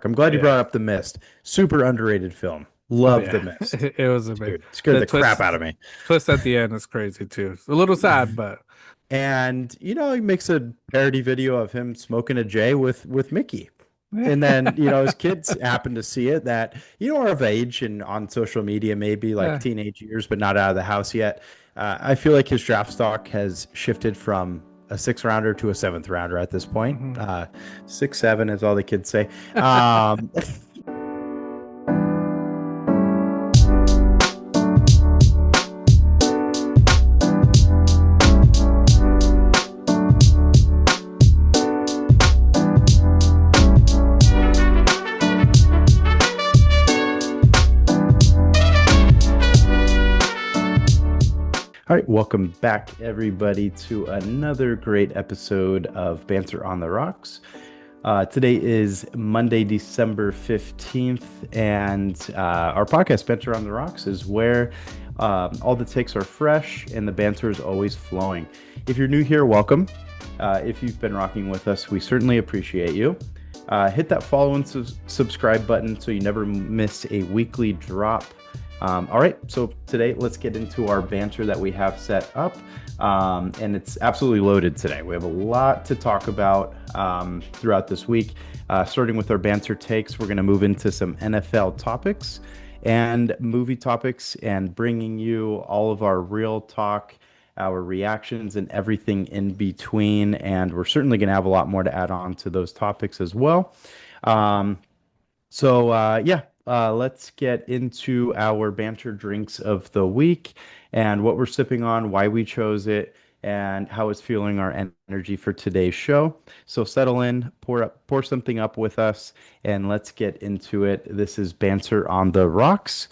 I'm glad you Yeah. brought up The Mist. Super underrated film. Oh Love The yeah. Mist. It was a bit. Dude, scared The the crap twist out of me. twist at the end is crazy too. It's a little sad, but And he makes a parody video of him smoking a J with Mickey. And then, his kids happen to see it that, are of age and on social media, maybe like uh, teenage years, but not out of the house yet. I feel like his draft stock has shifted from a sixth rounder to a seventh rounder at this point. mhm. 6'7" is all the kids say. Um, All right, welcome back, everybody, to another great episode of Banter on the Rocks. Today is Monday, December 15th, and our podcast, Banter on the Rocks, is where all the takes are fresh and the banter is always flowing. If you're new here, welcome. If you've been rocking with us, we certainly appreciate you. Hit that follow and subscribe button so you never miss a weekly drop. All right, so today let's get into our banter that we have set up. And it's absolutely loaded today. We have a lot to talk about throughout this week. Starting with our banter takes, we're going to move into some NFL topics and movie topics and bringing you all of our real talk, our reactions, and everything in between. And we're certainly going to have a lot more to add on to those topics as well. Um, let's get into our banter drinks of the week and what we're sipping on, why we chose it, and how it's fueling our energy for today's show. So settle in, pour something up with us, and let's get into it. This is Banter on the Rocks.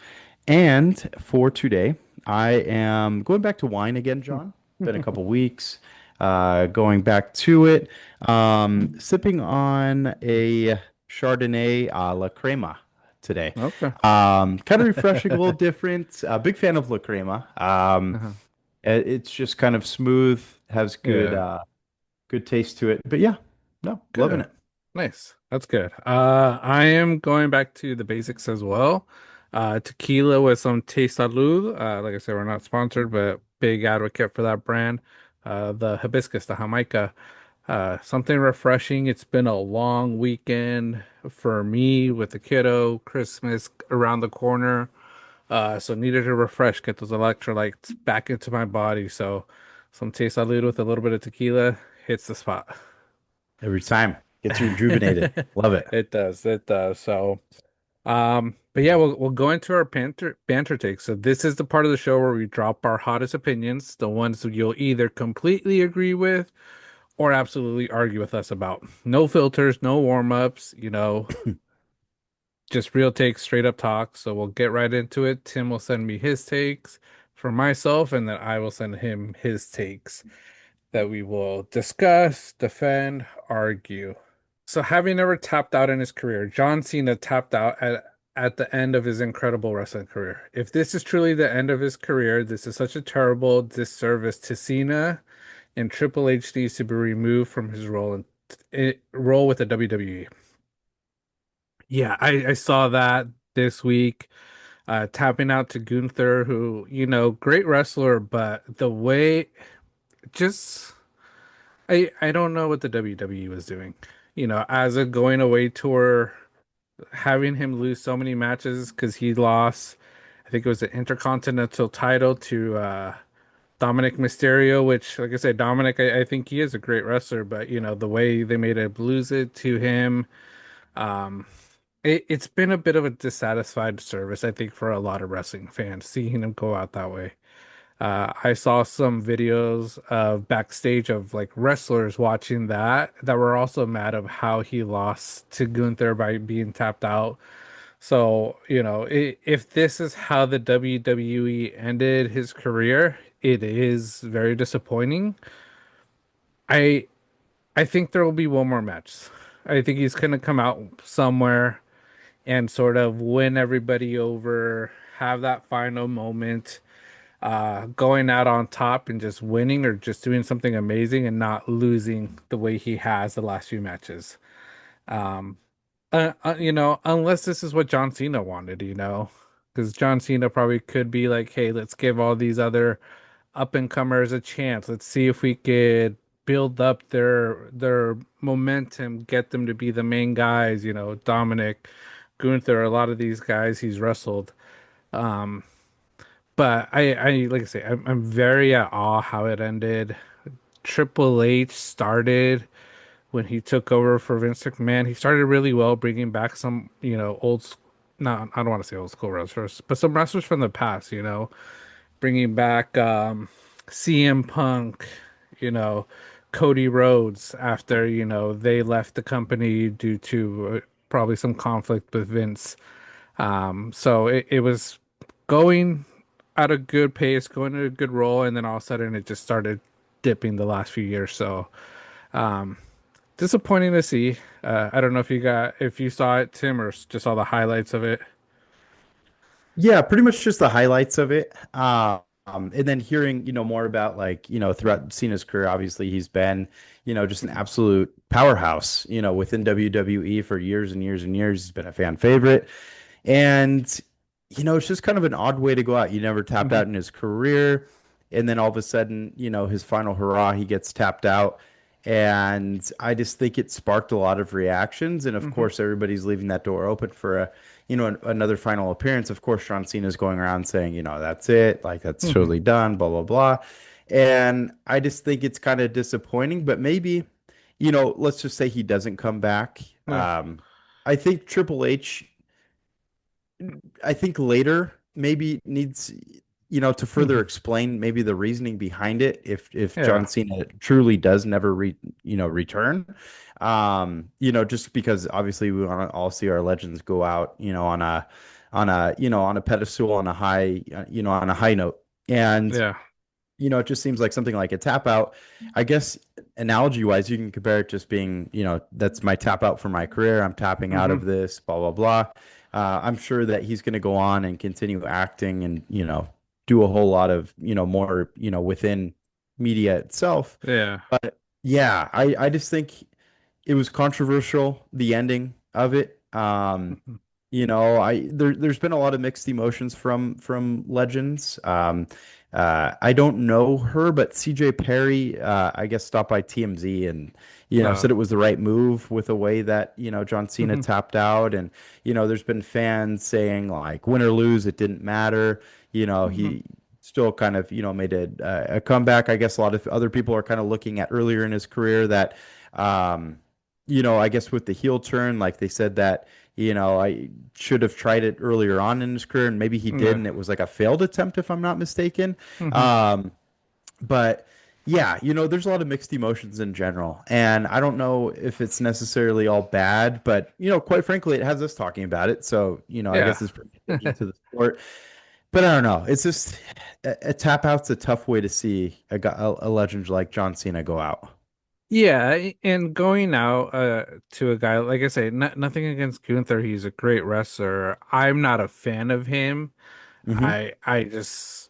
And for today, I am going back to wine again, John. Been a couple weeks, going back to it. Sipping on a Chardonnay a la crema today. Okay. Kind of refreshing, a little different. Big fan of La Crema. Uh-huh. It's just kind of smooth, has Yeah. good taste to it. But yeah, no, loving Good. it. Nice. That's good. I am going back to the basics as well. Tequila with some Taste Salud. Like I said, we're not sponsored, but big advocate for that brand. The hibiscus, the Jamaica. Something refreshing. It's been a long weekend for me with the kiddo, Christmas around the corner. So needed to refresh, get those electrolytes back into my body. So some Taste Salud with a little bit of tequila hits the spot. Every time gets rejuvenated. Love it. It does. It does. So, but yeah, we'll go into our banter takes. So this is the part of the show where we drop our hottest opinions, the ones that you'll either completely agree with or absolutely argue with us about. No filters, no warm-ups, just real takes, straight up talk. So we'll get right into it. Tim will send me his takes for myself, and then I will send him his takes that we will discuss, defend, argue. So, having never tapped out in his career, John Cena tapped out at the end of his incredible wrestling career. If this is truly the end of his career, this is such a terrible disservice to Cena, and Triple H needs to be removed from his role with the WWE. Yeah, I saw that this week. Tapping out to Gunther, who, great wrestler, but the way just I don't know what the WWE was doing. As a going away tour, having him lose so many matches because he lost, I think it was the Intercontinental title to Dominic Mysterio, which, like I said, Dominic, I think he is a great wrestler, but the way they made it lose it to him, um, it's been a bit of a dissatisfied service, I think, for a lot of wrestling fans, seeing him go out that way. I saw some videos of backstage of like wrestlers watching that were also mad of how he lost to Gunther by being tapped out. So, if this is how the WWE ended his career, it is very disappointing. I I think there will be one more match. I think he's gonna come out somewhere and sort of win everybody over, have that final moment going out on top and just winning or just doing something amazing and not losing the way he has the last few matches. Um, unless this is what John Cena wanted, because John Cena probably could be like, hey, let's give all these other up and comers a chance. Let's see if we could build up their momentum, get them to be the main guys, Dominic, Gunther, a lot of these guys he's wrestled. Um, but I like I say, I'm very at awe how it ended. Triple H started when he took over for Vince McMahon. He started really well, bringing back some, no, I don't want to say old school wrestlers, but some wrestlers from the past, bringing back CM Punk, you know, Cody Rhodes after, they left the company due to probably some conflict with Vince. So it was going at a good pace, going at a good roll, and then all of a sudden it just started dipping the last few years. So um, disappointing to see. I don't know if you saw it, Tim, or just saw the highlights of it. Yeah, pretty much just the highlights of it. And then hearing, more about like, throughout Cena's career, obviously he's been, just an absolute powerhouse, within WWE for years and years and years. He's been a fan favorite. And, it's just kind of an odd way to go out. You never tapped Hmm. out in his career. And then all of a sudden, his final hurrah, he gets tapped out. And I just think it sparked a lot of reactions. And of Hmm. course, everybody's leaving that door open for another final appearance. Of course, John Cena's going around saying, that's it. Like, that's Hmm. totally done, blah, blah, blah. And I just think it's kind of disappointing, but maybe, let's just say he doesn't come back. Yeah. I think Triple H I think later maybe needs, to further Hmm. explain maybe the reasoning behind it if John Yeah. Cena truly does never return. Just because obviously we want to all see our legends go out, on a pedestal on a high, on a high note. And Yeah. it just seems like something like a tap out. I guess analogy wise, you can compare it just being, that's my tap out for my career. I'm tapping out Hmm. of this, blah, blah, blah. I'm sure that he's going to go on and continue acting and, do a whole lot of, more, within media itself. Yeah. But yeah, I just think it was controversial, the ending of it. Mhm. There's been a lot of mixed emotions from Legends. I don't know her, but CJ Perry, I guess, stopped by TMZ and Uh, said it was the right move with the way that John Cena mhm. tapped out, and there's been fans saying like win or lose, it didn't matter. Mhm. He still kind of made a comeback. I guess a lot of other people are kind of looking at earlier in his career that. Um, I guess with the heel turn, like they said that, I should have tried it earlier on in his career, and maybe he did, Yeah. and it was like a failed attempt, if I'm not mistaken. Hmm. Um, but yeah, there's a lot of mixed emotions in general, and I don't know if it's necessarily all bad, but quite frankly, it has us talking about it, so I Yeah. guess it's pretty contagion to the sport. But I don't know. It's just a tap out's a tough way to see a legend like John Cena go out. Yeah, and going out to a guy like I say, nothing against Gunther. He's a great wrestler. I'm not a fan of him. Hmm. I just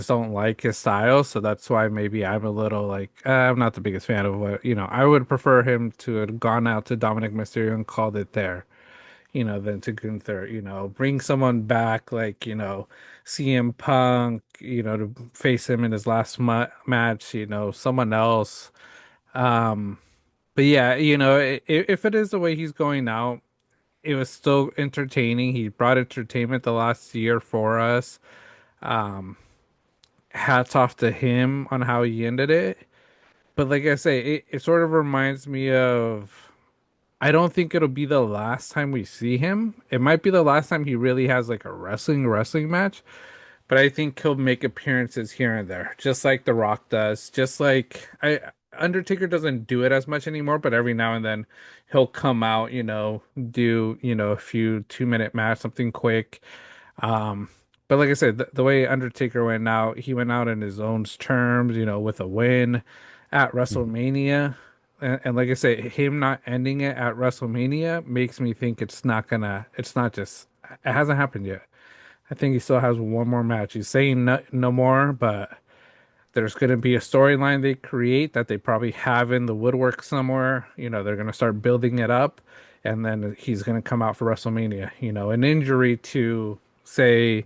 don't like his style, so that's why maybe I'm a little like I'm not the biggest fan of what, I would prefer him to have gone out to Dominic Mysterio and called it there, than to Gunther, bring someone back like, CM Punk, to face him in his last ma match, someone else. Um, but yeah, if it is the way he's going out, it was still entertaining. He brought entertainment the last year for us. Um, Hats off to him on how he ended it. But like I say, it sort of reminds me of I don't think it'll be the last time we see him. It might be the last time he really has like a wrestling match, but I think he'll make appearances here and there, just like The Rock does. Just like I Undertaker doesn't do it as much anymore, but every now and then he'll come out, do, a few 2 minute match, something quick. Um, but like I said, the way Undertaker went out, he went out in his own terms, with a win at WrestleMania. And like I say, him not ending it at WrestleMania makes me think it's not just, it hasn't happened yet. I think he still has one more match. He's saying no more, but there's going to be a storyline they create that they probably have in the woodwork somewhere. They're going to start building it up. and then he's going to come out for WrestleMania. An injury to, say,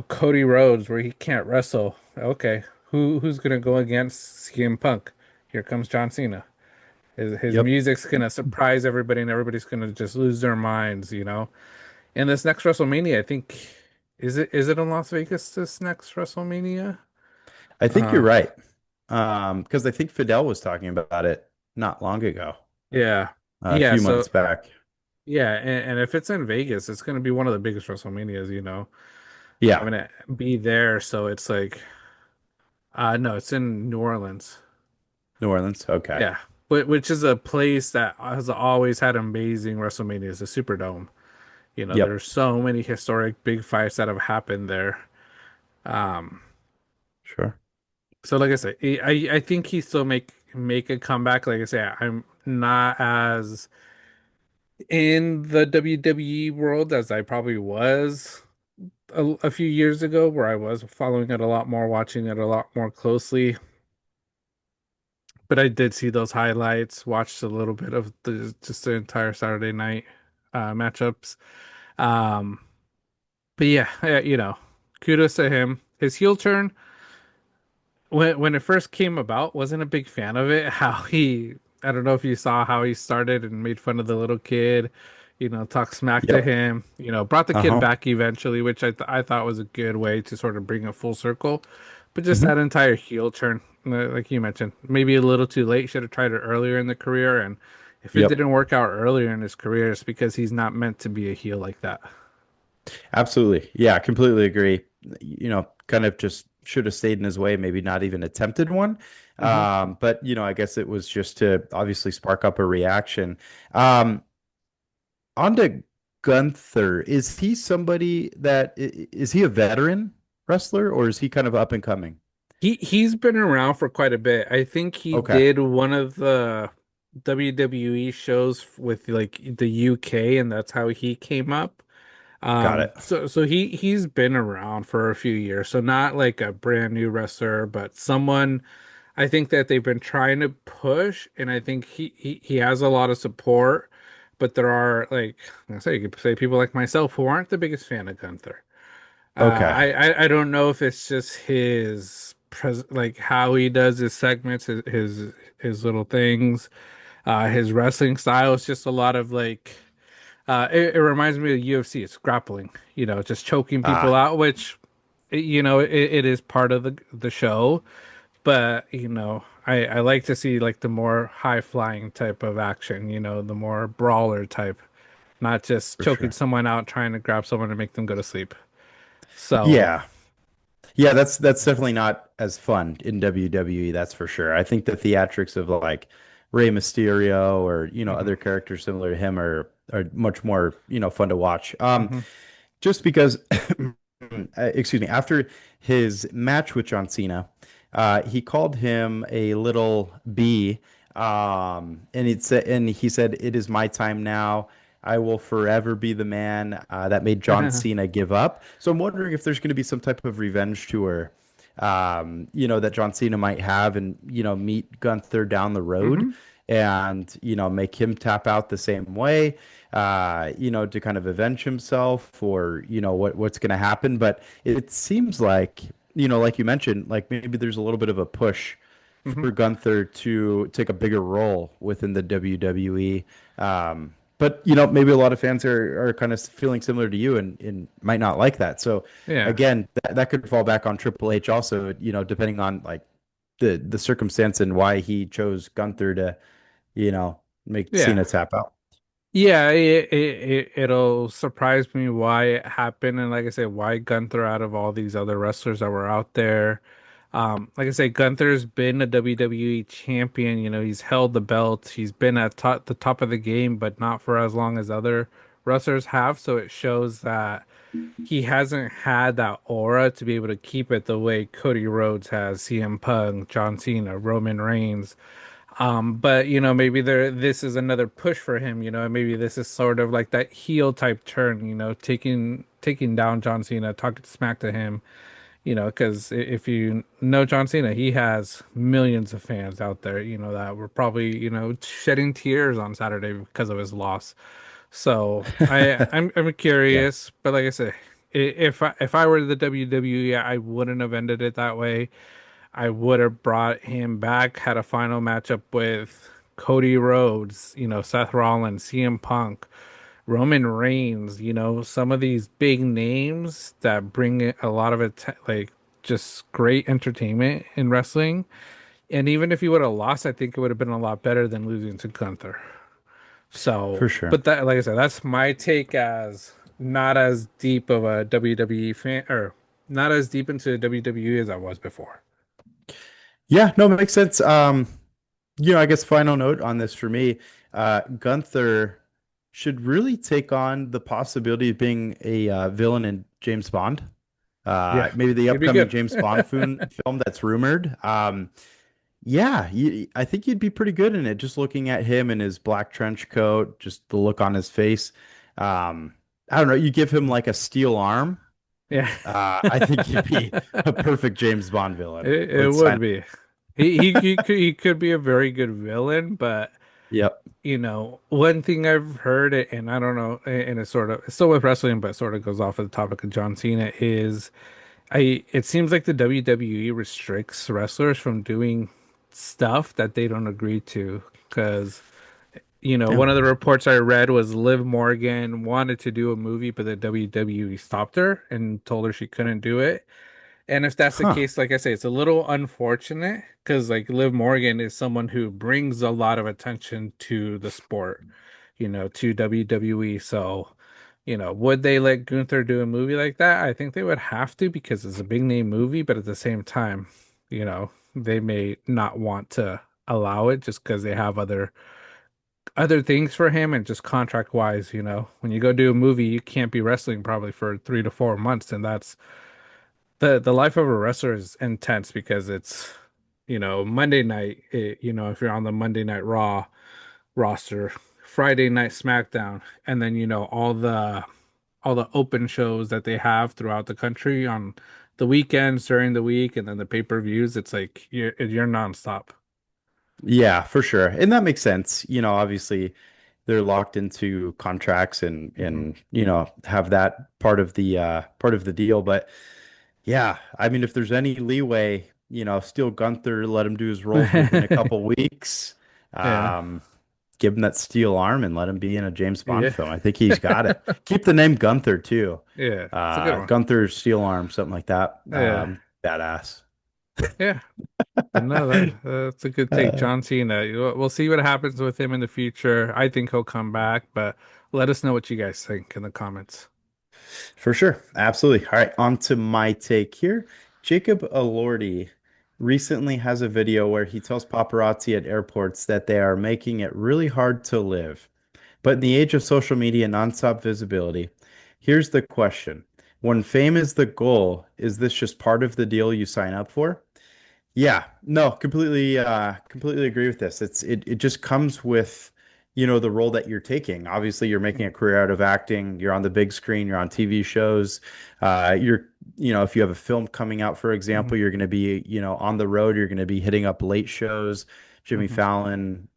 Cody Rhodes where he can't wrestle. Okay, who's going to go against CM Punk? Here comes John Cena. His Yep. music's going to surprise everybody, and everybody's going to just lose their minds. And this next WrestleMania, I think, is it in Las Vegas this next WrestleMania? I think you're Uh, right. Because I think Fidel was talking about it not long ago, yeah. a Yeah, few so months back. yeah, and if it's in Vegas, it's going to be one of the biggest WrestleManias. Yeah, I'm gonna be there, so it's like, no, it's in New Orleans. New Orleans. Okay. Yeah, which is a place that has always had amazing WrestleManias, the Superdome. Yep. There's so many historic big fights that have happened there. Um, Sure. so like I said, I think he still make a comeback. Like I say, I'm not as in the WWE world as I probably was a few years ago, where I was following it a lot more, watching it a lot more closely. But I did see those highlights, watched a little bit of the entire Saturday night matchups. Um, but yeah, kudos to him. His heel turn, when it first came about, wasn't a big fan of it. I don't know if you saw how he started and made fun of the little kid, talk smack to Yep. him, brought the kid Uh-huh. back eventually, which I thought was a good way to sort of bring it full circle. But just Hmm. that entire heel turn, like you mentioned, maybe a little too late. Should have tried it earlier in the career. And if it Yep. didn't work out earlier in his career, it's because he's not meant to be a heel like that. Absolutely. Yeah, completely agree. Kind of just should have stayed in his way, maybe not even attempted one. Hmm. But I guess it was just to obviously spark up a reaction. Um, On to Gunther. Is he somebody that is he a veteran wrestler or is he kind of up and coming? He's been around for quite a bit. I think he Okay, did one of the WWE shows with like the UK, and that's how he came up. got it. So he's been around for a few years. So not like a brand new wrestler, but someone I think that they've been trying to push, and I think he has a lot of support. But there are, like I say, you could say, people like myself who aren't the biggest fan of Gunther. Okay. I don't know if it's just his like how he does his segments, his little things, his wrestling style. It's just a lot of like, it reminds me of UFC. It's grappling, just choking people Ah, out, which it is part of the show. But I like to see like the more high flying type of action, the more brawler type, not just for choking sure. someone out, trying to grab someone to make them go to sleep. So. Yeah. Yeah, that's definitely not as fun in WWE, that's for sure. I think the theatrics of like Rey Mysterio or Mhm. other characters similar to him are much more fun to watch. Hmm. Just because, excuse me, after his match with John Cena, he called him a little bee, and he said, "It is my time now. I will forever be the man." That made John Cena give up. So I'm wondering if there's going to be some type of revenge tour, that John Cena might have, and meet Gunther down the road, Hmm. and make him tap out the same way, to kind of avenge himself, or what's going to happen. But it seems like, like you mentioned, like maybe there's a little bit of a push Hmm. for Gunther to take a bigger role within the WWE. But maybe a lot of fans are kind of feeling similar to you, and might not like that. So Yeah. again, that could fall back on Triple H also, depending on like the circumstance and why he chose Gunther to, make Yeah. Cena tap out. Yeah, it'll surprise me why it happened, and like I said, why Gunther out of all these other wrestlers that were out there. Like I say, Gunther's been a WWE champion. He's held the belt. He's been at the top of the game, but not for as long as other wrestlers have. So it shows that he hasn't had that aura to be able to keep it the way Cody Rhodes has, CM Punk, John Cena, Roman Reigns. But maybe this is another push for him, and maybe this is sort of like that heel type turn, taking down John Cena, talking smack to him, Because if you know John Cena, he has millions of fans out there, that were probably, shedding tears on Saturday because of his loss. So I'm Yeah, curious, but like I said, if I were the WWE, I wouldn't have ended it that way. I would have brought him back, had a final matchup with Cody Rhodes, Seth Rollins, CM Punk, Roman Reigns, some of these big names that bring a lot of it, like just great entertainment in wrestling. And even if he would have lost, I think it would have been a lot better than losing to Gunther. for So, sure. but that, like I said, that's my take as not as deep of a WWE fan, or not as deep into WWE as I was before. Yeah, no, it makes sense. I guess final note on this for me, Gunther should really take on the possibility of being a villain in James Bond. Yeah, Maybe the he'd be upcoming good. James Bond film that's rumored. Yeah, I think you'd be pretty good in it. Just looking at him in his black trench coat, just the look on his face. I don't know. You give him like a steel arm. Yeah. I think he'd be a perfect James Bond villain. It Let's sign. would be. He could be a very good villain, but Yep. one thing I've heard, and I don't know, and it's still with wrestling, but sort of goes off of the topic of John Cena, is it seems like the WWE restricts wrestlers from doing stuff that they don't agree to. Because, Yeah. one of the reports I read was Liv Morgan wanted to do a movie, but the WWE stopped her and told her she couldn't do it. And if that's the Huh. case, like I say, it's a little unfortunate because like Liv Morgan is someone who brings a lot of attention to the sport, to WWE. So, would they let Gunther do a movie like that? I think they would have to because it's a big name movie, but at the same time, they may not want to allow it just because they have other things for him and just contract wise, when you go do a movie, you can't be wrestling probably for 3 to 4 months, and that's the life of a wrestler is intense because it's Monday night if you're on the Monday Night Raw roster, Friday night SmackDown, and then all the open shows that they have throughout the country on the weekends during the week, and then the pay-per-views. It's like you're nonstop. Yeah, for sure. And that makes sense. Obviously they're locked into contracts Hmm. and have that part of the deal. But yeah, I mean if there's any leeway, steal Gunther, let him do his roles within a couple weeks. Yeah, Um, Give him that steel arm and let him be in a James Bond yeah, film. I think he's got it. Keep the name Gunther too. yeah. It's a good one. Gunther steel arm, something like that. Yeah, Badass. yeah. But no, that's a good take, Uh, John Cena. We'll see what happens with him in the future. I think he'll come back, but let us know what you guys think in the comments. For sure. Absolutely. All right, on to my take here. Jacob Elordi recently has a video where he tells paparazzi at airports that they are making it really hard to live. But in the age of social media and nonstop visibility, here's the question. When fame is the goal, is this just part of the deal you sign up for? Yeah, no, completely agree with this. It just comes with, the role that you're taking. Obviously, you're making a career out of acting. You're on the big screen, you're on TV shows. If you have a film coming out, for Hmm. example, you're going to be, on the road, you're going to be hitting up late shows, Jimmy Hmm. Fallon,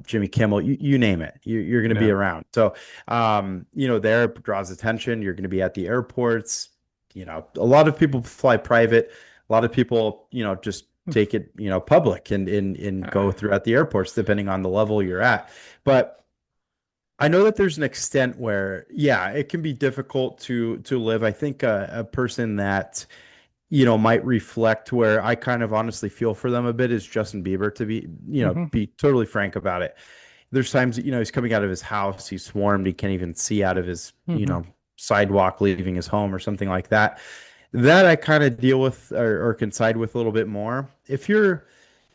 Jimmy Kimmel, you name it. You're going to be Yeah. around. So, there it draws attention. You're going to be at the airports. A lot of people fly private. A lot of people, just take it, public and go Uh, throughout the airports, depending on the level you're at. But I know that there's an extent where, yeah, it can be difficult to live. I think a person that, might reflect where I kind of honestly feel for them a bit is Justin Bieber, to hmm. be totally frank about it. There's times that, he's coming out of his house, he's swarmed, he can't even see out of his, Hmm. sidewalk leaving his home or something like that. That I kind of deal with or can side with a little bit more. If you're,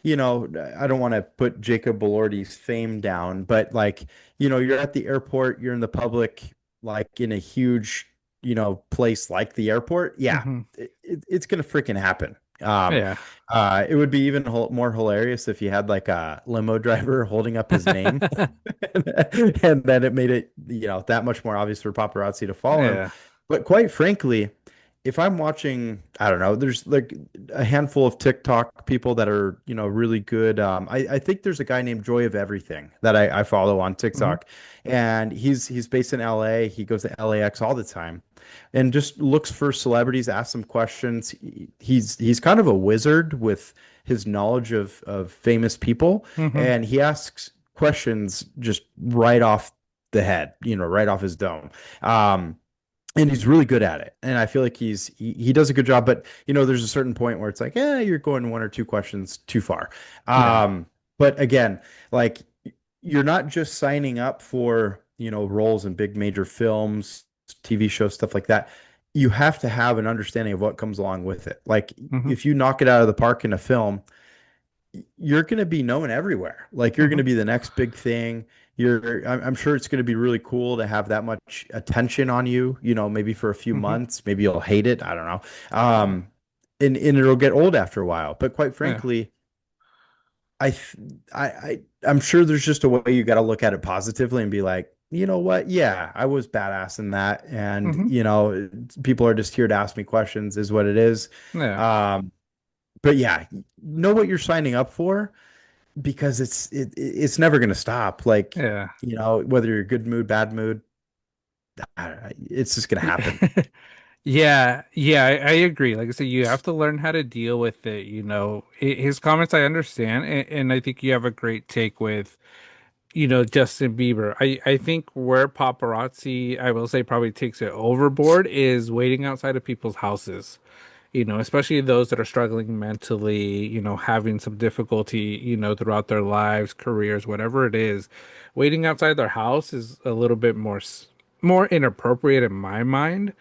I don't want to put Jacob Elordi's fame down, but like, you're at the airport, you're in the public, like in a huge, place like the airport. Yeah, Hmm. it's gonna freaking happen. Um, Yeah. it would be even more hilarious if you had like a limo driver holding up his name, and then it made it, that much more obvious for paparazzi to follow him. Yeah. But quite frankly, if I'm watching, I don't know, there's like a handful of TikTok people that are, really good. I think there's a guy named Joy of Everything that I follow on Hmm. TikTok, and he's based in LA. He goes to LAX all the time, and just looks for celebrities, asks them questions. He's kind of a wizard with his knowledge of famous people, Hmm. and he asks questions just right off the head, right off his dome. Um, and he's really good at it. And I feel like he does a good job, but there's a certain point where it's like, you're going one or two questions too far. Yeah. But again, like you're not just signing up for, roles in big major films, TV shows, stuff like that. You have to have an understanding of what comes along with it. Like Hmm. if you knock it out of the park in a film, you're going to be known everywhere. Like you're going Hmm. to be the next big thing. I'm sure it's going to be really cool to have that much attention on you, maybe for a few Hmm. months. Maybe you'll hate it. I don't know. And it'll get old after a while. But quite Yeah. frankly, I, th- I'm sure there's just a way you got to look at it positively and be like, you know what? Yeah, I was badass in that. And, Hmm. people are just here to ask me questions, is what it is. Yeah. Um, but yeah, know what you're signing up for because it's never going to stop. Like, Yeah. whether you're good mood, bad mood, it's just going to happen. Yeah, yeah, I agree. Like I said, you have to learn how to deal with it. His comments I understand, and I think you have a great take with, Justin Bieber. I think where paparazzi, I will say, probably takes it overboard is waiting outside of people's houses. Especially those that are struggling mentally, having some difficulty, throughout their lives, careers, whatever it is. Waiting outside their house is a little bit more inappropriate in my mind.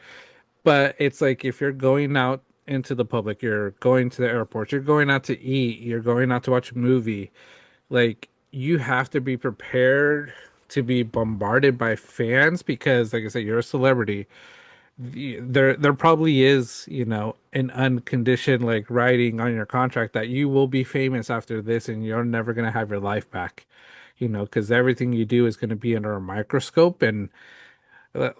But it's like if you're going out into the public, you're going to the airport, you're going out to eat, you're going out to watch a movie, like you have to be prepared to be bombarded by fans because, like I said, you're a celebrity. There probably is, an unconditioned like writing on your contract that you will be famous after this and you're never gonna have your life back. Because everything you do is going to be under a microscope and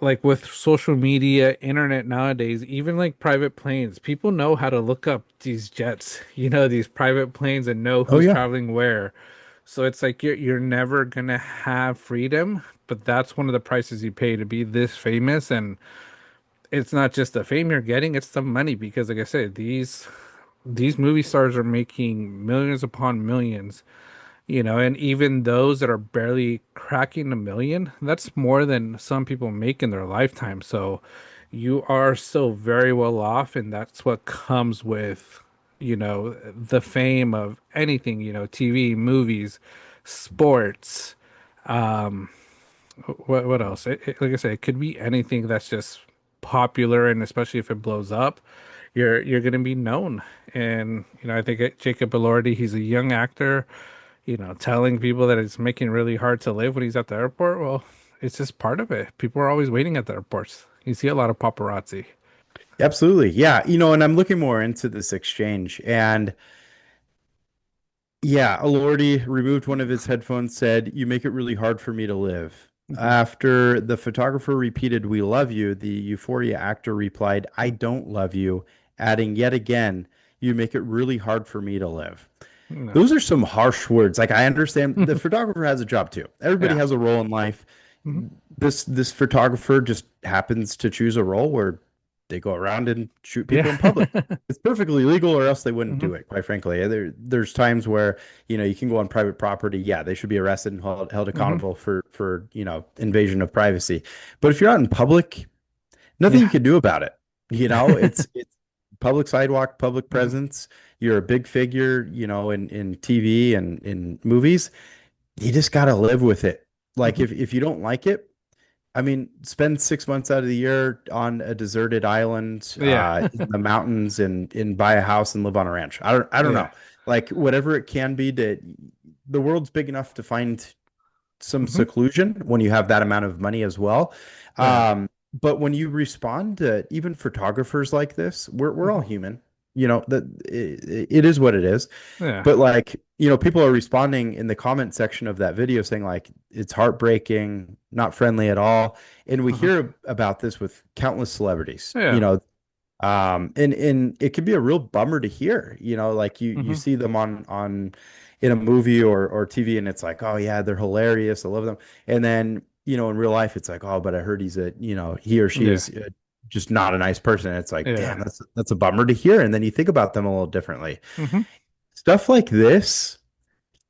like with social media, internet nowadays, even like private planes, people know how to look up these jets, these private planes and know Oh who's yeah. traveling where. So it's like you're never gonna have freedom, but that's one of the prices you pay to be this famous. And it's not just the fame you're getting, it's the money because like I said, these movie stars are making millions upon millions, and even those that are barely cracking a million, that's more than some people make in their lifetime. So you are so very well off, and that's what comes with, the fame of anything, TV, movies, sports. Um, what else? Like I said, it could be anything that's just popular, and especially if it blows up, you're gonna be known. And I think Jacob Elordi, he's a young actor, telling people that it's making it really hard to live when he's at the airport. Well, it's just part of it. People are always waiting at the airports. You see a lot of paparazzi. Absolutely. Yeah. And I'm looking more into this exchange. And yeah, Alordi removed one of his headphones, said, "You make it really hard for me to live." Hmm. After the photographer repeated, "We love you," the Euphoria actor replied, "I don't love you," adding yet again, "You make it really hard for me to live." No. Those are some harsh words. Like I understand the photographer has a job too. Everybody Yeah. has a role in life. Hmm. This photographer just happens to choose a role where they go around and shoot Yeah. people in public. It's perfectly legal, or else they wouldn't Hmm. do it, quite frankly. There's times where, you can go on private property. Yeah, they should be arrested and held Hmm. accountable for, invasion of privacy. But if you're out in public, nothing you Yeah. can do about it. It's public sidewalk, public Hmm. presence. You're a big figure, in TV and in movies. You just got to live with it. Like Hmm. if you don't like it, I mean, spend 6 months out of the year on a deserted island, Yeah. in the mountains, and buy a house and live on a ranch. I don't Yeah. know. Like whatever it can be to, the world's big enough to find some Hmm. seclusion when you have that amount of money as well. Yeah. But when you respond to even photographers like this, we're all Hmm. human. That it is what it is. Yeah. But like, people are responding in the comment section of that video saying like it's heartbreaking, not friendly at all. And we Hmm. hear about this with countless celebrities. Yeah. And it could be a real bummer to hear, like you Hmm. see them on in a movie or TV, and it's like, oh yeah, they're hilarious, I love them. And then, in real life, it's like, oh, but I heard he or she Yeah. is just not a nice person. And it's like, damn, Yeah. that's a bummer to hear. And then you think about them a little differently. Hmm. Stuff like this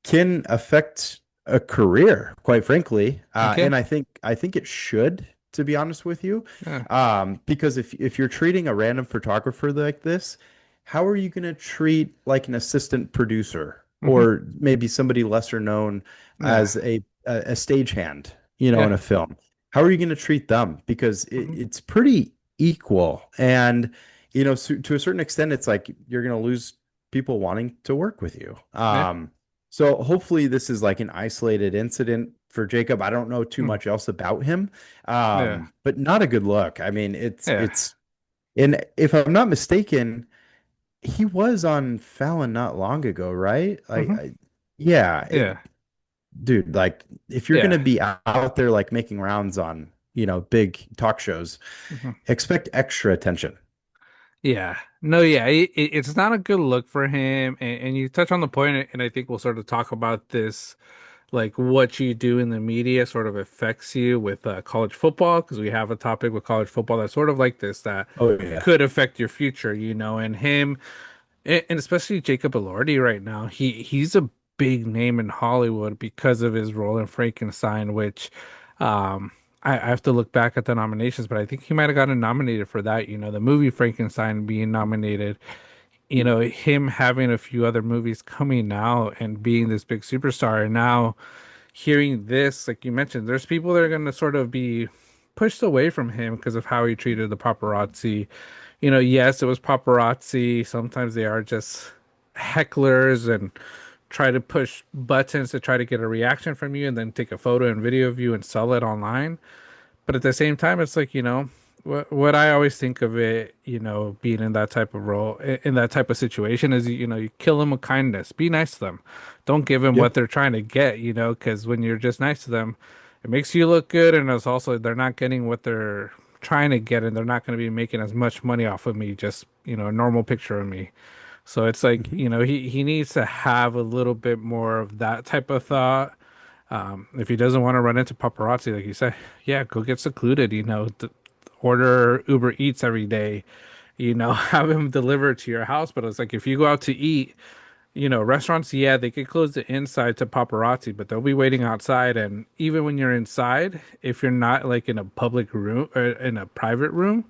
can affect a career, quite frankly. Okay. And I think it should, to be honest with you, Yeah. because if you're treating a random photographer like this, how are you going to treat like an assistant producer Hmm. or maybe somebody lesser known Yeah. as a stagehand, in Yeah. a film? How are you going to treat them? Because Hmm. it's pretty equal, and so, to a certain extent, it's like you're going to lose people wanting to work with you. Yeah. So hopefully this is like an isolated incident for Jacob. I don't know too Mm. much else about him, Yeah. but not a good look. I mean, it's Yeah. it's and if I'm not mistaken, he was on Fallon not long ago, right? Hmm. Yeah, Yeah. dude. Like, if you're Yeah. gonna be out there like making rounds on big talk shows, Hmm. expect extra attention. Yeah. No, yeah, it's not a good look for him. And you touch on the point, and I think we'll sort of talk about this, like what you do in the media sort of affects you with college football, because we have a topic with college football that's sort of like this that Oh yeah. could affect your future, and him. And especially Jacob Elordi right now, he's a big name in Hollywood because of his role in Frankenstein, which um I have to look back at the nominations, but I think he might have gotten nominated for that, the movie Frankenstein being nominated, him having a few other movies coming out and being this big superstar. And now hearing this, like you mentioned, there's people that are going to sort of be pushed away from him because of how he treated the paparazzi. Yes, it was paparazzi. Sometimes they are just hecklers and try to push buttons to try to get a reaction from you and then take a photo and video of you and sell it online. But at the same time, it's like, what I always think of it, being in that type of role, in that type of situation is, you kill them with kindness. Be nice to them. Don't give them what Yep. they're trying to get, because when you're just nice to them, it makes you look good. And it's also, they're not getting what they're trying to get, and they're not going to be making as much money off of me, just, a normal picture of me. So it's like, Mhm. he needs to have a little bit more of that type of thought. If he doesn't want to run into paparazzi, like you said, yeah, go get secluded, order Uber Eats every day, have him deliver to your house. But it's like if you go out to eat, restaurants, yeah, they could close the inside to paparazzi, but they'll be waiting outside. And even when you're inside, if you're not like in a public room or in a private room,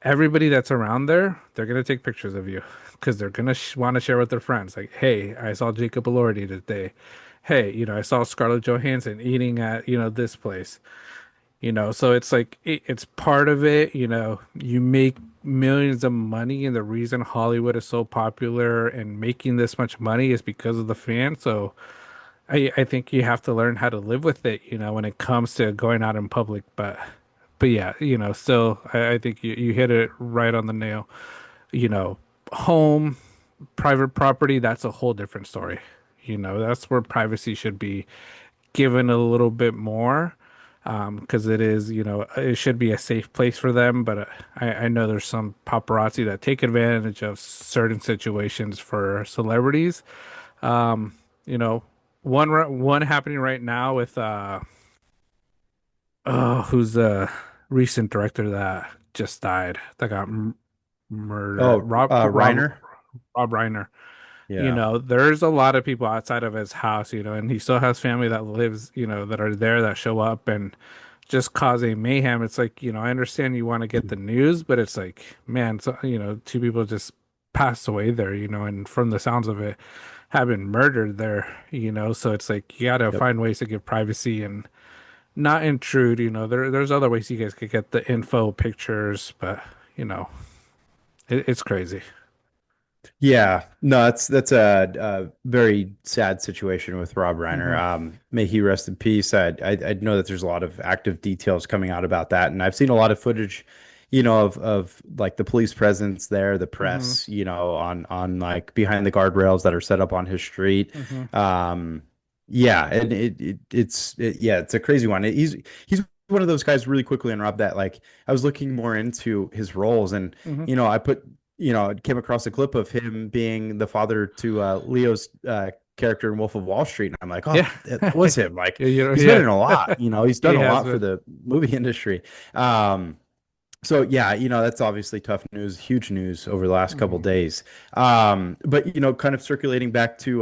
everybody that's around there, they're gonna take pictures of you because they're gonna want to share with their friends. Like, hey, I saw Jacob Elordi today. Hey, I saw Scarlett Johansson eating at this place. So it's like it's part of it. You make millions of money, and the reason Hollywood is so popular and making this much money is because of the fans. So I think you have to learn how to live with it, when it comes to going out in public. But yeah, still, I think you hit it right on the nail. You know, home, private property, that's a whole different story. That's where privacy should be given a little bit more, because it is, it should be a safe place for them. But I know there's some paparazzi that take advantage of certain situations for celebrities. Um, you know, one happening right now with who's the recent director that just died that got murdered? Oh, Reiner. Rob Reiner. Yeah. There's a lot of people outside of his house, and he still has family that lives, that are there that show up and just causing mayhem. It's like, I understand you want to get the news, but it's like, man, so, two people just passed away there, and from the sounds of it, have been murdered there, so it's like you gotta Yep. find ways to give privacy and not intrude, there's other ways you guys could get the info pictures, but you know, it's crazy. Yeah, no, that's a very sad situation with Rob Reiner. Hmm. May he rest in peace. I know that there's a lot of active details coming out about that, and I've seen a lot of footage, of like the police presence there, the Hmm. press, on like behind the guardrails that are set up on his street. Hmm. Um, yeah, and yeah, it's a crazy one. He's one of those guys really quickly and Rob that like I was looking more into his roles and Hmm. I put came across a clip of him being the father to Leo's character in Wolf of Wall Street and I'm like, Yeah. oh, that was him. Like he's been Yeah. in a lot, he's done He a has lot for been. the movie industry. Um, so yeah, that's obviously tough news, huge news over the last couple Hmm. days. But kind of circulating back to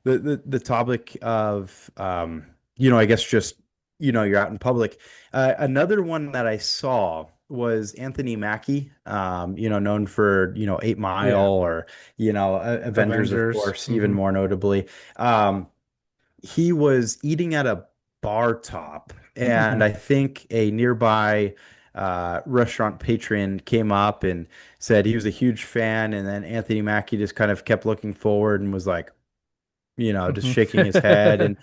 the topic of I guess just you're out in public. Another one that I saw was Anthony Mackie, known for 8 Mile Yeah. or Avengers, of Avengers. course, even Hmm. more notably. He was eating at a bar top, and Hmm. I think a nearby restaurant patron came up and said he was a huge fan, and then Anthony Mackie just kind of kept looking forward and was like, just Hmm. shaking his head, and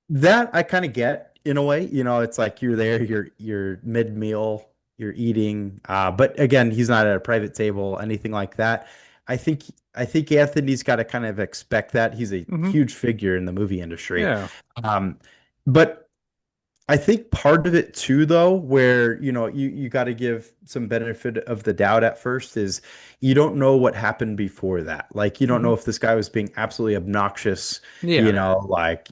that I kind of get in a way. It's like you're there, you're mid-meal, you're eating. But again, he's not at a private table, anything like that. I think I think Anthony's got to kind of expect that. He's a Hmm. huge figure in the movie industry. Yeah. Um, but I think part of it too, though, where you got to give some benefit of the doubt at first is you don't know what happened before that. Like you don't Hmm. know if this guy was being absolutely obnoxious, Yeah. like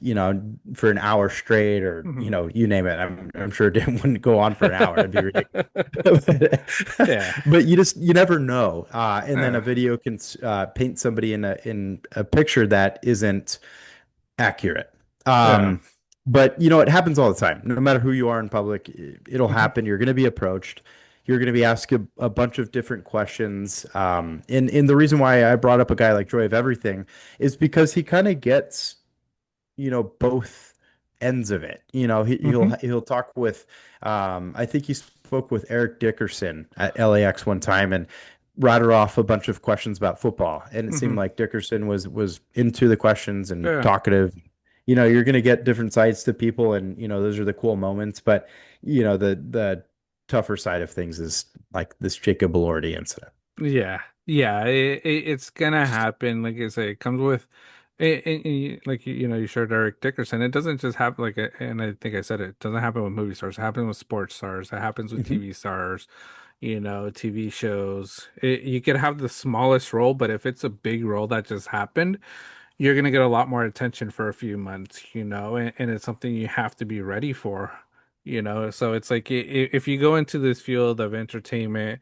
for an hour straight or Hmm. you name it. I'm sure it wouldn't go on for an hour. It'd be ridiculous. Yeah. But you never know. And then Uh, a video can paint somebody in a picture that isn't accurate. yeah. But it happens all the time. No matter who you are in public, it'll Hmm. happen. You're going to be approached. You're going to be asked a bunch of different questions. And the reason why I brought up a guy like Joy of Everything is because he kind of gets both ends of it. Hmm. He'll talk with I think he spoke with Eric Dickerson at LAX one time and rattled off a bunch of questions about football. And it seemed Hmm. like Dickerson was into the questions and Yeah. talkative. You're going to get different sides to people and those are the cool moments, but the tougher side of things is like this Jacob Elordi incident. Yeah, yeah, it's gonna happen. Like I say, it comes with, like you shared Eric Dickerson. It doesn't just happen and I think I said it doesn't happen with movie stars. It happens with sports stars. It happens with Mhm. TV stars. TV shows. You could have the smallest role, but if it's a big role that just happened, you're gonna get a lot more attention for a few months. And it's something you have to be ready for. So it's like if you go into this field of entertainment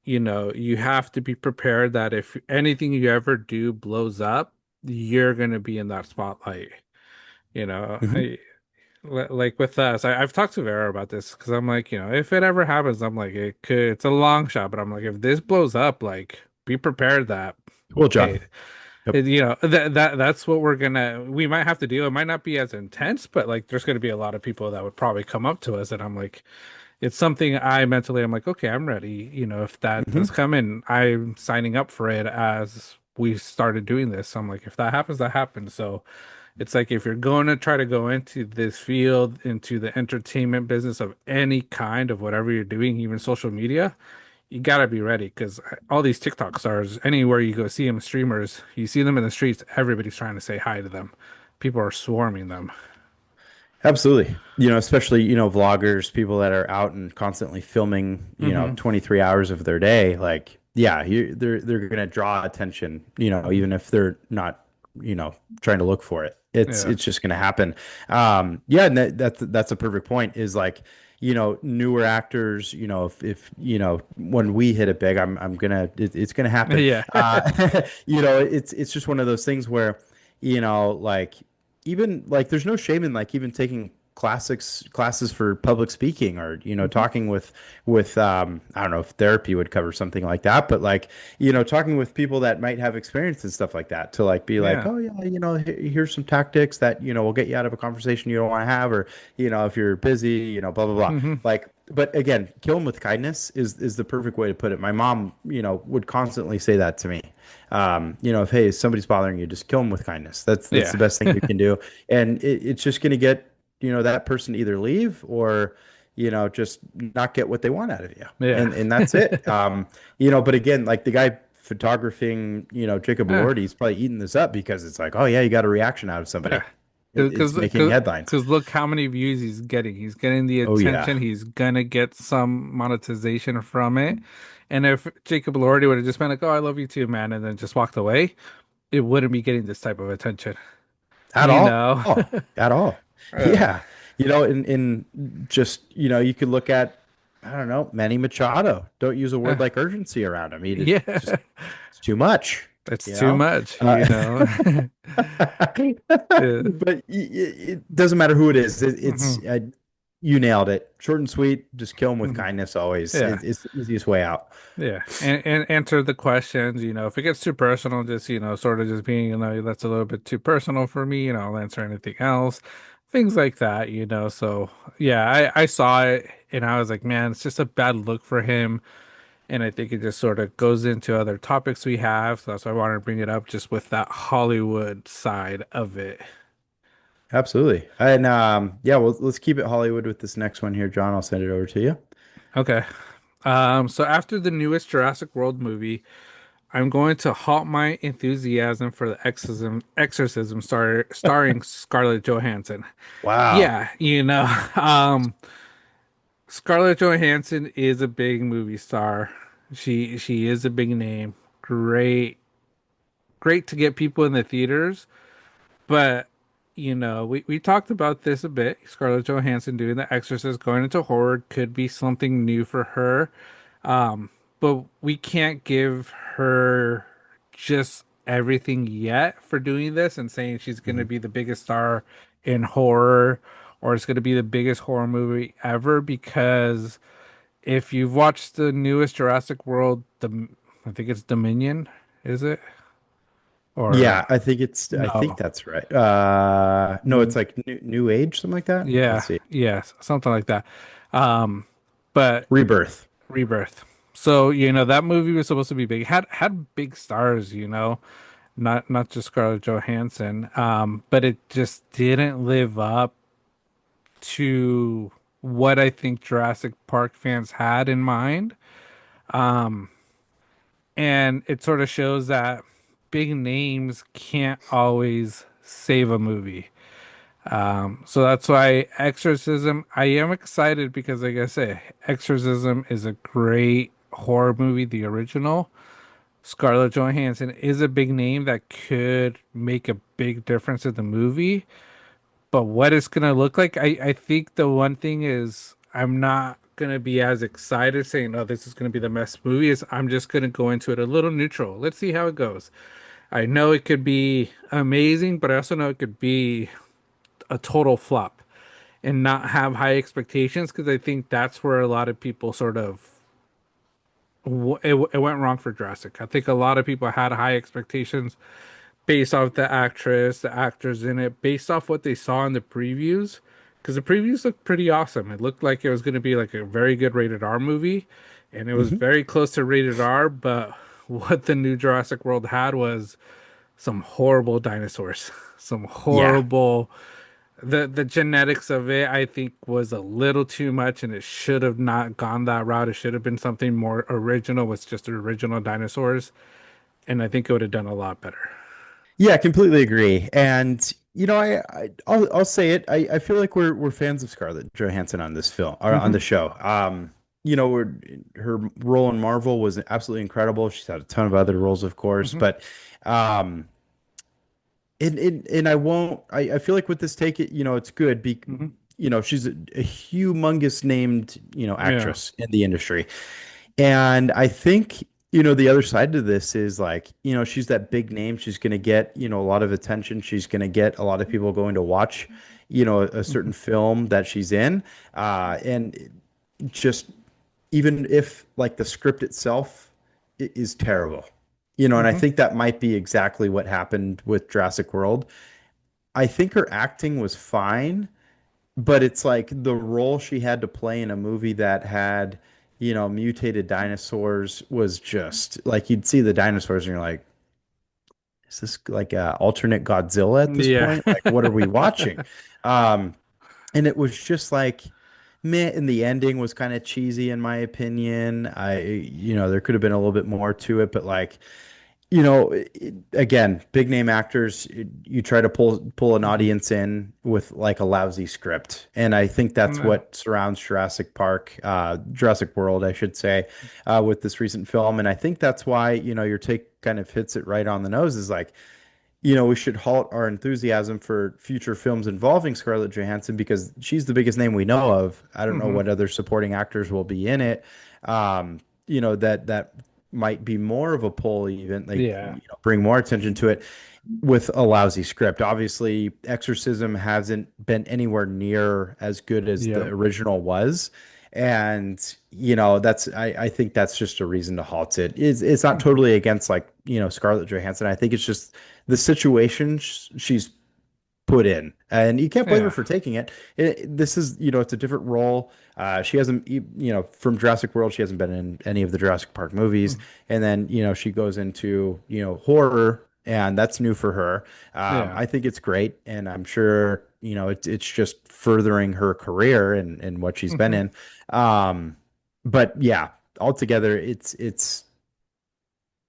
you have to be prepared that if anything you ever do blows up, you're going to be in that spotlight. You know, Mhm. I, like with us, I've talked to Vera about this because I'm like, if it ever happens, I'm like, it's a long shot, but I'm like, if this blows up, like, be prepared that, Cool, John. hey, Yep. that's what we might have to do. It might not be as intense, but like, there's going to be a lot of people that would probably come up to us, and I'm like, it's something I'm like, okay, I'm ready. If that does Mhm. come in, I'm signing up for it as we started doing this. I'm like, if that happens, that happens. So it's like if you're going to try to go into this field, into the entertainment business of any kind of whatever you're doing, even social media, you gotta be ready because all these TikTok stars, anywhere you go see them, streamers, you see them in the streets, everybody's trying to say hi to them. People are swarming them. Absolutely. Especially, vloggers, people that are out and constantly filming, Hmm. 23 hours of their day. Like, yeah, they're going to draw attention, Hmm. even if they're not, trying to look for it. It's Yeah. it's just going to happen. Yeah, and that's a perfect point is like, newer actors, if when we hit it big, it's gonna happen. Yeah. It's just one of those things where, like even like there's no shame in like even taking classes for public speaking or Hmm. talking with I don't know if therapy would cover something like that, but like talking with people that might have experience and stuff like that to like be like, Yeah. oh yeah, here's some tactics that will get you out of a conversation you don't want to have, or if you're busy, blah blah blah. Hmm. Like, but again, kill them with kindness is the perfect way to put it. My mom would constantly say that to me. If hey, somebody's bothering you, just kill them with kindness. That's Yeah. the best thing you can do, and it's just going to get that person to either leave or just not get what they want out of you, Yeah. and that's it. But again, like the guy photographing, Jacob Yeah. Elordi, he's probably eating this up because it's like, oh yeah, you got a reaction out of Yeah. somebody. It's Because making headlines. look how many views he's getting. He's getting the Oh yeah, attention. He's gonna get some monetization from it. And if Jacob Elordi would have just been like, "Oh, I love you too, man," and then just walked away, it wouldn't be getting this type of attention. at You all, know? at all. Uh, Yeah, in just you could look at, I don't know, Manny Machado. Don't use a uh, word like urgency around him. He just yeah, it's too much. it's You too know. much. Uh, Yeah. but it doesn't matter who it is. It's Mhm. you nailed it. Short and sweet. Just kill them with Mhm. kindness. Always. Yeah. It's the easiest way out. Yeah, and answer the questions. If it gets too personal, just sort of just being, that's a little bit too personal for me. I'll answer anything else, things like that. So yeah, I saw it and I was like, man, it's just a bad look for him, and I think it just sort of goes into other topics we have. So that's why I wanted to bring it up, just with that Hollywood side of it. Absolutely. And yeah, well, let's keep it Hollywood with this next one here, John. I'll send it over to you. Okay. So after the newest Jurassic World movie, I'm going to halt my enthusiasm for the exorcism starring Scarlett Johansson. Wow. Yeah, Scarlett Johansson is a big movie star. She is a big name. Great to get people in the theaters, but we talked about this a bit. Scarlett Johansson doing The Exorcist, going into horror could be something new for her. But we can't give her just everything yet for doing this and saying she's going to Mhm. be the biggest star in horror or it's going to be the biggest horror movie ever, because if you've watched the newest Jurassic World, I think it's Dominion, is it? Or Yeah, I think no. that's right. No, it's Mm, like new age, something like that. yeah, Let's see. yes, something like that. Um, but Rebirth. Rebirth. So, that movie was supposed to be big. Had big stars, not just Scarlett Johansson. But it just didn't live up to what I think Jurassic Park fans had in mind. And it sort of shows that big names can't always save a movie. So that's why Exorcism, I am excited because, like I say, Exorcism is a great horror movie, the original. Scarlett Johansson is a big name that could make a big difference in the movie. But what it's gonna look like, I think the one thing is I'm not gonna be as excited saying, "Oh, this is gonna be the best movie." Is I'm just gonna go into it a little neutral. Let's see how it goes. I know it could be amazing, but I also know it could be a total flop and not have high expectations, because I think that's where a lot of people sort of it went wrong for Jurassic. I think a lot of people had high expectations based off the actress, the actors in it, based off what they saw in the previews. Because the previews looked pretty awesome. It looked like it was going to be like a very good rated R movie, and it was Hmm. very close to rated R. But what the new Jurassic World had was some horrible dinosaurs, some Yeah. horrible. The genetics of it, I think, was a little too much, and it should have not gone that route. It should have been something more original with just original dinosaurs, and I think it would have done a lot better. Yeah, completely agree. And I'll say it. I feel like we're fans of Scarlett Johansson on this film or on Hmm. the show. Her role in Marvel was absolutely incredible. She's had a ton of other roles, of course, Hmm. but um, and I feel like with this take it, it's good. Hmm. She's a humongous named Yeah. actress in the industry. And I think, the other side to this is like, she's that big name. She's going to get, a lot of attention. She's going to get a lot of people going to watch, a certain Hmm. film that she's in. And just even if like the script itself is terrible, and I Hmm. think that might be exactly what happened with Jurassic World. I think her acting was fine, but it's like the role she had to play in a movie that had, mutated dinosaurs was just like you'd see the dinosaurs and you're like, is this like a alternate Godzilla at this Yeah. point? Like, what are we watching? Um, and it was just like, meh, and the ending was kind of cheesy in my opinion. There could have been a little bit more to it, but like, again, big name actors, you try to pull an Hmm. audience in with like a lousy script. And I think that's No. what surrounds Jurassic World, I should say, with this recent film. And I think that's why, your take kind of hits it right on the nose is like, we should halt our enthusiasm for future films involving Scarlett Johansson because she's the biggest name we know of. I don't know Hmm. what other supporting actors will be in it. That might be more of a pull, even like, Yeah. bring more attention to it with a lousy script. Obviously, Exorcism hasn't been anywhere near as good as the Yep. original was. And I think that's just a reason to halt it. It's not Hmm. totally against like, Scarlett Johansson. I think it's just the situation she's put in, and you can't blame her Yeah. for taking it. This is, it's a different role. She hasn't, from Jurassic World, she hasn't been in any of the Jurassic Park movies, Mhm. and then she goes into horror, and that's new for her. Yeah. I think it's great, and I'm sure it's just furthering her career and what she's been Hmm. in. But yeah, altogether, it's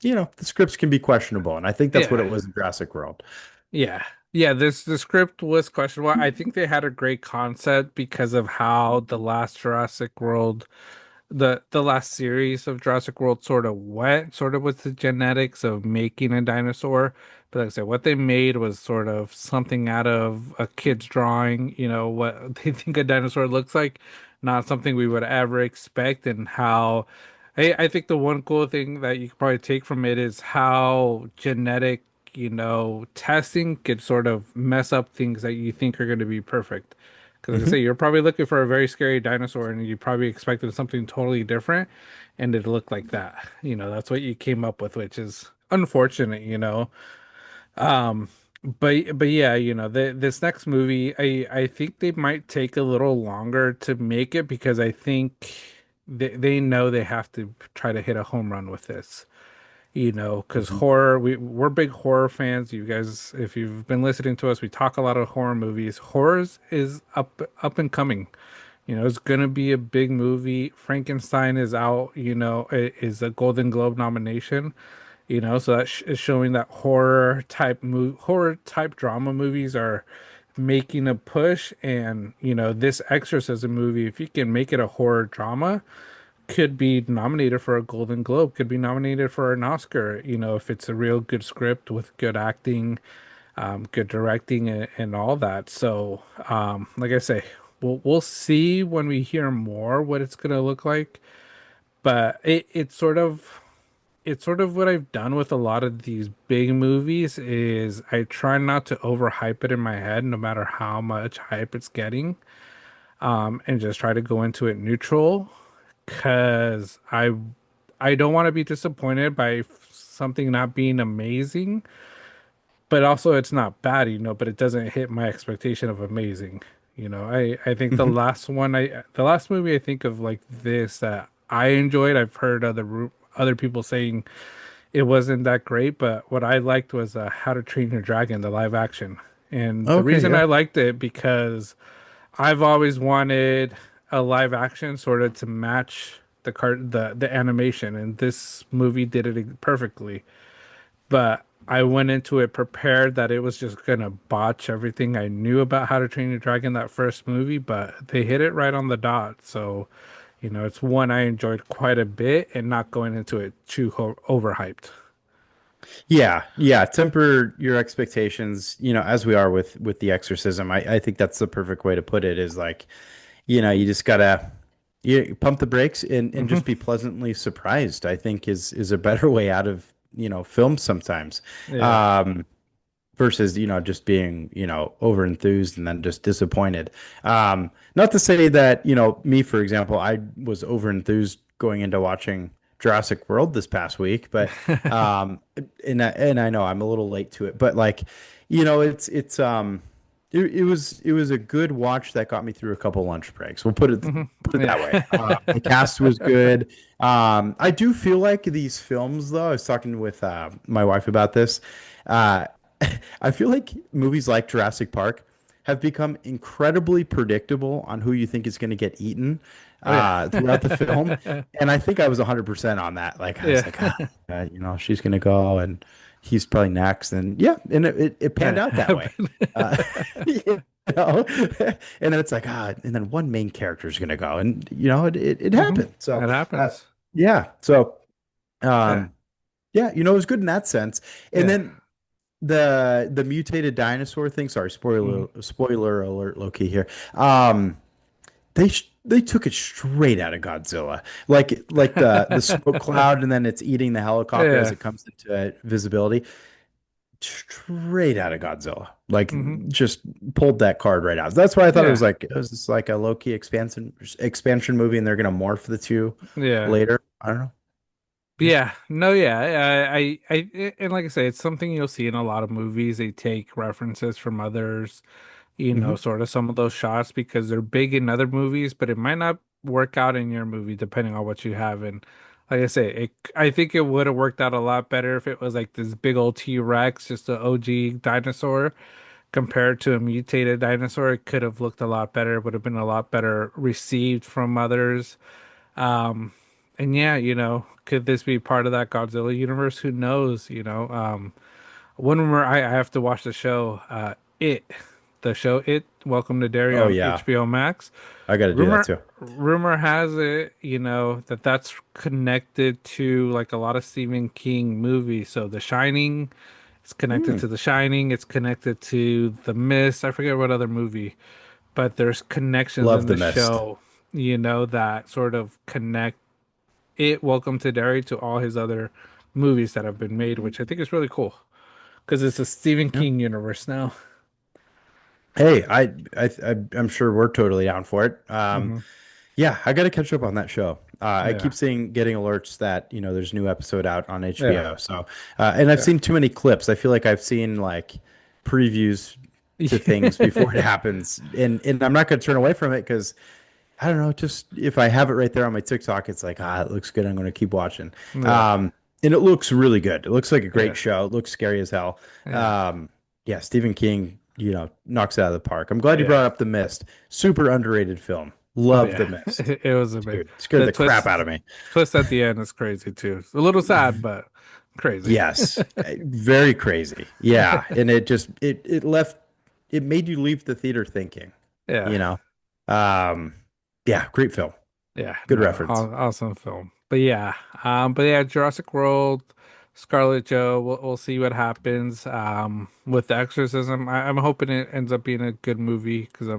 the scripts can be questionable, and I think that's what Yeah. it was in Jurassic World. Yeah. Yeah, this the script was questionable. I think they had a great concept because of how the last Jurassic World, the last series of Jurassic World sort of went, sort of with the genetics of making a dinosaur. But like I said, what they made was sort of something out of a kid's drawing, what they think a dinosaur looks like, not something we would ever expect, and how I think the one cool thing that you could probably take from it is how genetic, testing could sort of mess up things that you think are going to be perfect. Because, like I say, Mhm. you're probably looking for a very scary dinosaur and you probably expected something totally different and it looked like that. That's what you came up with, which is unfortunate. Um, but yeah, this next movie, I think they might take a little longer to make it because I think they know they have to try to hit a home run with this. Because Mhm. horror, we're big horror fans. You guys, if you've been listening to us, we talk a lot of horror movies. Horrors is up and coming. It's gonna be a big movie. Frankenstein is out, is a Golden Globe nomination, so that is showing that horror type drama movies are making a push. And, this Exorcism movie, if you can make it a horror drama, could be nominated for a Golden Globe, could be nominated for an Oscar, if it's a real good script with good acting, good directing, and all that. So, like I say, we'll see when we hear more what it's gonna look like. But it's sort of what I've done with a lot of these big movies is I try not to overhype it in my head, no matter how much hype it's getting, and just try to go into it neutral, because I don't want to be disappointed by something not being amazing, but also it's not bad, but it doesn't hit my expectation of amazing. I think the Mhm. last movie I think of like this that I enjoyed, I've heard other people saying it wasn't that great, but what I liked was How to Train Your Dragon, the live action. And the Okay, reason yeah. I liked it because I've always wanted a live action sort of to match the animation, and this movie did it perfectly. But I went into it prepared that it was just gonna botch everything I knew about How to Train Your Dragon, that first movie, but they hit it right on the dot. So, it's one I enjoyed quite a bit and not going into it too overhyped. Yeah, yeah. Temper your expectations, as we are with the exorcism. I think that's the perfect way to put it is like, you just gotta pump the brakes and Hmm. just be pleasantly surprised, I think is a better way out of, film sometimes. Yeah. Um, versus just being over enthused and then just disappointed. Not to say that me, for example, I was over enthused going into watching Jurassic World this past week, but um and I know I'm a little late to it, but like it was a good watch that got me through a couple lunch breaks. We'll Hmm. put it that way. The Yeah. cast was good. I do feel like these films, though, I was talking with my wife about this. Uh, I feel like movies like Jurassic Park have become incredibly predictable on who you think is going to get eaten. Oh yeah. throughout the film, and I think I was 100% on that. Like I was Yeah. like, oh, God, she's gonna go, and he's probably next, and yeah, and it panned That out that way. happened. Uh, you know, and then it's like and then one main character is gonna go, and it Hmm. happened. So That uh, happens. yeah, so Yeah. um, yeah, it was good in that sense, and Yeah. then the mutated dinosaur thing. Sorry, Hmm. spoiler alert, low key here. They took it straight out of Godzilla, like the smoke cloud, and then it's eating the helicopter as Yeah. it comes into visibility. Straight out of Godzilla, like Hmm. just pulled that card right out. That's why I thought Yeah. it was just like a low key expansion movie, and they're gonna morph the two Yeah. later. I don't know. But yeah, no, yeah, and like I say, it's something you'll see in a lot of movies. They take references from others, Hmm. sort of some of those shots because they're big in other movies, but it might not work out in your movie depending on what you have. And like I say, I think it would have worked out a lot better if it was like this big old T-Rex, just an OG dinosaur, compared to a mutated dinosaur. It could have looked a lot better, would have been a lot better received from others. Um, and yeah, could this be part of that Godzilla universe? Who knows? One rumor I have to watch the show, the show Welcome to Derry Oh on yeah, HBO Max. I got to do that Rumor too. rumor has it, that that's connected to like a lot of Stephen King movies. So The Shining, it's connected Hmm. to The Shining. It's connected to The Mist. I forget what other movie, but there's connections Love in the the mist. show, that sort of connect Welcome to Derry to all his other movies that have been made, which I think is really cool because it's a Stephen Yeah. King universe now. Hey, I'm sure we're totally down for it. Hmm. Yeah, I got to catch up on that show. I Yeah, keep getting alerts that there's a new episode out on yeah, HBO. So, and I've yeah. seen too many clips. I feel like I've seen like previews to things before it happens, and I'm not going to turn away from it because I don't know. Just if I have it right there on my TikTok, it's like it looks good. I'm going to keep watching. Yeah, Um, and it looks really good. It looks like a great yeah, show. It looks scary as hell. yeah, Um, yeah, Stephen King, knocks it out of the park. I'm glad you yeah. brought up The Mist. Super underrated film. Oh Love The yeah, Mist. it was amazing. Dude, scared The the crap out of me. twist at the end is crazy too. It's a little sad, but crazy. Yes, very crazy. Yeah, and it made you leave the theater thinking, Yeah, you know. Um, yeah, great film. yeah. Good No, reference. awesome film. But yeah, Jurassic World, Scarlet Joe. We'll see what happens. With the Exorcism, I'm hoping it ends up being a good movie because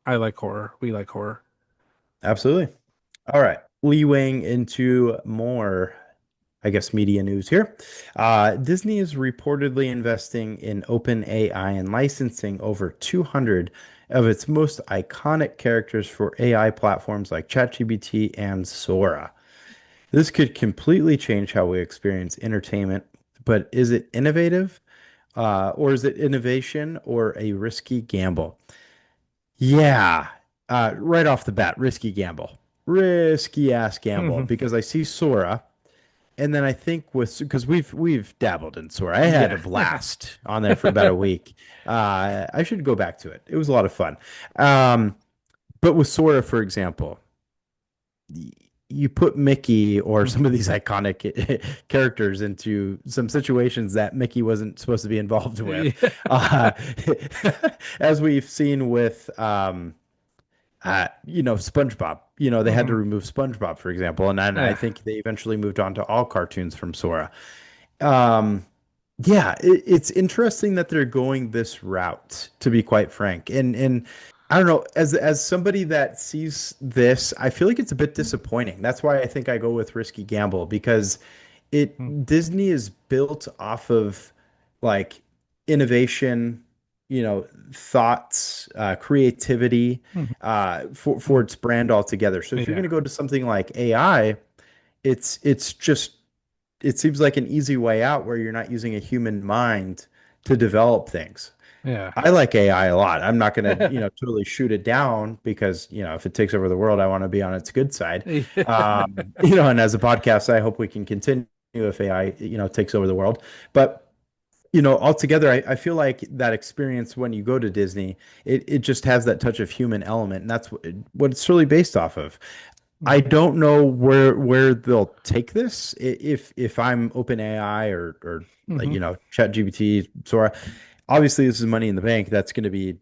I like horror. We like horror. Absolutely. All right. Leewaying into more, I guess, media news here. Disney is reportedly investing in OpenAI and licensing over 200 of its most iconic characters for AI platforms like ChatGPT and Sora. This could completely change how we experience entertainment, but is it innovative? Or is it innovation or a risky gamble? Yeah, right off the bat, risky gamble. Risky ass gamble Hmm. because I see Sora. And then I think because we've dabbled in Sora. I had a Yeah. blast on there for about a week. I should go back to it. It was a lot of fun. Um, but with Sora, for example, you put Mickey or some of these iconic characters into some situations that Mickey wasn't supposed to be involved with. Uh, Yeah. as we've seen with SpongeBob. They had to Hmm. remove SpongeBob, for example, and then I Yeah. think they eventually moved on to all cartoons from Sora. Um, yeah, it's interesting that they're going this route, to be quite frank. And I don't know, as somebody that sees this, I feel like it's a bit disappointing. That's why I think I go with risky gamble because Disney is built off of like innovation, thoughts, creativity, Mhm. for its brand altogether. So if you're going Yeah. to go to something like AI, it's just it seems like an easy way out where you're not using a human mind to develop things. Yeah. I like AI a lot. I'm not going to, totally shoot it down because, if it takes over the world, I want to be on its good side. Yeah. And as a podcast, I hope we can continue if AI, takes over the world. But, altogether, I feel like that experience when you go to Disney, it just has that touch of human element. And that's what it's really based off of. I Hmm. don't know where they'll take this. If I'm OpenAI or like, Hmm. ChatGPT, Sora, obviously this is money in the bank. That's going to be,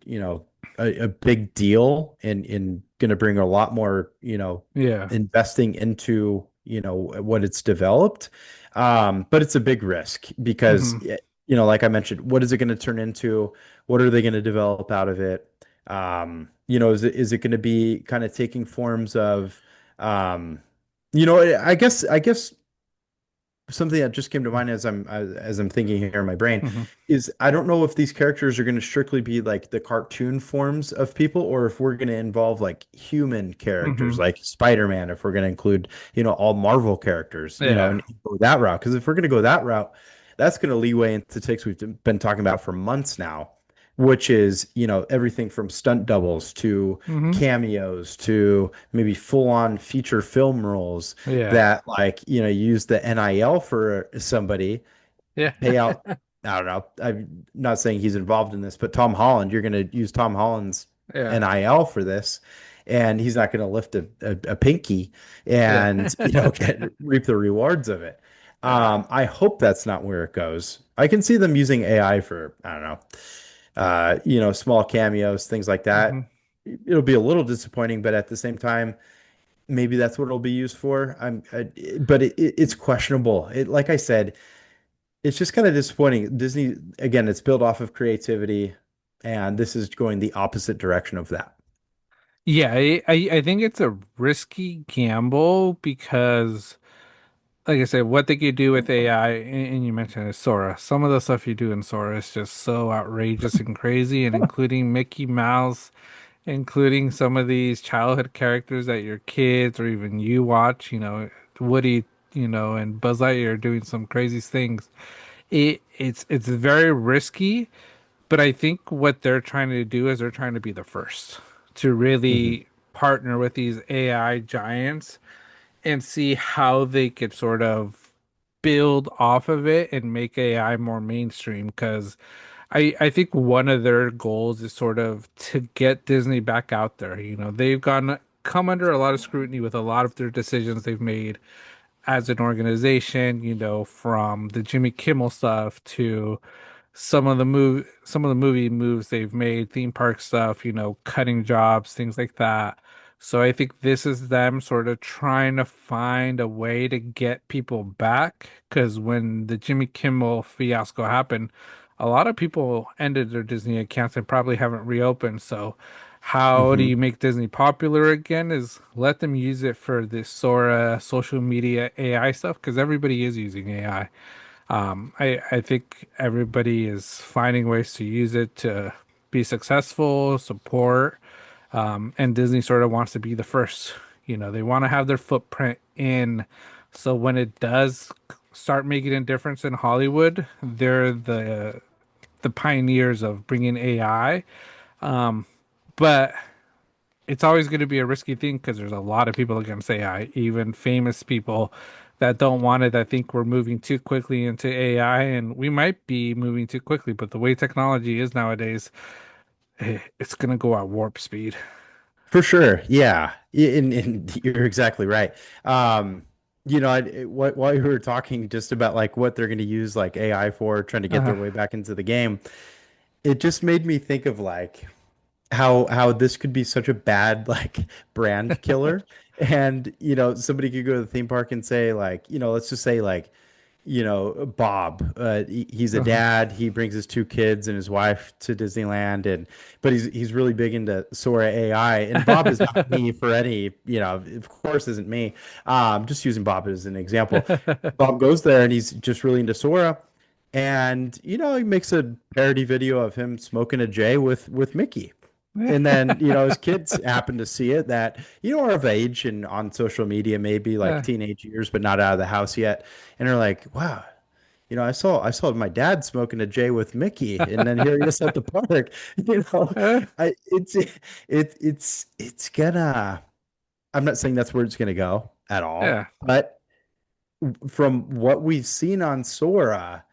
a big deal and going to bring a lot more, Yeah. investing into, what it's developed. But it's a big risk because, Hmm. like I mentioned, what is it going to turn into? What are they going to develop out of it? Is it going to be kind of taking forms of, um, I guess something that just came to mind as I'm thinking here in my brain Hmm. is I don't know if these characters are going to strictly be like the cartoon forms of people or if we're going to involve like human characters Hmm. like Spider-Man, if we're going to include, all Marvel characters, Yeah. and go that route. Because if we're going to go that route, that's going to leeway into takes we've been talking about for months now, which is, everything from stunt doubles to Hmm. cameos to maybe full-on feature film roles Yeah. that, like, use the NIL for somebody, Yeah. pay out. I don't know. I'm not saying he's involved in this, but Tom Holland, you're going to use Tom Holland's Yeah. NIL for this, and he's not going to lift a pinky Yeah. and, reap the rewards of it. Yeah. I hope that's not where it goes. I can see them using AI for, I don't know, small cameos, things like Hmm. that. It'll be a little disappointing, but at the same time, maybe that's what it'll be used for. But it's questionable. Like I said, it's just kind of disappointing. Disney, again, it's built off of creativity, and this is going the opposite direction of that. Yeah, I think it's a risky gamble because, like I said, what they could do with AI, and you mentioned is Sora. Some of the stuff you do in Sora is just so outrageous and crazy, and including Mickey Mouse, including some of these childhood characters that your kids or even you watch, Woody, and Buzz Lightyear doing some crazy things. It's very risky, but I think what they're trying to do is they're trying to be the first to Hmm. really partner with these AI giants and see how they could sort of build off of it and make AI more mainstream. Because I think one of their goals is sort of to get Disney back out there. They've gone come under a lot of scrutiny with a lot of their decisions they've made as an organization, from the Jimmy Kimmel stuff to some of the movie moves they've made, theme park stuff, cutting jobs, things like that. So I think this is them sort of trying to find a way to get people back because when the Jimmy Kimmel fiasco happened, a lot of people ended their Disney accounts and probably haven't reopened. So how do Hmm. you make Disney popular again is let them use it for this Sora social media AI stuff because everybody is using AI. I think everybody is finding ways to use it to be successful, support, and Disney sort of wants to be the first. They want to have their footprint in, so when it does start making a difference in Hollywood, they're the pioneers of bringing AI. But it's always going to be a risky thing because there's a lot of people against AI, even famous people that don't want it. I think we're moving too quickly into AI, and we might be moving too quickly. But the way technology is nowadays, it's going to go at warp speed. For sure. Yeah. And you're exactly right. While you were talking just about like what they're going to use like AI for, trying to get Uh, their way back into the game, it just made me think of like how this could be such a bad like brand killer. And somebody could go to the theme park and say like, let's just say like, Bob, he's a uh, dad. He brings his two kids and his wife to Disneyland, and but he's really big into Sora AI. And Bob is not me for any, of course isn't me. Just using Bob as an example. Bob goes there and he's just really into Sora, and he makes a parody video of him smoking a J with Mickey. And then, his kids happen to see it that, are of age and on social media, maybe like teenage years, but not out of the house yet. And they're like, wow, I saw my dad smoking a J with Mickey. And then here he is at the park. You know, I it's gonna, I'm not saying that's where it's gonna go at all, yeah. but from what we've seen on Sora,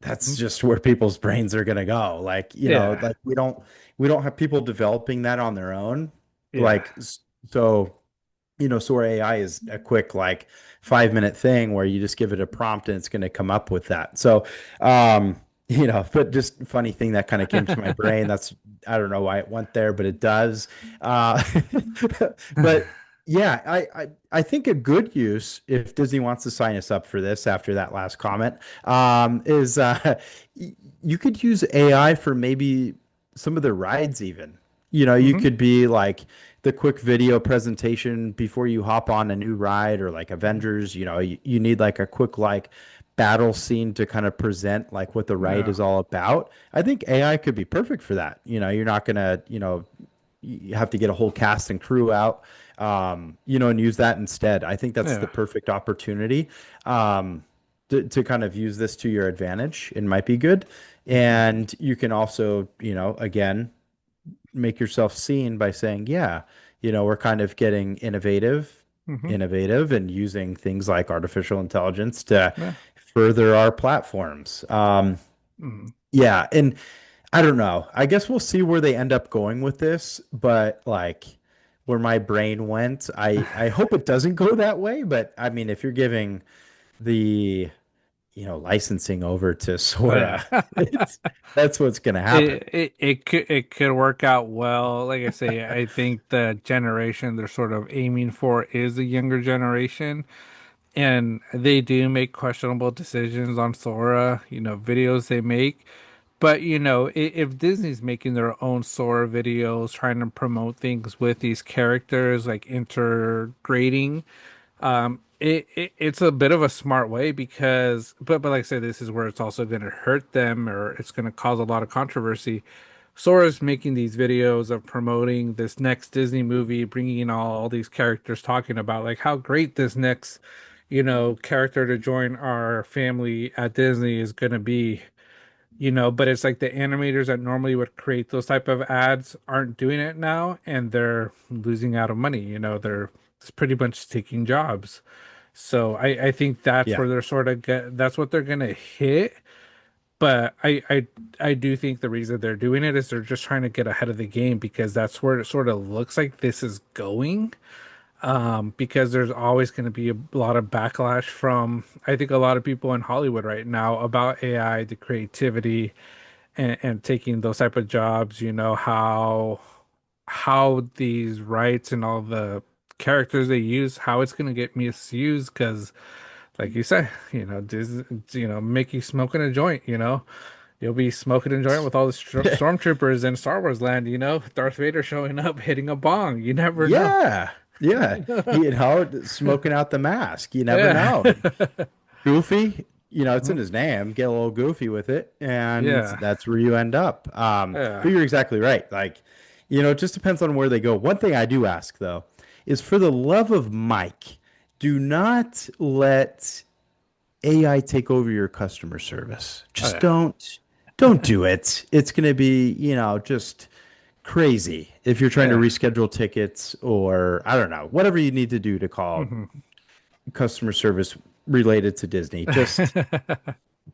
that's Mhm. just where people's brains are gonna go. Like, Yeah. like we don't have people developing that on their own. Yeah. Like, so Sora AI is a quick like 5 minute thing where you just give it a prompt and it's going to come up with that. So, but just funny thing that kind of came to my brain. That's I don't know why it went there, but it does. Uh, but yeah, I think a good use if Disney wants to sign us up for this after that last comment, is you could use AI for maybe some of the rides even. You Hmm. could be like the quick video presentation before you hop on a new ride or like Avengers, you need like a quick like battle scene to kind of present like what the ride Yeah. is all about. I think AI could be perfect for that. You're not gonna, you have to get a whole cast and crew out, and use that instead. I think that's the Yeah. perfect opportunity. To kind of use this to your advantage. It might be good. Hmm. And you can also, again, make yourself seen by saying, yeah, we're kind of getting Hmm. innovative and using things like artificial intelligence to Yeah. further our platforms. Hmm. Yeah, and I don't know. I guess we'll see where they end up going with this, but like where my brain went, I hope it doesn't go that way, but I mean, if you're giving the, licensing over to Yeah. Sora, that's what's going to happen. It could work out well. Like I say, I think the generation they're sort of aiming for is the younger generation, and they do make questionable decisions on Sora, videos they make. But if Disney's making their own Sora videos, trying to promote things with these characters, like intergrading, it's a bit of a smart way because, but like I said, this is where it's also going to hurt them or it's going to cause a lot of controversy. Sora's making these videos of promoting this next Disney movie, bringing in all these characters, talking about like how great this next, character to join our family at Disney is going to be. But it's like the animators that normally would create those type of ads aren't doing it now, and they're losing out of money. They're it's pretty much taking jobs. So I think that's Yeah. where they're sort of that's what they're gonna hit. But I do think the reason they're doing it is they're just trying to get ahead of the game because that's where it sort of looks like this is going. Because there's always going to be a lot of backlash from I think a lot of people in Hollywood right now about AI, the creativity, and taking those type of jobs. How these rights and all the characters they use, how it's going to get misused because like you said, Disney, Mickey smoking a joint, you'll be smoking a joint with all the stormtroopers in Star Wars land, Darth Vader showing up hitting a bong. You never know. Yeah. Yeah. Smoking out the mask. You never Yeah. know. Goofy, it's in his name. Get a little goofy with it, and Yeah. that's where you end up. But Yeah. you're exactly right. Like, it just depends on where they go. One thing I do ask though is for the love of Mike, do not let AI take over your customer service. Oh Just yeah. don't do it. It's going to be, just crazy if you're trying to Yeah. reschedule tickets or I don't know, whatever you need to do to call Hmm. customer service related to Disney. Just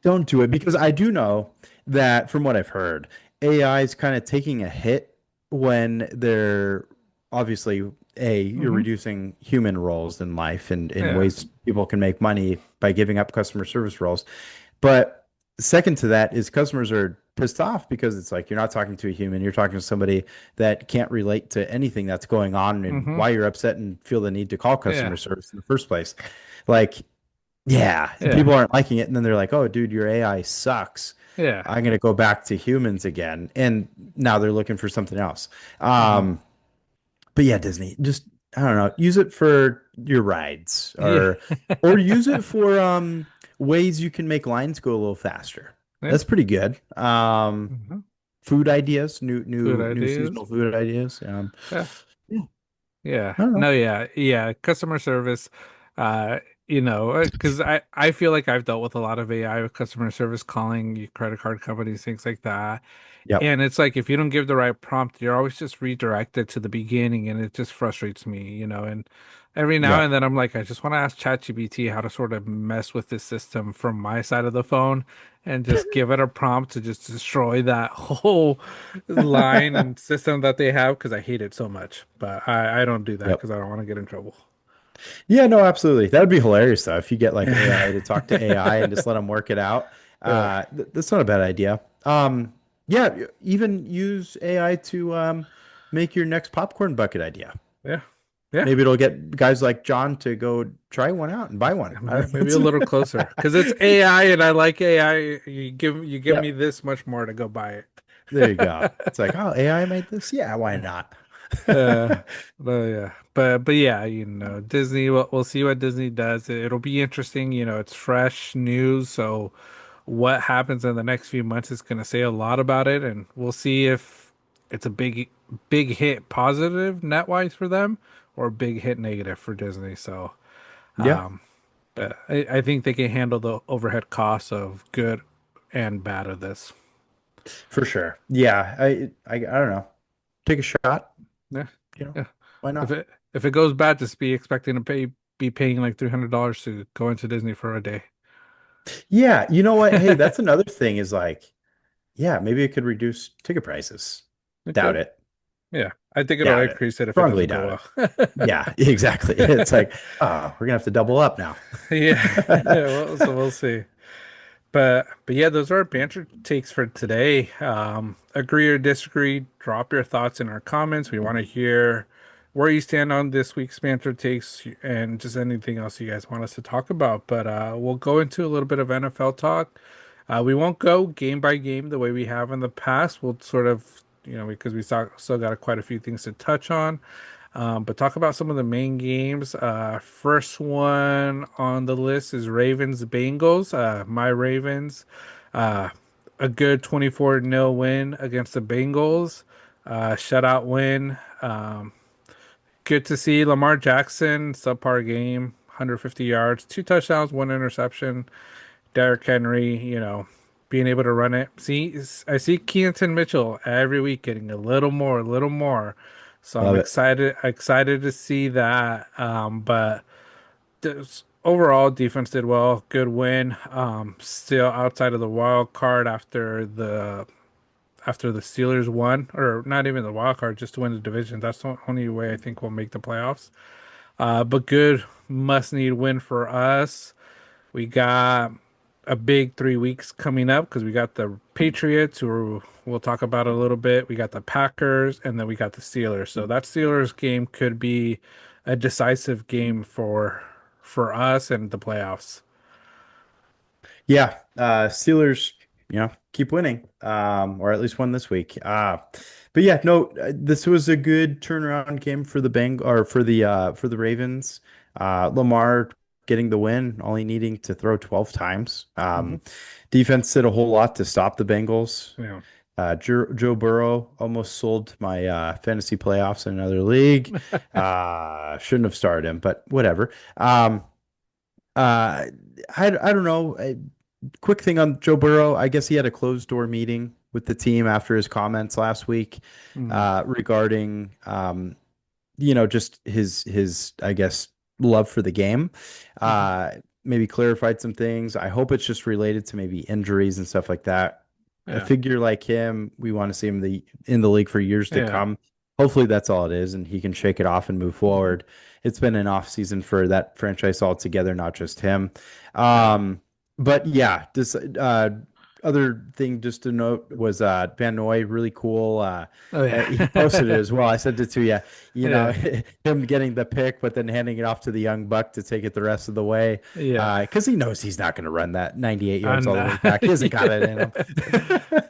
don't do it because I do know that from what I've heard, AI is kind of taking a hit when they're obviously you're Hmm. reducing human roles in life and in Yeah. ways people can make money by giving up customer service roles. But second to that is customers are pissed off because it's like you're not talking to a human, you're talking to somebody that can't relate to anything that's going on and Hmm. why you're upset and feel the need to call customer Yeah. service in the first place. Like, yeah, Yeah. people aren't liking it, and then they're like, "Oh, dude, your AI sucks. Yeah. I'm gonna go back to humans again." And now they're looking for something else. Hmm. Um, but yeah, Disney, just I don't know, use it for your rides, Yeah. or use it for ways you can make lines go a little faster. Yeah. That's pretty good. Hmm. Food ideas, new Food new new ideas. seasonal food ideas. Yeah. Yeah, Yeah. I don't know. No, yeah. Yeah. Customer service, uh, because I feel like I've dealt with a lot of AI with customer service calling credit card companies, things like that. Yep, And it's like if you don't give the right prompt, you're always just redirected to the beginning, and it just frustrates me, And every now yep. and then I'm like, I just want to ask ChatGPT how to sort of mess with this system from my side of the phone and just give it a prompt to just destroy that whole line and system that they have because I hate it so much. But I don't do that Yep. because I don't want to get in trouble. Yeah, no, absolutely. That would be hilarious though if you get like AI to talk to Yeah. AI and just let them work it out. Yeah. That's not a bad idea. Yeah, even use AI to make your next popcorn bucket idea. Yeah. Yeah. Maybe it'll get guys like John to go try one out and buy one. I don't Maybe a know. little closer because it's AI and I like AI. You give me Yep, this much more to go buy there you go. it. It's like, oh, AI made this? Yeah, why not? Uh, yeah, but yeah, Disney. We'll see what Disney does. It'll be interesting. It's fresh news, so what happens in the next few months is going to say a lot about it, and we'll see if it's a big hit positive net wise for them or a big hit negative for Disney. So, Yeah, but I think they can handle the overhead costs of good and bad of this. for sure. Yeah, I don't know. Take a shot, Yeah, you know. yeah. Why If not? it goes bad, just be expecting to be paying like $300 to go into Disney for a day. Yeah, you know what? Hey, that's another thing is like, yeah, maybe it could reduce ticket prices. It Doubt could. it. Yeah, I think it'll Doubt it. increase it if it Strongly doesn't go doubt it. well. Yeah, exactly. It's like, oh, we're gonna have to double up now. Yeah, yeah. Well, so we'll see. But yeah, those are our banter takes for today. Agree or disagree, drop your thoughts in our comments. We want to hear where you stand on this week's banter takes and just anything else you guys want us to talk about. But we'll go into a little bit of NFL talk. We won't go game by game the way we have in the past. We'll sort of, because we still got quite a few things to touch on. But talk about some of the main games. First one on the list is Ravens Bengals. My Ravens, uh, a good 24-0 win against the Bengals. Shutout win. Good to see Lamar Jackson, subpar game, 150 yards, two touchdowns, one interception. Derrick Henry, being able to run it. I see Keaton Mitchell every week getting a little more, a little more. So I'm Love it. excited to see that. But overall, defense did well. Good win. Still outside of the wild card after the Steelers won, or not even the wild card, just to win the division. That's the only way I think we'll make the playoffs. But good must need win for us. We got a big 3 weeks coming up because we got the Patriots, who we'll talk about a little bit. We got the Packers, and then we got the Steelers. So that Steelers game could be a decisive game for us and the playoffs. Yeah, Steelers, keep winning, or at least won this week. But yeah, no, this was a good turnaround game for the for the Ravens. Lamar getting the win, only needing to throw 12 times. Hmm. Defense did a whole lot to stop the Bengals. Yeah. Joe Burrow almost sold my fantasy playoffs in another league. Shouldn't have started him, but whatever. Uh, I don't know. Quick thing on Joe Burrow. I guess he had a closed door meeting with the team after his comments last week Hmm. regarding just his I guess love for the game. Hmm. Maybe clarified some things. I hope it's just related to maybe injuries and stuff like that. A Yeah. figure like him, we want to see him in the league for years to Yeah. come. Hopefully that's all it is, and he can shake it off and move Hmm. forward. It's been an off season for that franchise altogether, not just him. Yeah. But yeah, this other thing just to note was Van Noy, really cool. Oh He posted it yeah. as well. I sent it to you. You know, Yeah. him getting the pick, but then handing it off to the young buck to take it the rest of the way, Yeah. because he knows he's not going to run that 98 yards And all the way back. He hasn't got it in yeah. him.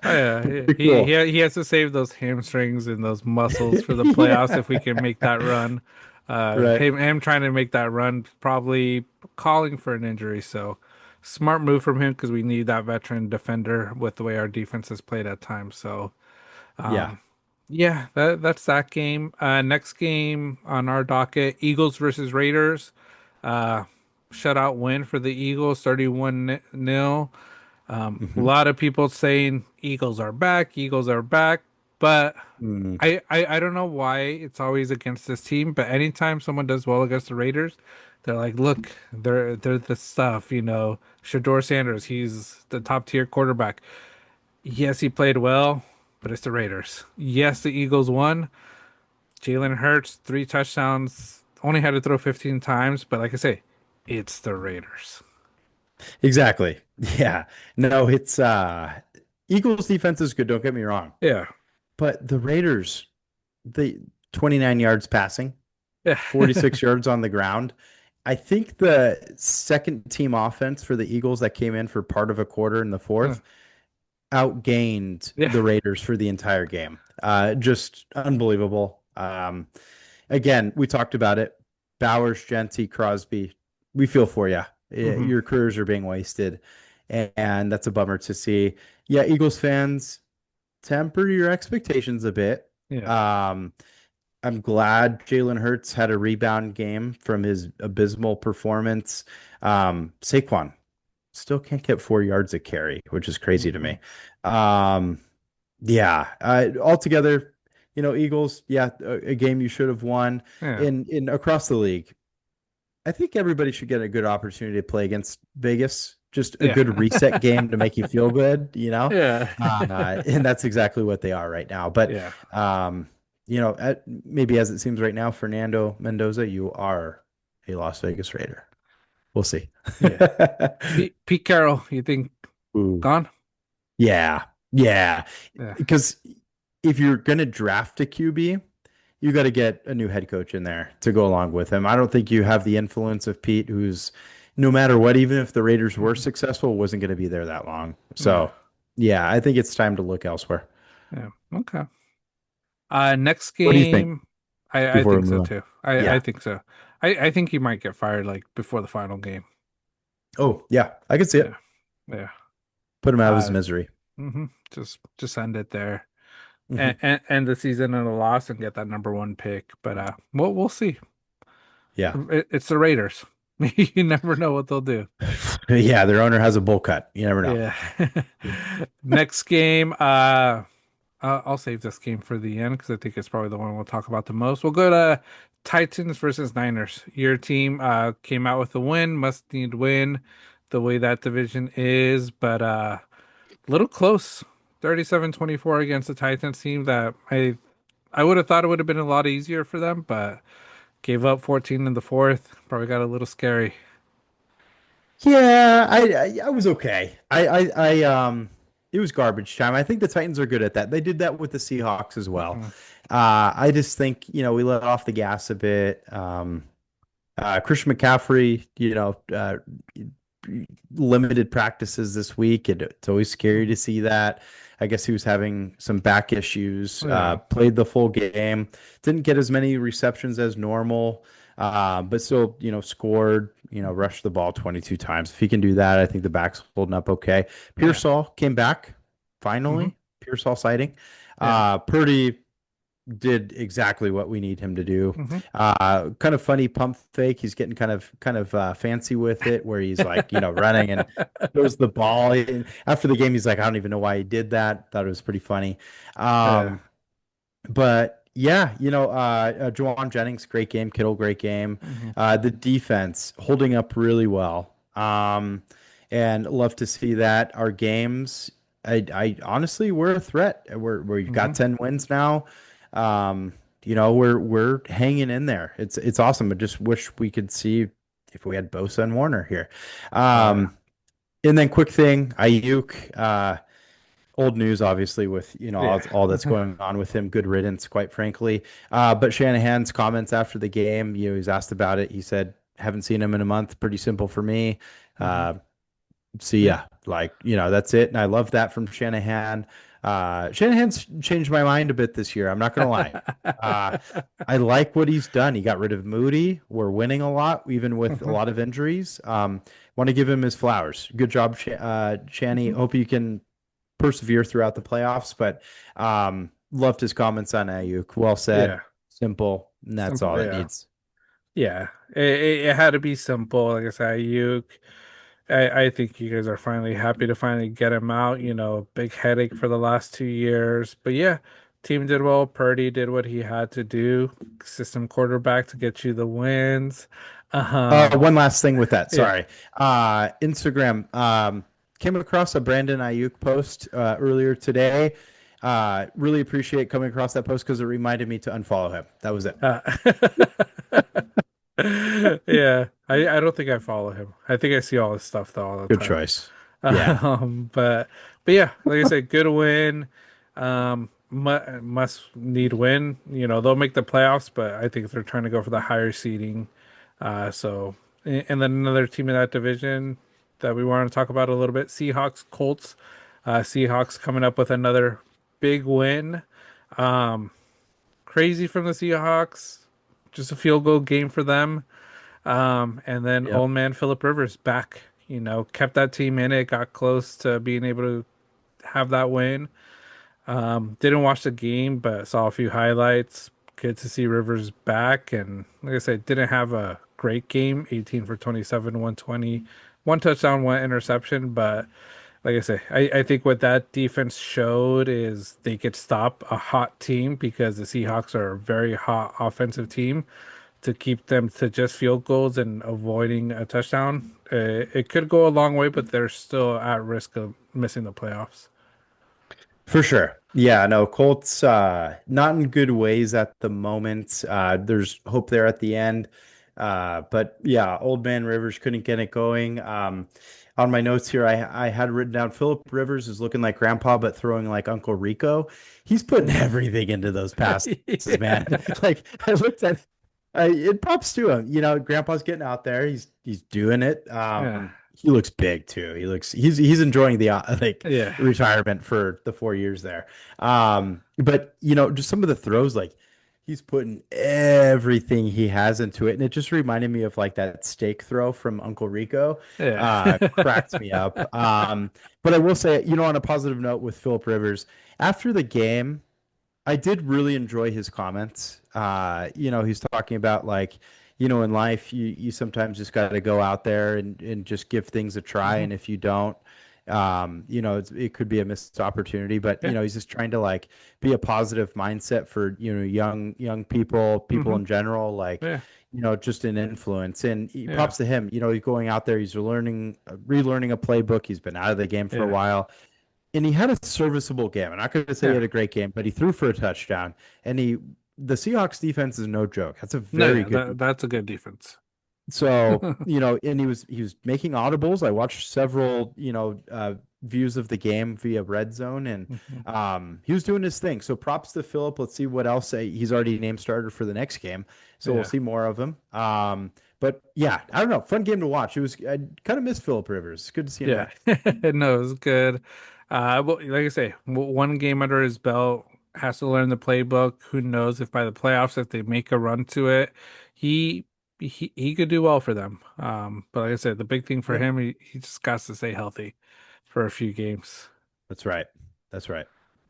Oh yeah, Pretty cool, he has to save those hamstrings and those muscles for the playoffs if we can make that run. right? Him trying to make that run, probably calling for an injury. So smart move from him because we need that veteran defender with the way our defense has played at times. So Yeah. yeah, that's that game. Next game on our docket, Eagles versus Raiders. Uh, Shutout win for the Eagles, 31-0. A Hmm. lot of people saying Eagles are back, Eagles are back, but Mm. I don't know why it's always against this team, but anytime someone does well against the Raiders, they're like, look, they're the stuff, Shador Sanders, he's the top tier quarterback. Yes, he played well, but it's the Raiders. Yes, the Eagles won. Jalen Hurts, three touchdowns. only had to throw 15 times, but like I say, it's the Raiders. Exactly. Yeah. No, it's Eagles defense is good, don't get me wrong. Yeah. But the Raiders, the 29 yards passing, Yeah. 46 yards on the ground. I think the second team offense for the Eagles that came in for part of a quarter in the Uh, fourth outgained yeah. the Raiders for the entire game. Just unbelievable. Again, we talked about it. Bowers, Genty, Crosby, we feel for you. Hmm. Your careers are being wasted, and that's a bummer to see. Yeah, Eagles fans, temper your expectations a bit. Yeah. Um, I'm glad Jalen Hurts had a rebound game from his abysmal performance. Saquon still can't get 4 yards a carry, which is crazy to Hmm. me. Um, yeah, altogether, Eagles, yeah, a game you should have won Yeah. in across the league. I think everybody should get a good opportunity to play against Vegas. Just a Yeah. good reset game to make you feel good. Yeah. And that's exactly what they are right now. But, Yeah. um, maybe as it seems right now, Fernando Mendoza, you are a Las Vegas Raider. We'll see. Yeah. Pete Carroll, you think Ooh. gone? Yeah. Yeah. Yeah. Because if you're going to draft a QB, you got to get a new head coach in there to go along with him. I don't think you have the influence of Pete, who's no matter what, even if the Raiders were Mhm. successful, wasn't going to be there that long. Yeah. So, yeah, I think it's time to look elsewhere. Yeah. Okay. Next What do you think game, I before we think move so on? too. I Yeah. think so. I think he might get fired like before the final game. Oh, yeah, I can see Yeah. it. Yeah. Put him out of his Uh, misery. just end it there. And, Hmm. and end the season in a loss and get that number one pick. But we'll see. Yeah. It's the Raiders. You never know what they'll do. Yeah, their owner has a bowl cut. You never know. Yeah. Next game, I'll save this game for the end because I think it's probably the one we'll talk about the most. We'll go to Titans versus Niners. Your team came out with a win, must need win the way that division is, but little close. 37-24 against the Titans team that I would have thought it would have been a lot easier for them, but gave up 14 in the fourth. Probably got a little scary. Yeah, I was okay. It was garbage time. I think the Titans are good at that. They did that with the Seahawks as well. Hmm. I just think, we let off the gas a bit. Christian McCaffrey, limited practices this week. It's always scary to Hmm. see that. I guess he was having some back issues. Yeah. Played the full game. Didn't get as many receptions as normal, but still, scored. Rushed the ball 22 times. If he can do that, I think the back's holding up okay. Yeah. Pearsall came back Hmm. finally. Pearsall sighting. Yeah. Purdy did exactly what we need him to do. Hmm. Kind of funny pump fake. He's getting kind of fancy with it, where he's like, running and throws the ball. And after the game, he's like, I don't even know why he did that. Thought it was pretty funny. Yeah. But yeah, Juwan Jennings, great game. Kittle, great game. Hmm. The defense holding up really well. And love to see that. Our games, I honestly, we're a threat. We've got Hmm. 10 wins now. We're hanging in there. It's awesome. I just wish we could see if we had Bosa and Warner here. Oh yeah. Um, and then quick thing, Ayuk, old news, obviously, with Yeah. all that's going on with him. Good riddance, quite frankly. But Shanahan's comments after the game, he's asked about it. He said, "Haven't seen him in a month. Pretty simple for me." Hmm. Uh, so Yeah. yeah, like, that's it. And I love that from Shanahan. Shanahan's changed my mind a bit this year. I'm not gonna lie. Uh, I like what he's done. He got rid of Moody. We're winning a lot, even with a Hmm. lot of injuries. Want to give him his flowers. Good job, Channy. Hmm. Hope you can persevere throughout the playoffs. But loved his comments on Ayuk. Well said, Yeah. simple, and that's all Simple. it Yeah. needs. Yeah. It had to be simple. Like I said, you I think you guys are finally happy to finally get him out. Big headache for the last 2 years. But yeah, team did well. Purdy did what he had to do. System quarterback to get you the wins. Um, One last thing with that. yeah. Sorry. Instagram came across a Brandon Ayuk post earlier today. Really appreciate coming across that post because it reminded me to unfollow him. That was it. Uh, Yeah, I don't think I follow him. I think I see all his stuff though all the Good time. choice. Yeah, But yeah, like I said, good win. Must need win. They'll make the playoffs, but I think they're trying to go for the higher seeding. And then another team in that division that we want to talk about a little bit, Seahawks, Colts. Seahawks coming up with another big win. Um, Crazy from the Seahawks. Just a field goal game for them. And then yep. old man Philip Rivers back, kept that team in it, got close to being able to have that win. Didn't watch the game, but saw a few highlights. Good to see Rivers back. And like I said, didn't have a great game, 18 for 27, 120, one touchdown, one interception. But like I say, I think what that defense showed is they could stop a hot team because the Seahawks are a very hot offensive team to keep them to just field goals and avoiding a touchdown. It could go a long way, but they're still at risk of missing the playoffs. For sure. Yeah, no, Colts not in good ways at the moment. There's hope there at the end. But yeah, old man Rivers couldn't get it going. On my notes here, I had written down Philip Rivers is looking like grandpa, but throwing like Uncle Rico. He's putting everything into those passes, man. Yeah. Like I looked at it props to him. Grandpa's getting out there. He's doing it. Yeah. He looks big too. He's enjoying the like Yeah. retirement for the 4 years there. But just some of the throws, like he's putting everything he has into it, and it just reminded me of like that steak throw from Uncle Rico. Yeah. Cracked me up. But I will say, on a positive note with Philip Rivers, after the game, I did really enjoy his comments. He's talking about like, in life you sometimes just got to go out there and just give things a try, Mhm. and if you don't, it could be a missed opportunity. But Yeah. he's just trying to like be a positive mindset for young people Hmm. in general, like Yeah. just an influence. And Yeah. props to him. He's going out there, he's relearning a playbook. He's been out of the game for a Yeah. while, and he had a serviceable game. I'm not going to say he Yeah. had a great game, but he threw for a touchdown. And the Seahawks defense is no joke. That's a No, very yeah, good that's a good defense. so, and he was making audibles. I watched several, views of the game via Red Zone, and Mhm. he was doing his thing. So props to Philip. Let's see what else. He's already named starter for the next game, so we'll Yeah. see more of him. But yeah, I don't know. Fun game to watch. I kind of miss Philip Rivers. It's good to see him Yeah. back. No, it was good. Well, like I say, one game under his belt, has to learn the playbook. Who knows if by the playoffs, if they make a run to it, he he could do well for them. But like I said, the big thing for Yep, him, he just got to stay healthy for a few games. that's right. That's right.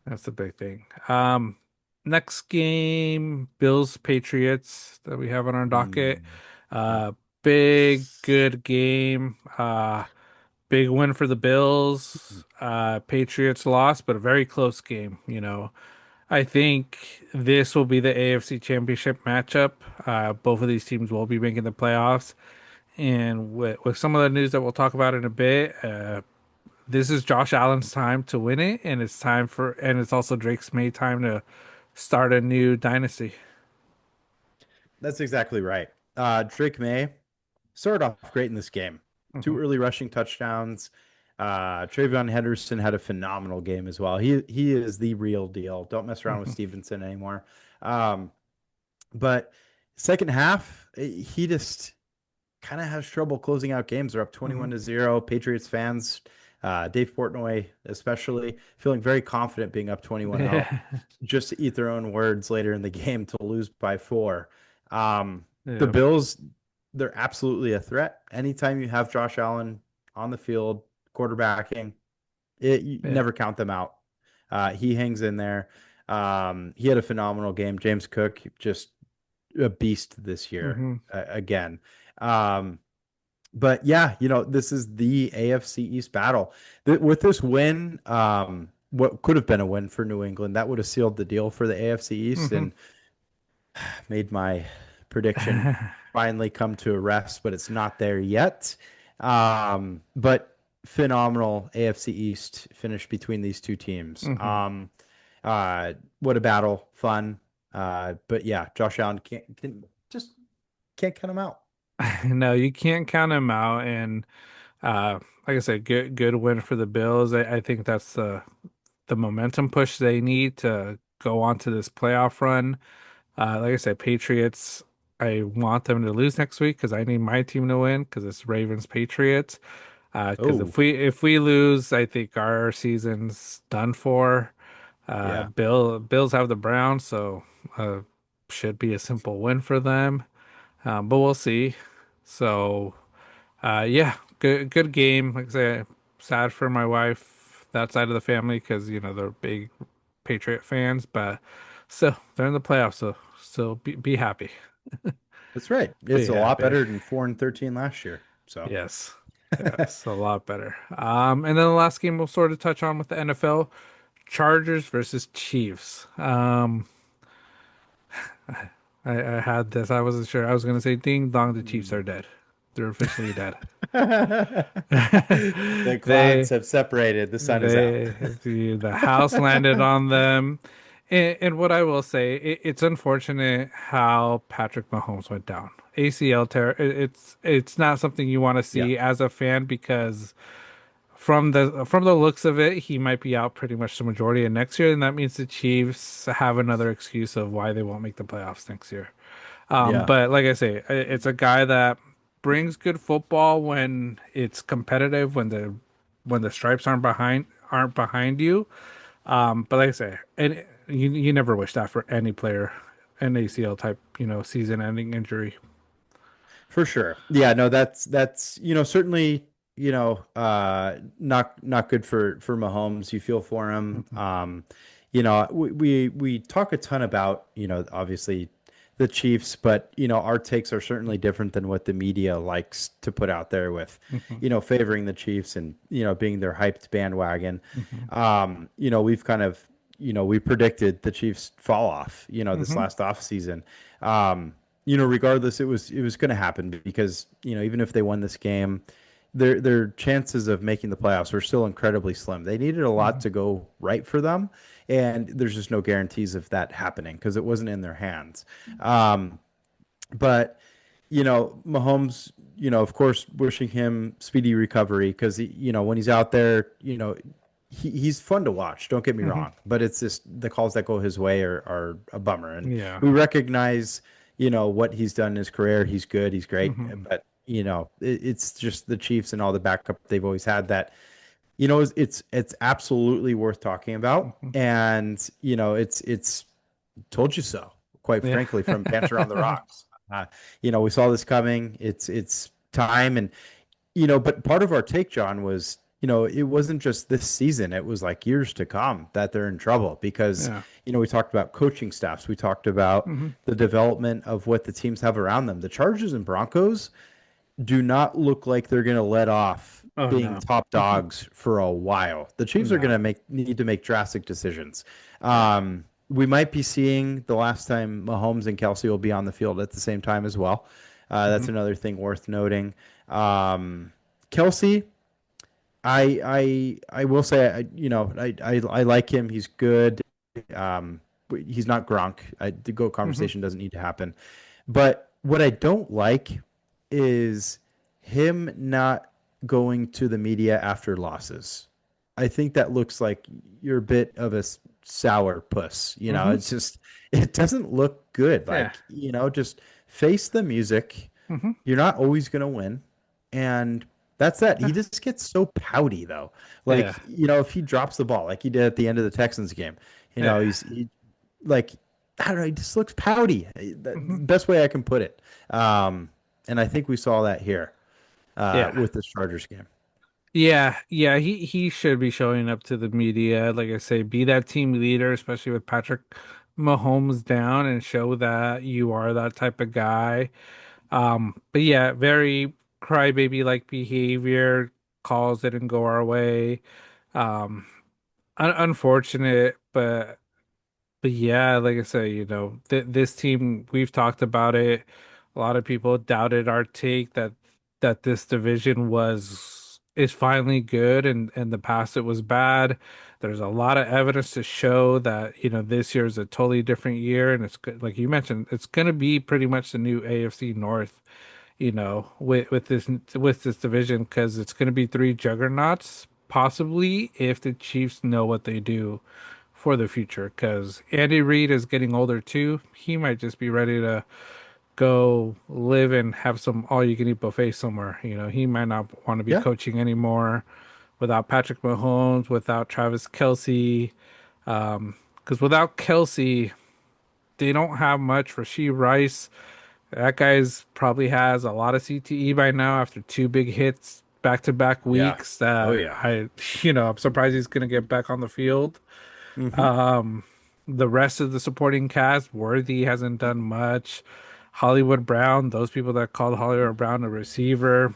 That's the big thing. Next game, Bills Patriots that we have on our docket. Mm, yep. Uh, Big good game. Big win for the Bills. Patriots lost, but a very close game. I think this will be the AFC Championship matchup. Both of these teams will be making the playoffs. And with some of the news that we'll talk about in a bit, this is Josh Allen's time to win it, and it's also Drake's May time to start a new dynasty. That's exactly right. Drake May started off great in this game. Hmm. Two early rushing touchdowns. Travion Henderson had a phenomenal game as well. He is the real deal. Don't mess around with Hmm. Stevenson anymore. Um, but second half, he just kind of has trouble closing out games. They're up Hmm. 21-0. Patriots fans, Dave Portnoy especially, feeling very confident being up 21-0, Yeah. just to eat their own words later in the game to lose by 4. The Yeah. Bills, they're absolutely a threat. Anytime you have Josh Allen on the field, quarterbacking, you Yeah. never count them out. He hangs in there. He had a phenomenal game. James Cook, just a beast this year Hmm. again. Um, but yeah, this is the AFC East battle. With this win, what could have been a win for New England, that would have sealed the deal for the AFC East Hmm. and made my prediction finally come to a rest, but it's not there yet. But phenomenal AFC East finish between these two teams. Hmm. What a battle, fun. But yeah, Josh Allen can just can't count them out. No, you can't count him out. And like I said, good win for the Bills. I think that's the momentum push they need to go on to this playoff run. Like I said, Patriots, I want them to lose next week because I need my team to win because it's Ravens Patriots. Because Oh, if we lose, I think our season's done for. yeah. Bills have the Browns, so uh, should be a simple win for them. But we'll see. So yeah, good game. Like I said, sad for my wife, that side of the family, because they're big Patriot fans, but still they're in the playoffs, so still be happy. That's right. Be It's a lot happy. better than 4-13 last year. So, Yes. Yes, a lot better. And then the last game we'll sort of touch on with the NFL, Chargers versus Chiefs. I had this. I wasn't sure. I was gonna say ding dong, the Chiefs are mm. dead. They're officially dead. The clouds They have separated. The sun is out. the house landed on them. And what I will say, it's unfortunate how Patrick Mahomes went down. ACL tear. It's not something you want to Yeah, see as a fan because from the looks of it, he might be out pretty much the majority of next year, and that means the Chiefs have another excuse of why they won't make the playoffs next year. yeah, But like I say, it's a guy that brings good football when it's competitive, when the stripes aren't behind you. But like I say, and you never wish that for any player, an ACL type, season-ending injury. for sure. Yeah, no, that's certainly not good for Mahomes. You feel for him. Hmm. We talk a ton about obviously the Chiefs, but our takes are certainly different than what the media likes to put out there with Hmm. favoring the Chiefs and being their hyped bandwagon. Hmm. We've kind of we predicted the Chiefs fall off this Hmm. last off season. um Regardless, it was going to happen because even if they won this game, their chances of making the playoffs were still incredibly slim. They needed a lot Hmm. to go right for them, and there's just no guarantees of that happening because it wasn't in their hands. Um, but Mahomes, of course, wishing him speedy recovery because when he's out there, he's fun to watch. Don't get me Hmm. wrong, but it's just the calls that go his way are a bummer, and Yeah. we recognize what he's done in his career. He's good, he's great, Hmm. but it's just the Chiefs and all the backup they've always had that it's absolutely worth talking about, Hmm. and it's told you so, quite Yeah. frankly, from Banter on the Rocks. We saw this coming. It's time, and but part of our take, John, was it wasn't just this season; it was like years to come that they're in trouble because Yeah. we talked about coaching staffs, we talked about Hmm. the development of what the teams have around them. The Chargers and Broncos do not look like they're going to let off Oh being no. top dogs for a while. The Chiefs are going No. to need to make drastic decisions. Yeah. We might be seeing the last time Mahomes and Kelsey will be on the field at the same time as well. Hmm. That's another thing worth noting. Kelsey, I will say, I like him. He's good. Um, he's not Gronk. The GOAT Hmm. conversation doesn't need to happen. But what I don't like is him not going to the media after losses. I think that looks like you're a bit of a sour puss. Hmm. It's just, it doesn't look good. Yeah. Like, just face the music. Hmm. You're not always going to win. And that's that. He just gets so pouty, though. Like, Yeah. if he drops the ball, like he did at the end of the Texans game, Yeah. like, I don't know, he just looks pouty. The Hmm. best way I can put it. Um, and I think we saw that here Yeah. with this Chargers game. Yeah, yeah, he should be showing up to the media, like I say, be that team leader, especially with Patrick Mahomes down, and show that you are that type of guy. But yeah, very crybaby like behavior, calls didn't go our way. Um, unfortunate, but yeah, like I say, this team, we've talked about it. A lot of people doubted our take that this division was is finally good, and in the past it was bad. There's a lot of evidence to show that, this year is a totally different year, and it's good, like you mentioned, it's going to be pretty much the new AFC North, with this division, because it's going to be three juggernauts, possibly, if the Chiefs know what they do for the future. Because Andy Reid is getting older too. He might just be ready to go live and have some all-you-can-eat buffet somewhere. He might not want to be Yeah. coaching anymore without Patrick Mahomes, without Travis Kelce. Because without Kelce, they don't have much. Rasheed Rice, that guy's probably has a lot of CTE by now after two big hits back-to-back Yeah. weeks Oh that yeah. I'm surprised he's going to get back on the field. Hmm. Um, the rest of the supporting cast, Worthy hasn't done much. Hollywood Brown, those people that called Hollywood Brown a receiver,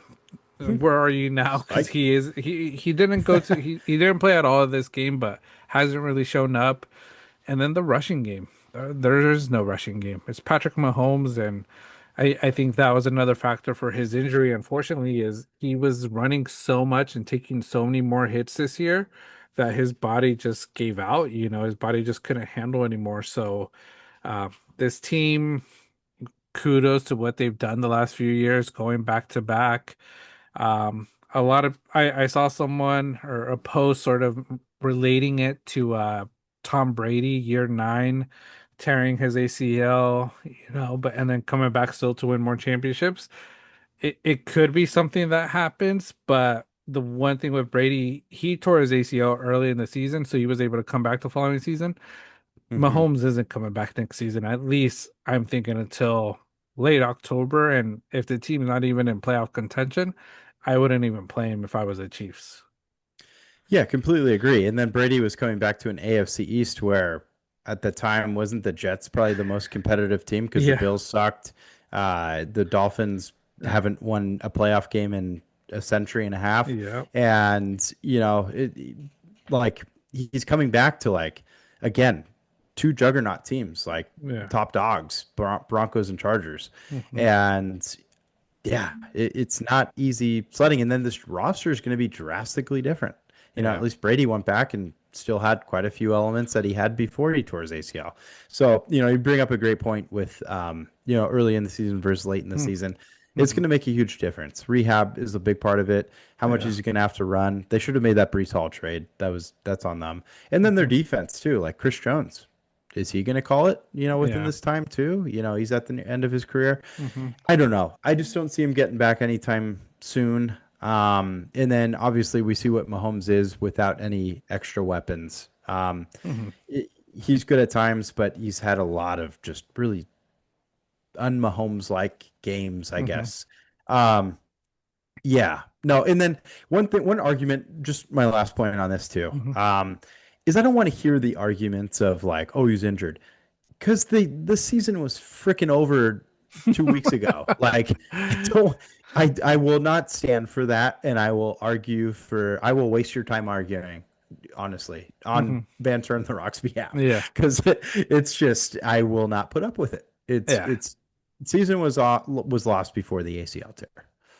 where are you now? Because Psych. he didn't go to he didn't play at all of this game, but hasn't really shown up. And then the rushing game, there's no rushing game. It's Patrick Mahomes, and I think that was another factor for his injury. Unfortunately, is he was running so much and taking so many more hits this year that his body just gave out. His body just couldn't handle anymore. So this team, kudos to what they've done the last few years, going back to back. A lot of I saw someone or a post sort of relating it to Tom Brady, year nine, tearing his ACL, but and then coming back still to win more championships. It could be something that happens, but the one thing with Brady, he tore his ACL early in the season, so he was able to come back the following season. Hmm. Mahomes isn't coming back next season. At least I'm thinking until late October. And if the team's not even in playoff contention, I wouldn't even play him if I was the Chiefs. Yeah, completely agree. And then Brady was coming back to an AFC East where at the time wasn't the Jets probably the most competitive team because the Yeah. Bills sucked. The Dolphins Yeah. haven't won a playoff game in a century and a half. Yeah. And, like he's coming back to like, again, two juggernaut teams, like Yeah. top dogs, Broncos and Chargers. Hmm. And yeah, it's not easy sledding. And then this roster is going to be drastically different. At Yeah. least Brady went back and still had quite a few elements that he had before he tore his ACL. So, you bring up a great point with, early in the season versus late in the season. It's Hmm. going to make a huge difference. Rehab is a big part of it. How much Yeah. is he going to have to run? They should have made that Brees Hall trade. That's on them. And then their Hmm. defense too, like Chris Jones. Is he going to call it, within Yeah. this time too? He's at the end of his career. Hmm. I don't know. I just don't see him getting back anytime soon. And then obviously we see what Mahomes is without any extra weapons. Hmm. He's good at times, but he's had a lot of just really un-Mahomes like games, I Hmm. guess. Um, yeah, no. And then one argument, just my last point on this too, Hmm. is I don't want to hear the arguments of like, oh, he's injured because the season was freaking over 2 weeks ago. Like I don't I will not stand for that and I will waste your time arguing, honestly, on Hmm. Banter on the Rock's behalf. Yeah. Because it's just I will not put up with it. Yeah. It's season was lost before the ACL tear.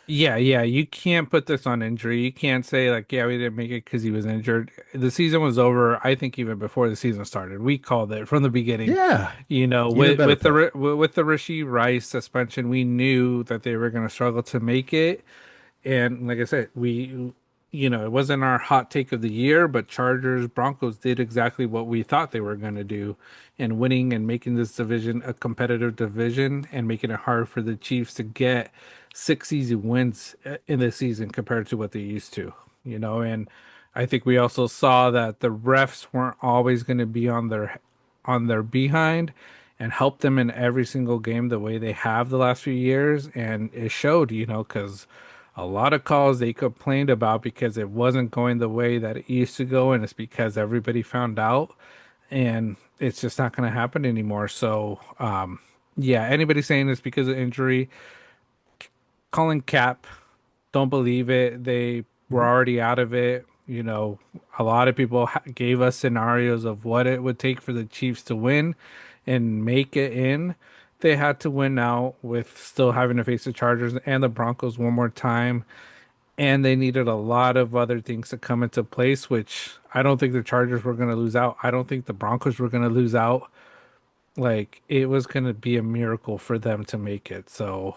Yeah, yeah, you can't put this on injury. You can't say like, yeah, we didn't make it because he was injured. The season was over, I think, even before the season started. We called it from the beginning. Yeah. Even With better put. with the Rasheed Rice suspension, we knew that they were going to struggle to make it. And like I said, it wasn't our hot take of the year, but Chargers, Broncos did exactly what we thought they were going to do, and winning and making this division a competitive division and making it hard for the Chiefs to get six easy wins in this season compared to what they used to. And I think we also saw that the refs weren't always going to be on their behind and help them in every single game the way they have the last few years. And it showed, because a lot of calls they complained about because it wasn't going the way that it used to go. And it's because everybody found out. And it's just not going to happen anymore. So, yeah, anybody saying it's because of injury, calling cap, don't believe it. They were Mhm. already out of it. A lot of people gave us scenarios of what it would take for the Chiefs to win and make it in. They had to win out with still having to face the Chargers and the Broncos one more time. and they needed a lot of other things to come into place, which I don't think the Chargers were going to lose out. I don't think the Broncos were going to lose out. Like it was going to be a miracle for them to make it. So,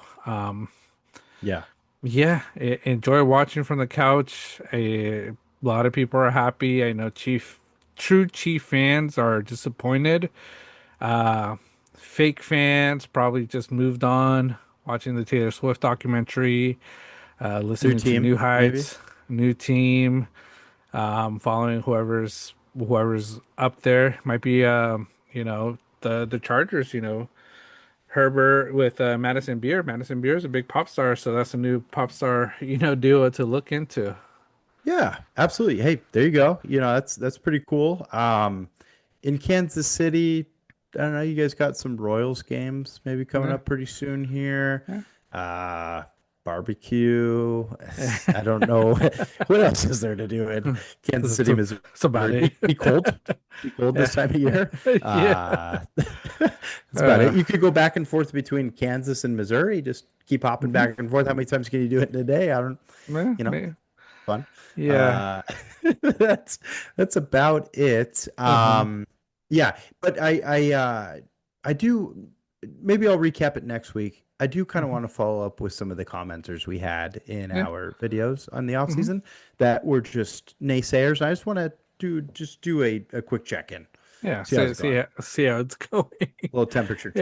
Yeah. yeah, enjoy watching from the couch. A lot of people are happy. I know true Chief fans are disappointed. Uh, Fake fans probably just moved on, watching the Taylor Swift documentary, New listening to team, New maybe. Heights, new team, following whoever's up there. Might be the Chargers. Herbert with Madison Beer. Madison Beer is a big pop star, so that's a new pop star duo to look into. Yeah, absolutely. Hey, there you go. That's pretty cool. In Kansas City, I don't know, you guys got some Royals games maybe coming Yeah, up pretty soon here. yeah. Uh, Barbecue. I don't know what else is there to do in Kansas That's, City, Missouri. that's about it. Be cold. Be cold Yeah. this time of year. Yeah. That's about it. Uh, You could go back and forth between Kansas and Missouri. Just keep hopping mhm. back and forth. How many times can you do it in a day? I don't, Yeah, you know man. fun. Yeah. Uh, that's that's about it. Uh-huh. Yeah, but I do. Maybe I'll recap it next week. I do kind of Hmm. want to follow up with some of the commenters we had in Yeah. our videos on the off Hmm. season that were just naysayers. I just want to do a quick check in, Yeah. see how's it going, See how it's going. a little temperature check.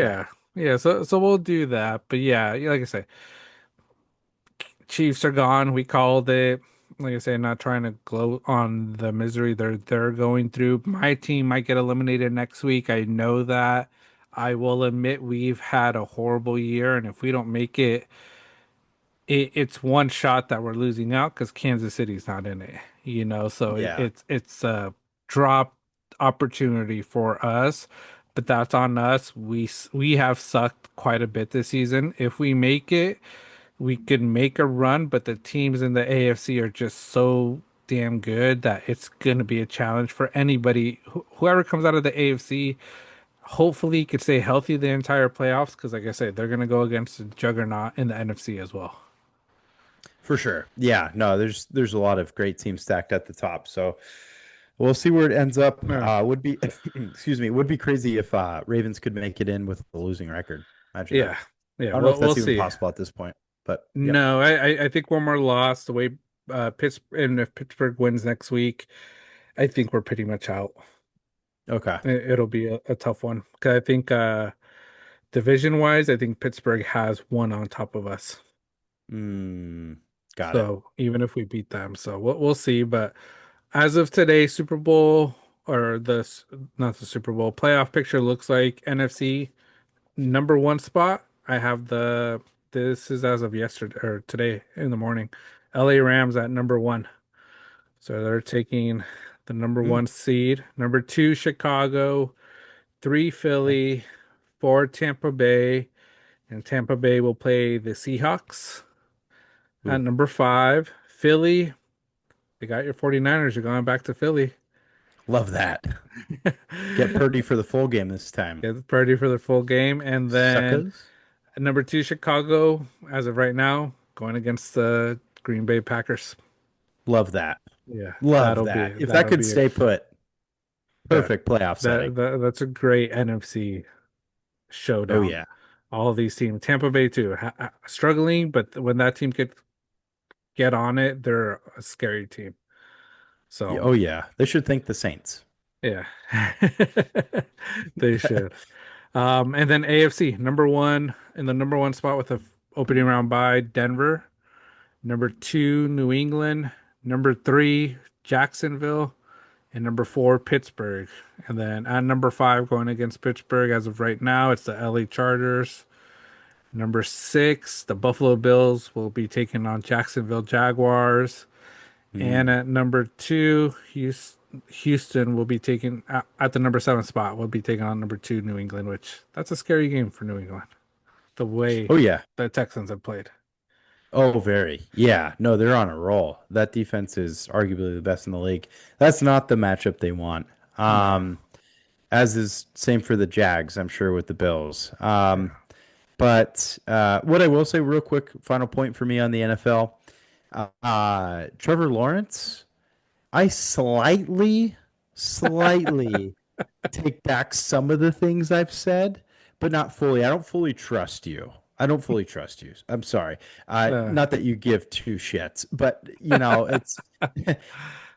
Yeah. Yeah. So we'll do that. But yeah, like I say, Chiefs are gone. We called it. Like I say, not trying to gloat on the misery they're going through. My team might get eliminated next week. I know that. I will admit we've had a horrible year, and if we don't make it, it's one shot that we're losing out because Kansas City's not in it. So Yeah, it's a drop opportunity for us, but that's on us. We have sucked quite a bit this season. If we make it, we could make a run, but the teams in the AFC are just so damn good that it's going to be a challenge for anybody. Whoever comes out of the AFC, hopefully could stay healthy the entire playoffs because, like I said, they're going to go against the juggernaut in the NFC as well. for sure. Yeah, no, there's a lot of great teams stacked at the top. So we'll see where it ends up. Yeah. Would be, excuse me, would be crazy if Ravens could make it in with a losing record. Imagine that. Yeah. Yeah. I don't know if We'll that's even see. possible at this point, but yep. No, I think one more loss, the way and if Pittsburgh wins next week, I think we're pretty much out. Okay. It'll be a tough one because I think division wise, I think Pittsburgh has one on top of us. Mm, got it. So even if we beat them, so we'll see. But as of today, Super Bowl or not the Super Bowl playoff picture looks like NFC number one spot. I have this is as of yesterday or today in the morning. LA Rams at number one. So they're taking the number Mm, one seed. Number two, Chicago. Three, okay. Philly. Four, Tampa Bay. And Tampa Bay will play the Seahawks. At Ooh, number five, Philly. They got your 49ers. You're going back to Philly. love that. Get Purdy for the full game this time. Get the party for the full game. And then Suckers. at number two, Chicago, as of right now, going against the Green Bay Packers. Love that. Yeah, Love that. If that that'll could be stay put, yeah, perfect playoff setting. that's a great NFC Oh showdown. yeah. All of these teams, Tampa Bay too, struggling, but when that team could get on it, they're a scary team. So Oh yeah. They should thank the Saints. yeah, they should. And then AFC number one in the number one spot with the opening round by Denver. Number two, New England. Number three, Jacksonville. And number four, Pittsburgh. And then at number five, going against Pittsburgh as of right now, it's the LA Chargers. Number six, the Buffalo Bills will be taking on Jacksonville Jaguars. And Mm. at number two, Houston will be taking at the number seven spot. Will be taking on number two, New England, which that's a scary game for New England. The way Oh yeah. the Texans have played. Oh, very. Yeah. No, they're on a roll. That defense is arguably the best in the league. That's not the matchup they want. No. As is same for the Jags, I'm sure, with the Bills. Yeah. But what I will say, real quick, final point for me on the NFL. Trevor Lawrence, I slightly take back some of the things I've said, but not fully. I don't fully trust you. I don't fully trust you. I'm sorry. Uh, Not that you give two shits, but it's.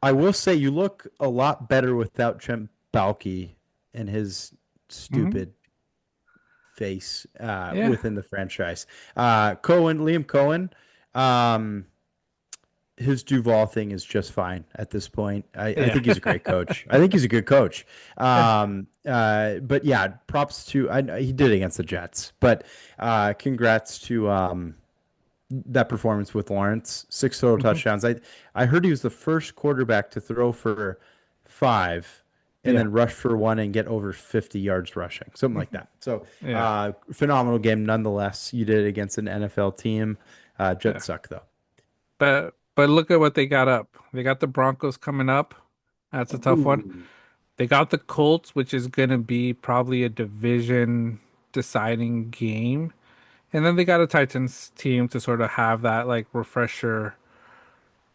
I will say you look a lot better without Trent Baalke and his mhm. stupid face Yeah. within the franchise. Liam Cohen. Um, his Duval thing is just fine at this point. I Yeah. think he's a great coach. I think he's a good coach. Yeah. But yeah, props to he did it against the Jets. But congrats to that performance with Lawrence. 6 total Mhm. touchdowns. I heard he was the first quarterback to throw for five and Yeah. then rush for one and get over 50 yards rushing, something like Mhm. that. So Yeah. phenomenal game nonetheless. You did it against an NFL team. Yeah. Jets suck though. But look at what they got up. They got the Broncos coming up. That's a tough one. Ooh. They got the Colts, which is gonna be probably a division deciding game. And then they got a Titans team to sort of have that like refresher,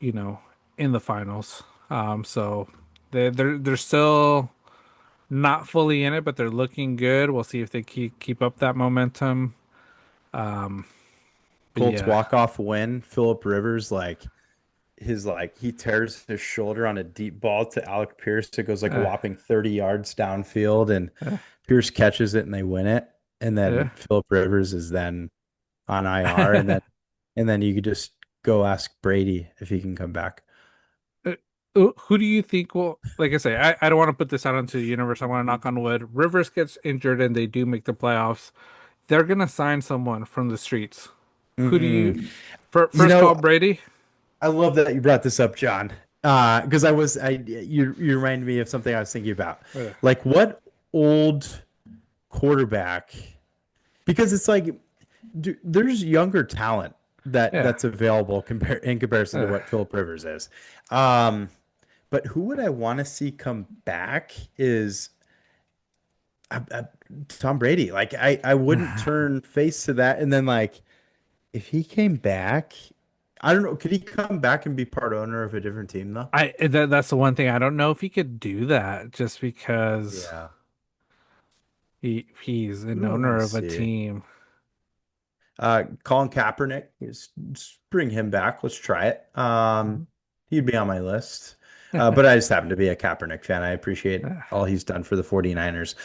you know, in the finals. So they're still not fully in it, but they're looking good. We'll see if they keep up that momentum. Um, but Colts yeah, walk off win. Philip Rivers he tears his shoulder on a deep ball to Alec Pierce. It goes like a uh, whopping 30 yards downfield, and uh, Pierce catches it and they win it. And yeah. then Philip Rivers is then on IR, and then you could just go ask Brady if he can come back. Uh, who do you think will, like I say, I don't want to put this out into the universe. I want to knock on wood. Rivers gets injured and they do make the playoffs. They're gonna sign someone from the streets. Who do you, Mm-mm. You first call know, Brady? I love that you brought this up, John. Because you reminded me of something I was thinking about. Uh, Like what old quarterback? Because it's like there's younger talent yeah. that's available in comparison to Uh, what Philip Rivers is. Um, but who would I want to see come back is uh, Tom Brady. Like I wouldn't turn face to that. And then like if he came back, I don't know, could he come back and be part owner of a different team though? that's the one thing I don't know if he could do that just because Yeah. he's Who an do I want owner to of a see? team. Colin Kaepernick, just bring him back. Let's try it. Mhm. He'd be on my list. But I just happen to be a Kaepernick fan. I appreciate all he's done for the 49ers.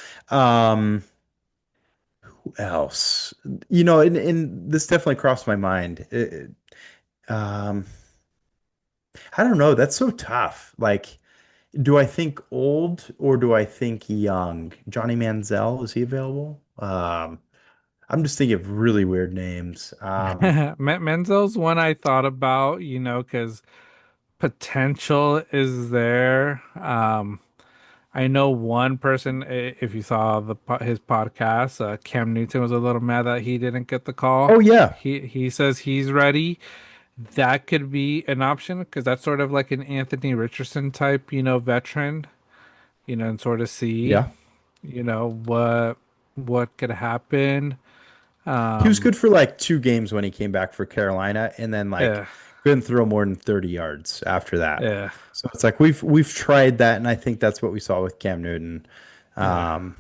Who else? And this definitely crossed my mind. Um, I don't know. That's so tough. Like, do I think old or do I think young? Johnny Manziel, is he available? I'm just thinking of really weird names. Menzel's one I thought about, because potential is there. I know one person, if you saw his podcast, Cam Newton was a little mad that he didn't get the call. Oh yeah, He says he's ready. That could be an option because that's sort of like an Anthony Richardson type, veteran, and sort of see, yeah. what could happen. He was Um, good for like 2 games when he came back for Carolina, and then like yeah, couldn't throw more than 30 yards after that. yeah, So it's like we've tried that, and I think that's what we saw with Cam Newton. yeah. Um,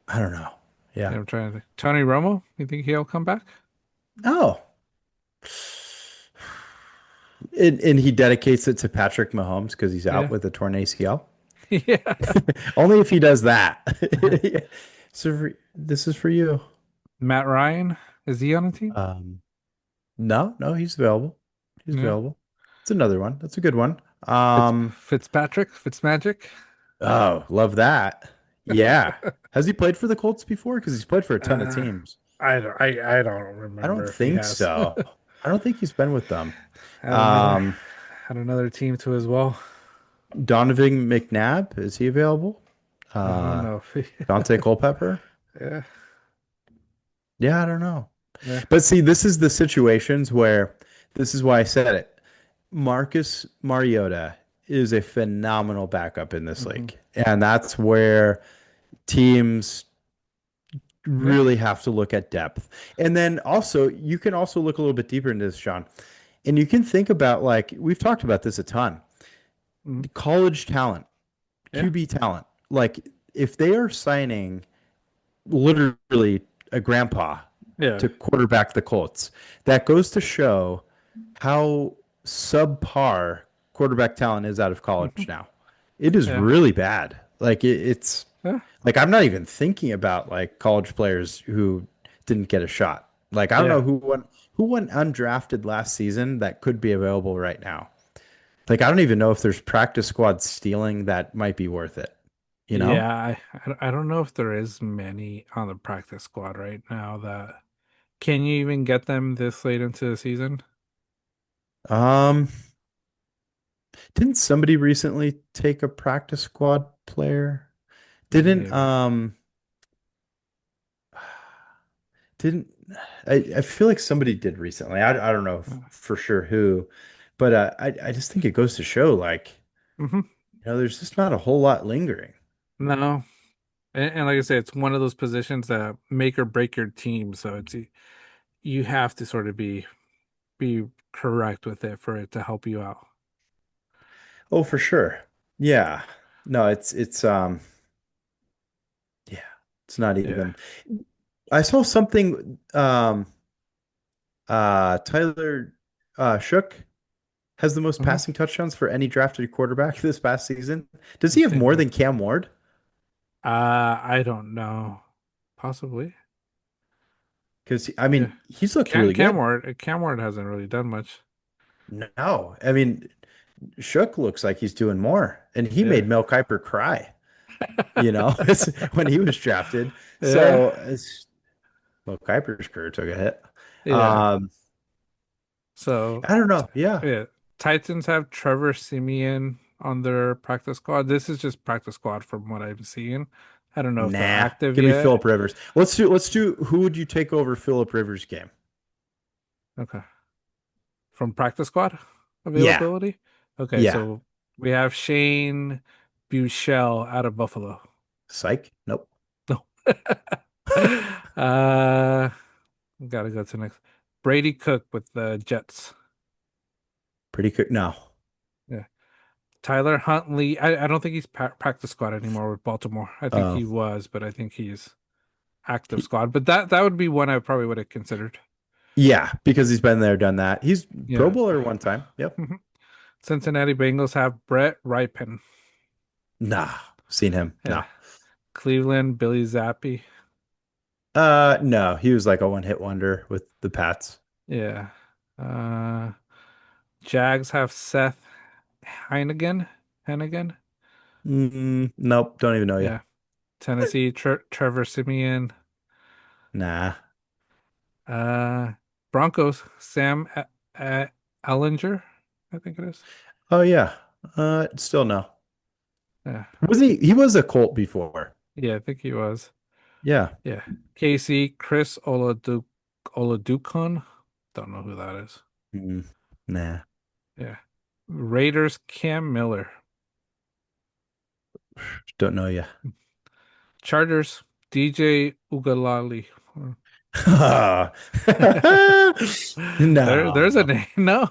I don't know. Yeah. I'm trying to think. Tony Romo, you think he'll come back? Oh, and he dedicates it to Patrick Mahomes because he's out Yeah, with a torn ACL. yeah. Only if he does that. So this is for you. Matt Ryan, is he on the team? Um, no, he's available. He's Yeah. available. It's another one. That's a good one. Fitzpatrick, Fitzmagic. Oh, love that. Yeah. Has he played for the Colts before? Because he's played for a ton of Uh, teams. I don't I don't remember if he think has. so. I don't think he's been with them. Had another Um, had another team too as well. Donovan McNabb, is he available? I don't Uh, know if he, Dante Culpepper? yeah, Yeah, I don't know. yeah. But see, this is the situations where this is why I said it. Marcus Mariota is a phenomenal backup in this Hmm. league. And that's where teams Yeah. really have to look at depth. And then also, you can also look a little bit deeper into this, Sean. And you can think about like we've talked about this a ton. Mhm. College talent, Yeah. QB talent. Like if they are signing literally a grandpa Yeah. to quarterback the Colts, that goes to show how subpar quarterback talent is out of college Mhm. now. It is Yeah. really bad. It's Yeah. like I'm not even thinking about like college players who didn't get a shot. Like I don't know Yeah. who went undrafted last season that could be available right now. Like I don't even know if there's practice squad stealing that might be worth it. You know? Yeah. I don't know if there is many on the practice squad right now that can you even get them this late into the season? Um, didn't somebody recently take a practice squad player? Didn't Maybe. didn't I feel like somebody did recently. I don't know Uh, for sure who, but I just think it goes to show like, mhm. there's just not a whole lot lingering. No. And like I say, it's one of those positions that make or break your team. So you have to sort of be correct with it for it to help you out. Oh, for sure. Yeah. No, it's yeah, it's not Yeah. even. I saw something Tyler Shook has the most Mhm. passing touchdowns for any drafted quarterback this past season. Does he have more than Cam Ward? I don't know. Possibly. Because I Yeah. mean, he's looked really good. Cam Ward hasn't really done much. No, I mean, Shook looks like he's doing more, and he Yeah. made Mel Kiper cry. When he was drafted. Yeah. So Mel Kiper's career took a hit. Yeah. Um, So, I don't know. Yeah, yeah. Titans have Trevor Simeon on their practice squad. This is just practice squad from what I'm seeing. I don't know if they're nah. active Give me yet. Philip Rivers. Let's do. Who would you take over Philip Rivers' game? Okay. From practice squad Yeah, availability. Okay, yeah. so we have Shane Buechele out of Buffalo. Psych. Nope. No. uh, gotta go to next. Brady Cook with the Jets. Pretty quick. No. Yeah. Tyler Huntley. I don't think he's practice squad anymore with Baltimore. I think Uh, he was, but I think he's active squad. But that would be one I probably would have considered. yeah, because he's been there, done that. He's Pro Yeah. Bowler one time. Yep. Mhm. Cincinnati Bengals have Brett Ripon. Nah, seen him. Yeah. No. Cleveland Billy Zappi. No, he was like a one-hit wonder with the Pats. Yeah. Uh, Jags have Seth Heineken. Hennigan. Nope, don't even know you. Yeah. Tennessee Trevor Simeon. Nah. Uh, Broncos Sam Ellinger. I think it is. Oh yeah. Still no. Yeah. Was he? He was a Colt before. Yeah, I think he was. Yeah. Yeah. KC Chris Oladukun. Don't know who that is. Mm, nah. Yeah. Raiders Cam Miller. Don't know you. Chargers DJ Ugalali. There's a No. name. No.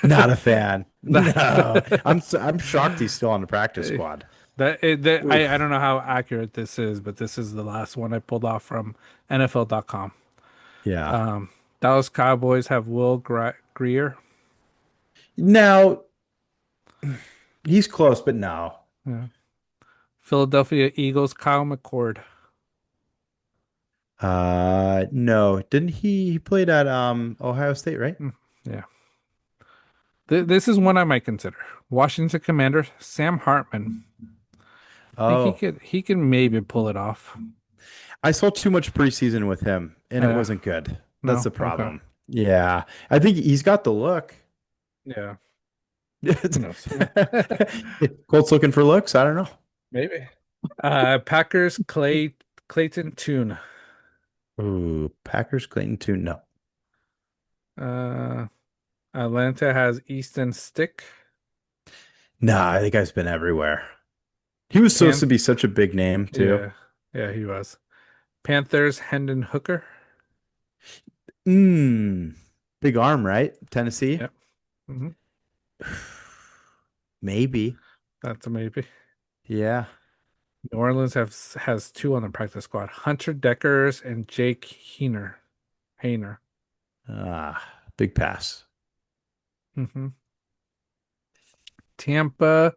Not a fan. No. That, I'm shocked he's still on the practice squad. I don't Oof. know how accurate this is, but this is the last one I pulled off from NFL.com. Yeah. Um, Dallas Cowboys have Will Greer. Now he's close, but no. Yeah. Philadelphia Eagles Kyle McCord. No. Didn't he played at Ohio State, right? Mm, yeah. This is one I might consider. Washington Commanders Sam Hartman. I think Oh, he can maybe pull it off. I saw too much preseason with him and it Yeah. wasn't good. That's No. the Okay. problem. Yeah. I think he's got the look. Yeah. Who knows? Colts looking for looks. I don't know. Maybe. Packers Clayton Tune. Ooh, Packers, Clayton, two. No. Uh, Atlanta has Easton Stick. Nah, the guy's been everywhere. He was supposed to Pan be such a big name too. yeah, yeah, he was. Panthers Hendon Hooker. Mm. Big arm, right? Tennessee? Yep. Hmm. Maybe. That's a maybe. Yeah. New Orleans has two on the practice squad: Hunter Deckers and Jake Hayner. Big pass. Hmm. Tampa,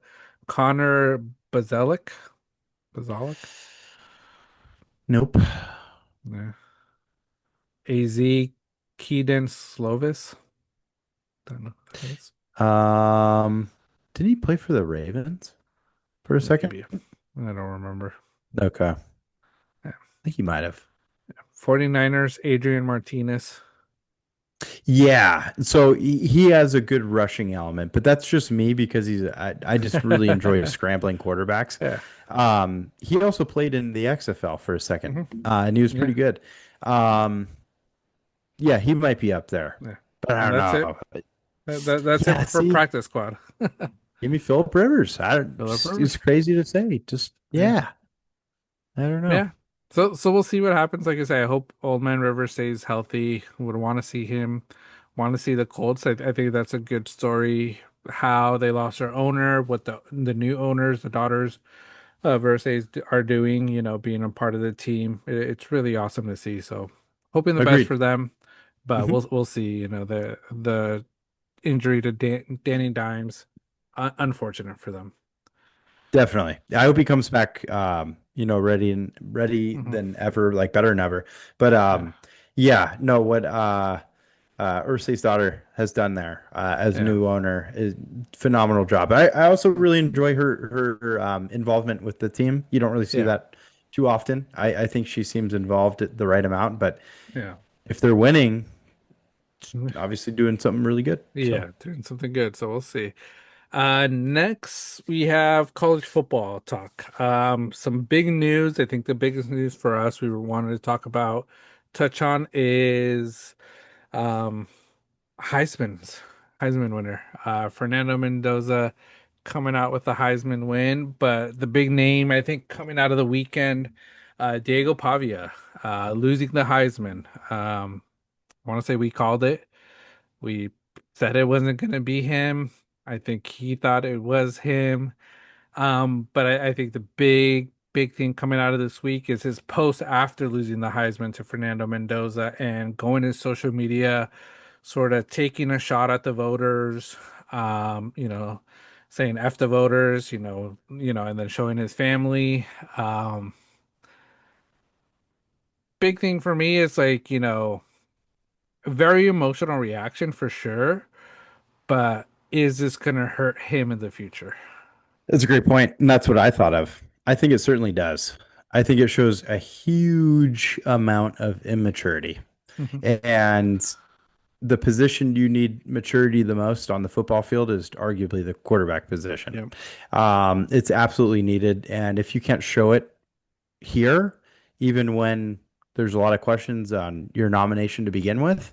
Connor Bazelic. Bazalic. Nope. Yeah. AZ Keaton Slovis. Don't know who that is. Um, did he play for the Ravens for a second? Maybe. I don't remember. Okay. I Yeah. think he might have. 49ers, Adrian Martinez. Yeah. So he has a good rushing element, but that's just me because I just really enjoy scrambling quarterbacks. Yeah. He also played in the XFL for a second, Hmm. and he was Yeah. pretty good. Um, yeah, he might be up there, Yeah. but I And don't that's it. know. That's it Yeah, for see, practice squad. give me Philip Rivers. I don't, Philip it's Rivers. crazy to say. Just Yeah. yeah, I don't know. Yeah. So we'll see what happens. Like I say, I hope Old Man River stays healthy. Would want to see him, want to see the Colts. I think that's a good story. How they lost their owner, what the new owners, the daughters of Versailles are doing, being a part of the team. It's really awesome to see. So hoping the best Agreed. for them, but Mhm. we'll see. The injury to Danny Dimes, unfortunate for them. Definitely. I hope he comes back, ready and ready Hmm. than ever, like better than ever. But Yeah, yeah, no, what Ursay's daughter has done there as yeah, new owner is phenomenal job. I also really enjoy her involvement with the team. You don't really see yeah, that too often. I think she seems involved at the right amount, but yeah. if they're winning, obviously doing something really good. So Yeah, doing something good. So we'll see. Next we have college football talk. Some big news. I think the biggest news for us we wanted to touch on is um Heisman winner. Fernando Mendoza coming out with the Heisman win, but the big name I think coming out of the weekend, Diego Pavia, losing the Heisman. I want to say we called it. We said it wasn't going to be him. I think he thought it was him. But I think the big thing coming out of this week is his post after losing the Heisman to Fernando Mendoza and going to social media, sort of taking a shot at the voters, saying F the voters, and then showing his family. Um, Big thing for me is like, a very emotional reaction for sure, but is this gonna hurt him in the future? that's a great point, and that's what I thought of. I think it certainly does. I think it shows a huge amount of immaturity. Hmm. And the position you need maturity the most on the football field is arguably the quarterback position. Yep. It's absolutely needed. And if you can't show it here, even when there's a lot of questions on your nomination to begin with,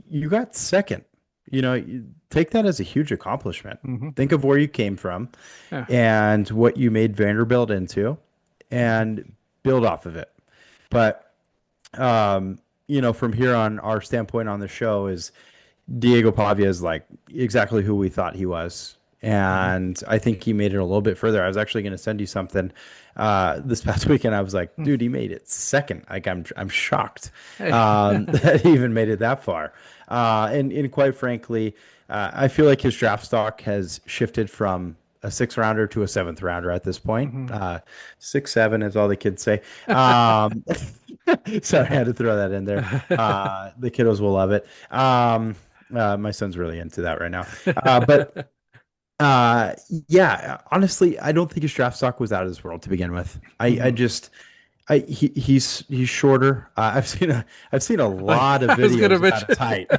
you got second. You take that as a huge accomplishment. Hmm. Think of where you came from Yeah. and what you made Vanderbilt into and build off of it. But from here on, our standpoint on the show is Diego Pavia is like exactly who we thought he was. Hmm. And I think he made it a little bit further. I was actually going to send you something this past weekend. I was like, dude, he made it second. Like I'm shocked Hey. that he even made it that far. And quite frankly, I feel like his draft stock has shifted from a six rounder to a seventh rounder at this point. Hmm. 6'7" is all the kids say. Um, Sorry, I had to throw that in there. The kiddos will love it. My son's really into that right now. But uh, yeah, honestly, I don't think his draft stock was out of this world to begin with. I Hmm. just, he's shorter. I've seen a lot of I was gonna videos out of mention height.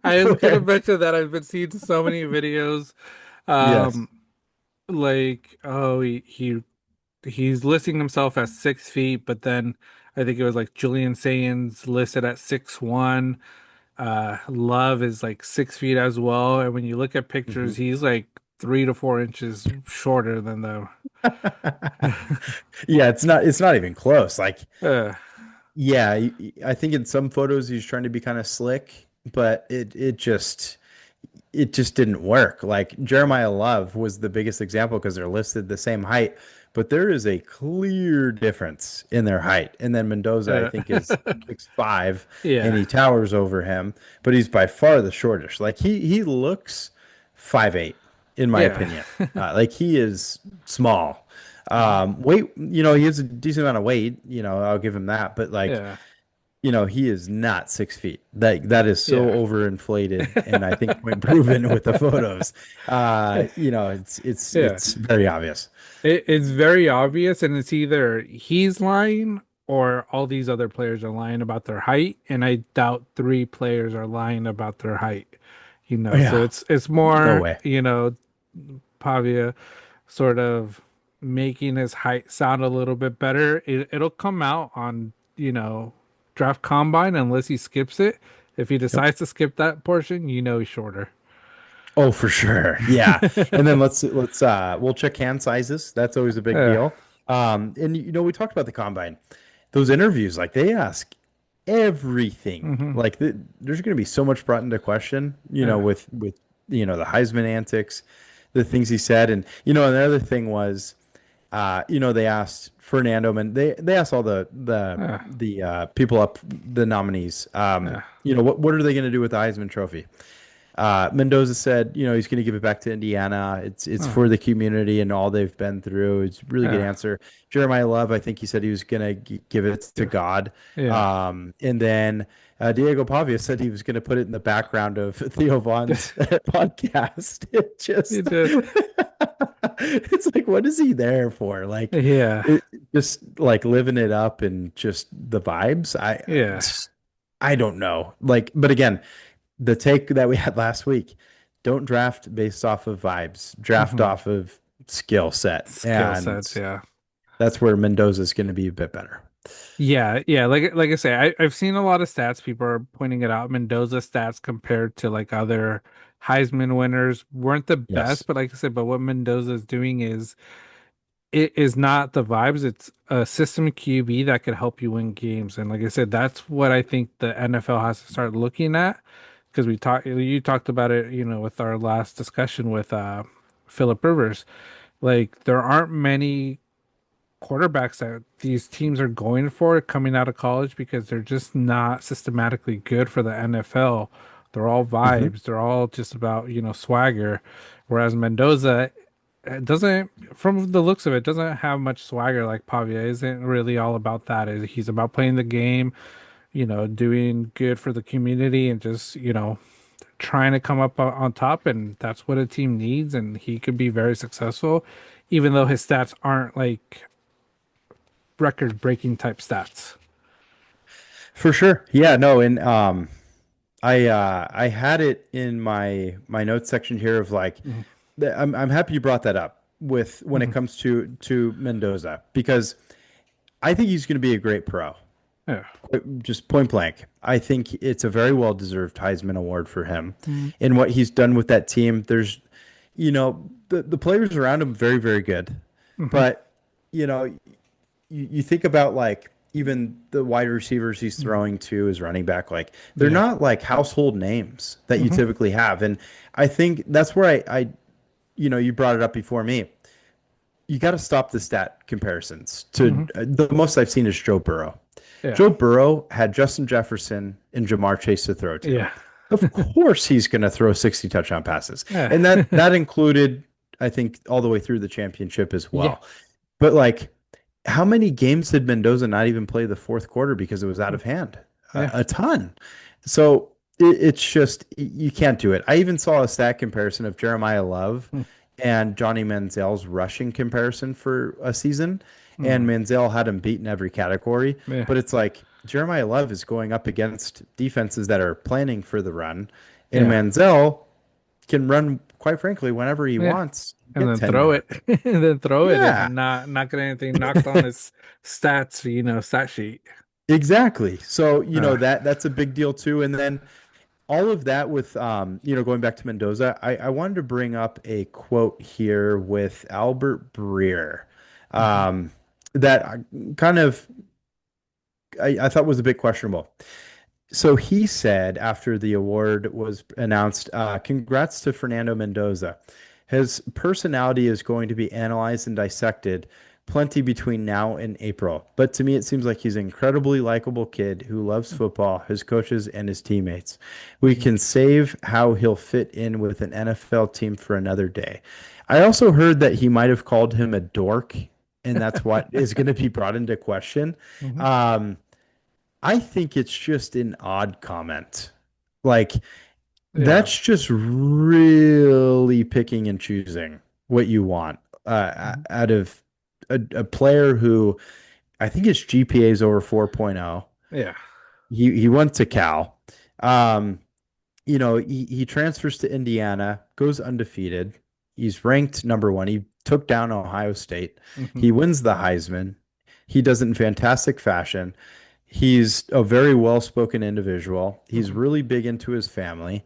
I was gonna Where, mention that I've been seeing so many videos, yes. um, like he's listing himself as 6 feet, but then I think it was like Julian Sayans listed at 6'1". Love is like 6 feet as well, and when you look at pictures, Mhm. he's like 3 to 4 inches shorter than them. Yeah, it's not even close. Like, Uh, yeah, I think in some photos he's trying to be kind of slick, but it just didn't work. Like Jeremiah Love was the biggest example because they're listed the same height, but there is a clear difference in their height. And then Mendoza, I Uh, think, is 6'5", and yeah, he towers over him, but he's by far the shortest. Like he looks 5'8", in my yeah, opinion. Like he is small. Mhm. Weight, he has a decent amount of weight, I'll give him that, but like Yeah, he is not 6 feet. That is so yeah. overinflated, and I think point proven with the photos. It's it's Yeah. it's very obvious. It's very obvious, and it's either he's lying or all these other players are lying about their height, and I doubt three players are lying about their height. So Yeah, it's no more, way. Pavia sort of making his height sound a little bit better. It'll come out on, draft combine unless he skips it. If he Yep. decides to skip that portion, he's shorter. Oh, for sure. Yeah. And then we'll check hand sizes. That's always a big Yeah. deal. And we talked about the combine. Those interviews, like they ask everything. hmm Like there's going to be so much brought into question, Yeah. with the Heisman antics, the things he said, and another thing was, they asked Fernando, and they asked all Yeah. the people up, the nominees, Yeah. what are they going to do with the Heisman Trophy? Mendoza said, he's going to give it back to Indiana. It's Yeah. for the community and all they've been through. It's a really good Yeah. answer. Jeremiah Love, I think he said he was going to give it to Yeah. God. Yeah. And then Diego Pavia said he was going to put it in the background of Theo Vaughn's podcast. It He just, did. it's like, what is he there for? Like, Yeah. it, just like living it up and just the vibes. Yeah. I don't know. Like, but again, the take that we had last week, don't draft based off of vibes, draft hmm off of skill set. Skill And sets. Yeah. that's where Mendoza is going to be a bit better. Yeah. Yeah. Like I say, I've seen a lot of stats. People are pointing it out. Mendoza stats compared to like other Heisman winners weren't the Yes. best, but like I said, but what Mendoza is doing is it is not the vibes. It's a system QB that could help you win games. And like I said, that's what I think the NFL has to start looking at. Because you talked about it, with our last discussion with Philip Rivers. Like there aren't many quarterbacks that these teams are going for coming out of college because they're just not systematically good for the NFL. They're all Hmm. vibes. They're all just about, swagger. Whereas Mendoza it doesn't, from the looks of it, doesn't have much swagger like Pavia. Isn't really all about that. He's about playing the game, doing good for the community and just, trying to come up on top. And that's what a team needs. And he could be very successful, even though his stats aren't like record breaking type stats. For sure. Yeah, no, and I had it in my notes section here of like, Mhm. I'm happy you brought that up with when it Mhm. comes to Mendoza, because I think he's going to be a great pro. Yeah. Just point blank. I think it's a very well deserved Heisman Award for him. Mhm. And what he's done with that team, the players around him very, very good. Mhm. But, you know, you think about like even the wide receivers he's Mhm. throwing to as running back, like they're Yeah. not like household names that you Mhm. typically have. And I think that's where you brought it up before me. You got to stop the stat comparisons to Mhm. the most I've seen is Joe Burrow. Yeah. Joe Burrow had Justin Jefferson and Jamar Chase to throw to. Yeah. Of course, he's going to throw 60 touchdown passes, Yeah. and that included, I think, all the way through the championship as Yeah. well. But like, how many games did Mendoza not even play the fourth quarter because it was out of hand? Yeah. A ton. So it's just you can't do it. I even saw a stat comparison of Jeremiah Love Mhm. and Johnny Manziel's rushing comparison for a season, and Mhm. Manziel had him beat in every category. Yeah. But it's like Jeremiah Love is going up against defenses that are planning for the run, and Yeah. Manziel can run, quite frankly, whenever he Yeah. wants, And get then 10 throw it. yards. And then throw it Yeah, and not get anything knocked on his stats, stat sheet. exactly. So, Uh, that's a big deal too. And then all of that with going back to Mendoza, I wanted to bring up a quote here with Albert Breer, mhm. that kind of I thought was a bit questionable. So he said after the award was announced, congrats to Fernando Mendoza. His personality is going to be analyzed and dissected plenty between now and April. But to me, it seems like he's an incredibly likable kid who loves football, his coaches, and his teammates. We Mhm. can save how he'll fit in with an NFL team for another day. I also heard that he might have called him a dork, and that's what is going to be brought into question. Mhm. Um, I think it's just an odd comment. Like, Yeah. that's just really picking and choosing what you want Mhm. out of a player who I think his GPA is over 4.0. Yeah. He went to Cal. Um, he transfers to Indiana, goes undefeated. He's ranked number one. He took down Ohio State. Mhm. He wins the Heisman. He does it in fantastic fashion. He's a very well-spoken individual. He's Mhm. really big into his family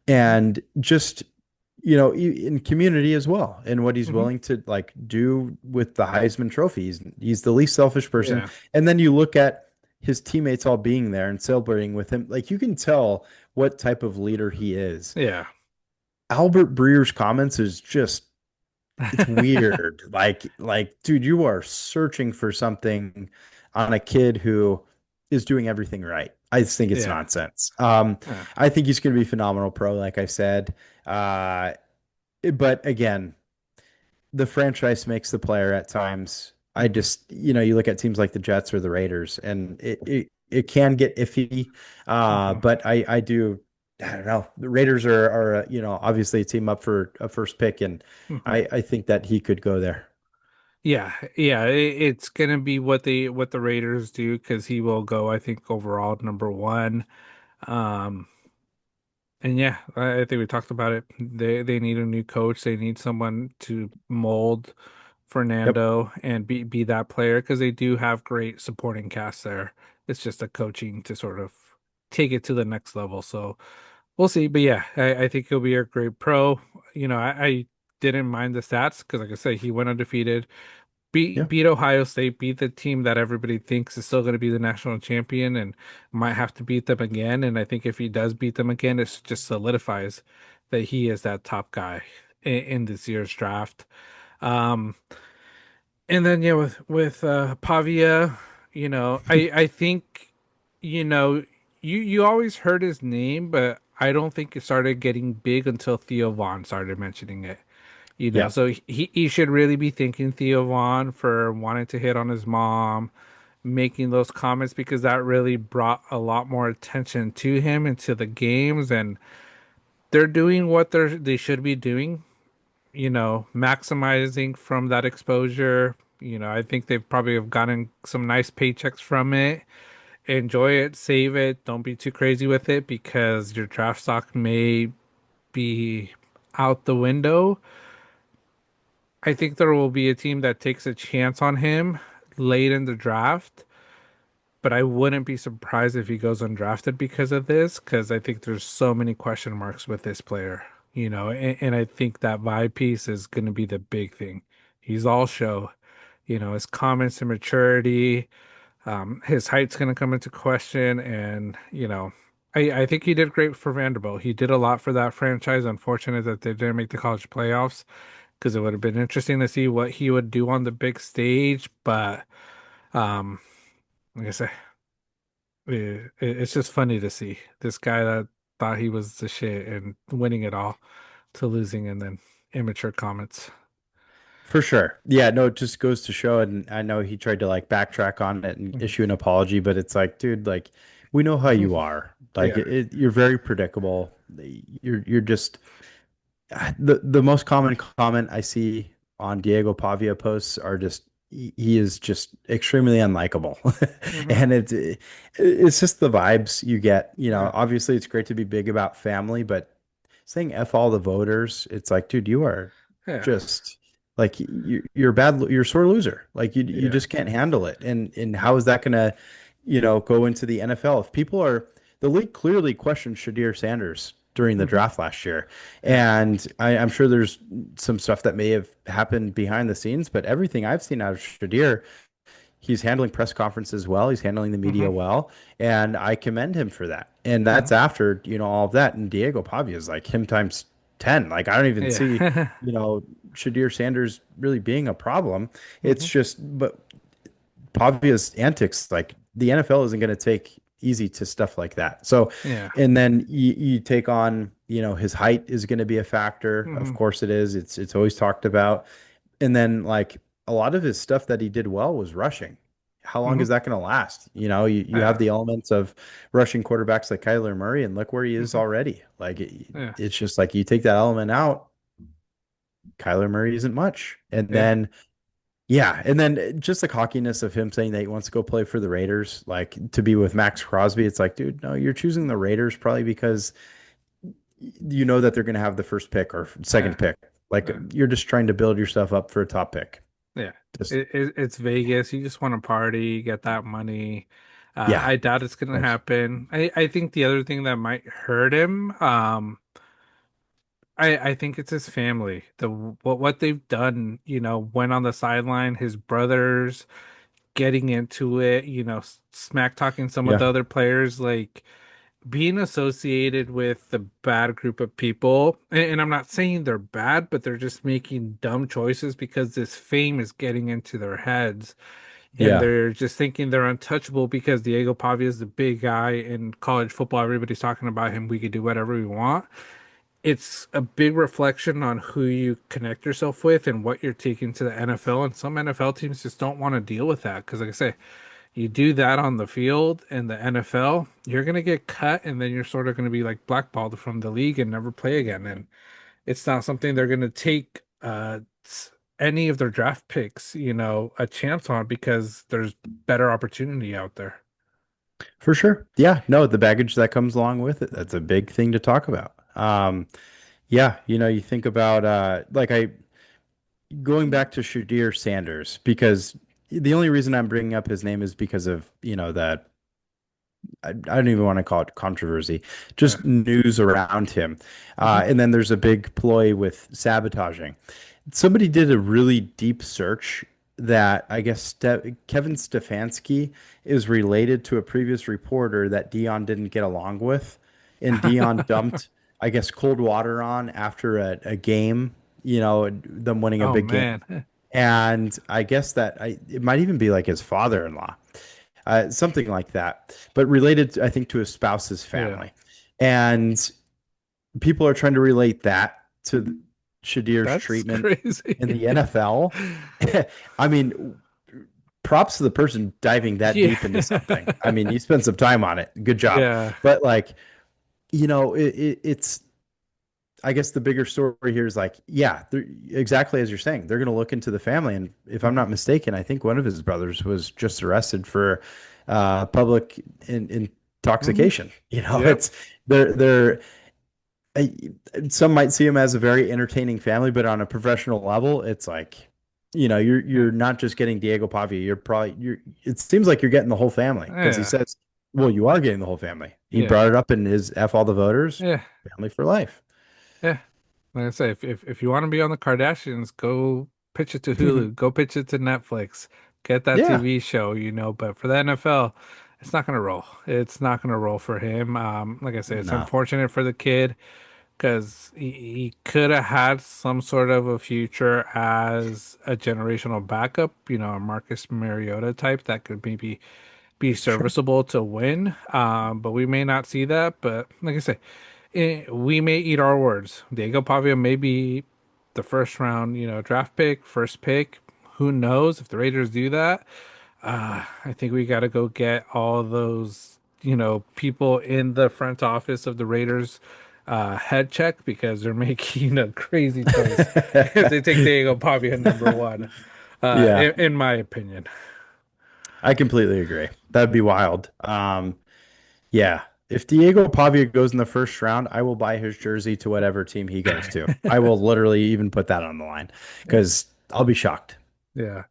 Mhm. and just, in community as well, and what he's Mhm. willing to like do with the Heisman Trophy. He's the least selfish person. Yeah. And then you look at his teammates all being there and celebrating with him. Like you can tell what type of leader he is. Yeah. Albert Breer's comments is just it's weird. Dude, you are searching for something on a kid who is doing everything right. I just think it's Yeah. nonsense. Yeah. I think he's going to be phenomenal pro, like I said. Uh, but again, the franchise makes the player at times. I Mhm. just, you look at teams like the Jets or the Raiders, and it can get iffy. Mhm. But I don't know. The Raiders are obviously a team up for a first pick, and Mhm. I think that he could go there. Yeah, yeah, it's gonna be what the Raiders do because he will go, I think, overall number one. Um, and yeah, I think we talked about it. They need a new coach. They need someone to mold Yep. Fernando and be that player because they do have great supporting cast there. It's just the coaching to sort of take it to the next level. So we'll see. But yeah, I think he'll be a great pro. I didn't mind the stats because, like I said, he went undefeated. Yeah. Beat Ohio State, beat the team that everybody thinks is still going to be the national champion and might have to beat them again. And I think if he does beat them again, it just solidifies that he is that top guy in this year's draft. Um, and then yeah, with Pavia, I think, you know, you always heard his name, but I don't think it started getting big until Theo Vaughn started mentioning it. Yeah. So he should really be thanking Theo Vaughn for wanting to hit on his mom, making those comments because that really brought a lot more attention to him into the games, and they're doing what they should be doing, maximizing from that exposure. I think they've probably have gotten some nice paychecks from it. Enjoy it, save it, don't be too crazy with it because your draft stock may be out the window. I think there will be a team that takes a chance on him late in the draft, but I wouldn't be surprised if he goes undrafted because of this, because I think there's so many question marks with this player, and I think that vibe piece is going to be the big thing. He's all show, his comments and maturity, his height's going to come into question, and I think he did great for Vanderbilt. He did a lot for that franchise. Unfortunate that they didn't make the college playoffs because it would have been interesting to see what he would do on the big stage. But um, like I said, it's just funny to see this guy that thought he was the shit and winning it all to losing and then immature comments. For sure. Yeah, no, it just goes to show, and I know he tried to like backtrack on it and Mhm. issue an apology, but it's like, dude, like we know how you are. Like Yeah. you're very predictable. You're just the most common comment I see on Diego Pavia posts are just he is just extremely unlikable. Hmm. And it's just the vibes you get. Yeah. Obviously it's great to be big about family, but saying F all the voters, it's like, dude, you are Yeah. just like you're a bad, you're a sore loser. Like you Yeah. just can't handle it. And how is that gonna, go into the NFL? If people are the league clearly questioned Shadir Sanders during the Hmm. draft last year. Yeah. And I'm sure there's some stuff that may have happened behind the scenes, but everything I've seen out of Shadir, he's handling press conferences well. He's handling the media Hmm. well, and I commend him for that. And Hmm. that's after, all of that. And Diego Pavia is like him times 10. Like I don't even see, Yeah. Shadir Sanders really being a problem. It's Hmm. just, but Pavia's antics, like the NFL isn't going to take easy to stuff like that. So, Yeah. and then you take on, his height is going to be a factor. Of Hmm. course it is. It's always talked about. And then like a lot of his stuff that he did well was rushing. How long Hmm. is that going to last? You have Yeah. the elements of rushing quarterbacks like Kyler Murray, and look where he is Hmm. already. Like Yeah. it's just like you take that element out, Kyler Murray isn't much. And Yeah. then yeah, and then just the cockiness of him saying that he wants to go play for the Raiders, like to be with Max Crosby. It's like, dude, no, you're choosing the Raiders probably because you know that they're going to have the first pick or Yeah. second pick. Like Yeah. you're just trying to build yourself up for a top pick. Yeah. Just It's Vegas. You just want to party, get that money. yeah, I doubt it's of gonna course. happen. I think the other thing that might hurt him, I think it's his family. What they've done, went on the sideline, his brothers getting into it, smack talking some of Yeah, the other players, like being associated with the bad group of people. And I'm not saying they're bad, but they're just making dumb choices because this fame is getting into their heads. And yeah, they're just thinking they're untouchable because Diego Pavia is the big guy in college football. Everybody's talking about him. We could do whatever we want. It's a big reflection on who you connect yourself with and what you're taking to the NFL. And some NFL teams just don't want to deal with that. Because, like I say, you do that on the field in the NFL, you're going to get cut and then you're sort of going to be like blackballed from the league and never play again. And it's not something they're going to take any of their draft picks, a chance on because there's better opportunity out there. for sure. Yeah, no, the baggage that comes along with it, that's a big thing to talk about. Yeah, you think about like I going back to Shadir Sanders because the only reason I'm bringing up his name is because of, that I don't even want to call it controversy, Yeah. just news around him. Hmm. And then there's a big ploy with sabotaging. Somebody did a really deep search that I guess Kevin Stefanski is related to a previous reporter that Dion didn't get along with. And Dion dumped, I guess, cold water on after a game, them winning a Oh big game. man. And I guess it might even be like his father-in-law, something like that, but related, I think, to his spouse's Yeah. family. And people are trying to relate that to Shadir's That's treatment in crazy. the NFL. I mean, props to the person diving that Yeah. deep into something. I mean, you spent some time on it. Good job. Yeah. But like, it's I guess the bigger story here is like, yeah, exactly as you're saying, they're going to look into the family. And if I'm Hmm. not mistaken, I think one of his brothers was just arrested for public Hmm. intoxication. Yep. It's they're I, some might see him as a very entertaining family, but on a professional level, it's like, Yeah. you're not just getting Diego Pavia. You're. It seems like you're getting the whole family because he Yeah. says, "Well, you are getting the whole family." He Yeah. brought it up in his "F all the voters," Yeah. family for life. Yeah. Like I say, if you want to be on the Kardashians, go pitch it to Hulu, go pitch it to Netflix, get that Yeah, TV show, But for the NFL, it's not gonna roll. It's not gonna roll for him. Like I say, it's no, unfortunate for the kid because he could have had some sort of a future as a generational backup, a Marcus Mariota type that could maybe be sure. serviceable to win. But we may not see that. But like I say, we may eat our words. Diego Pavia may be the first round, draft pick, first pick. Who knows if the Raiders do that? I think we got to go get all those, people in the front office of the Raiders head check because they're making a crazy choice if they take Diego Pavia number one, Yeah, in my opinion. I completely agree. That'd be wild. Yeah. If Diego Pavia goes in the first round, I will buy his jersey to whatever team he goes to. I will literally even put that on the line because I'll be shocked. Yeah.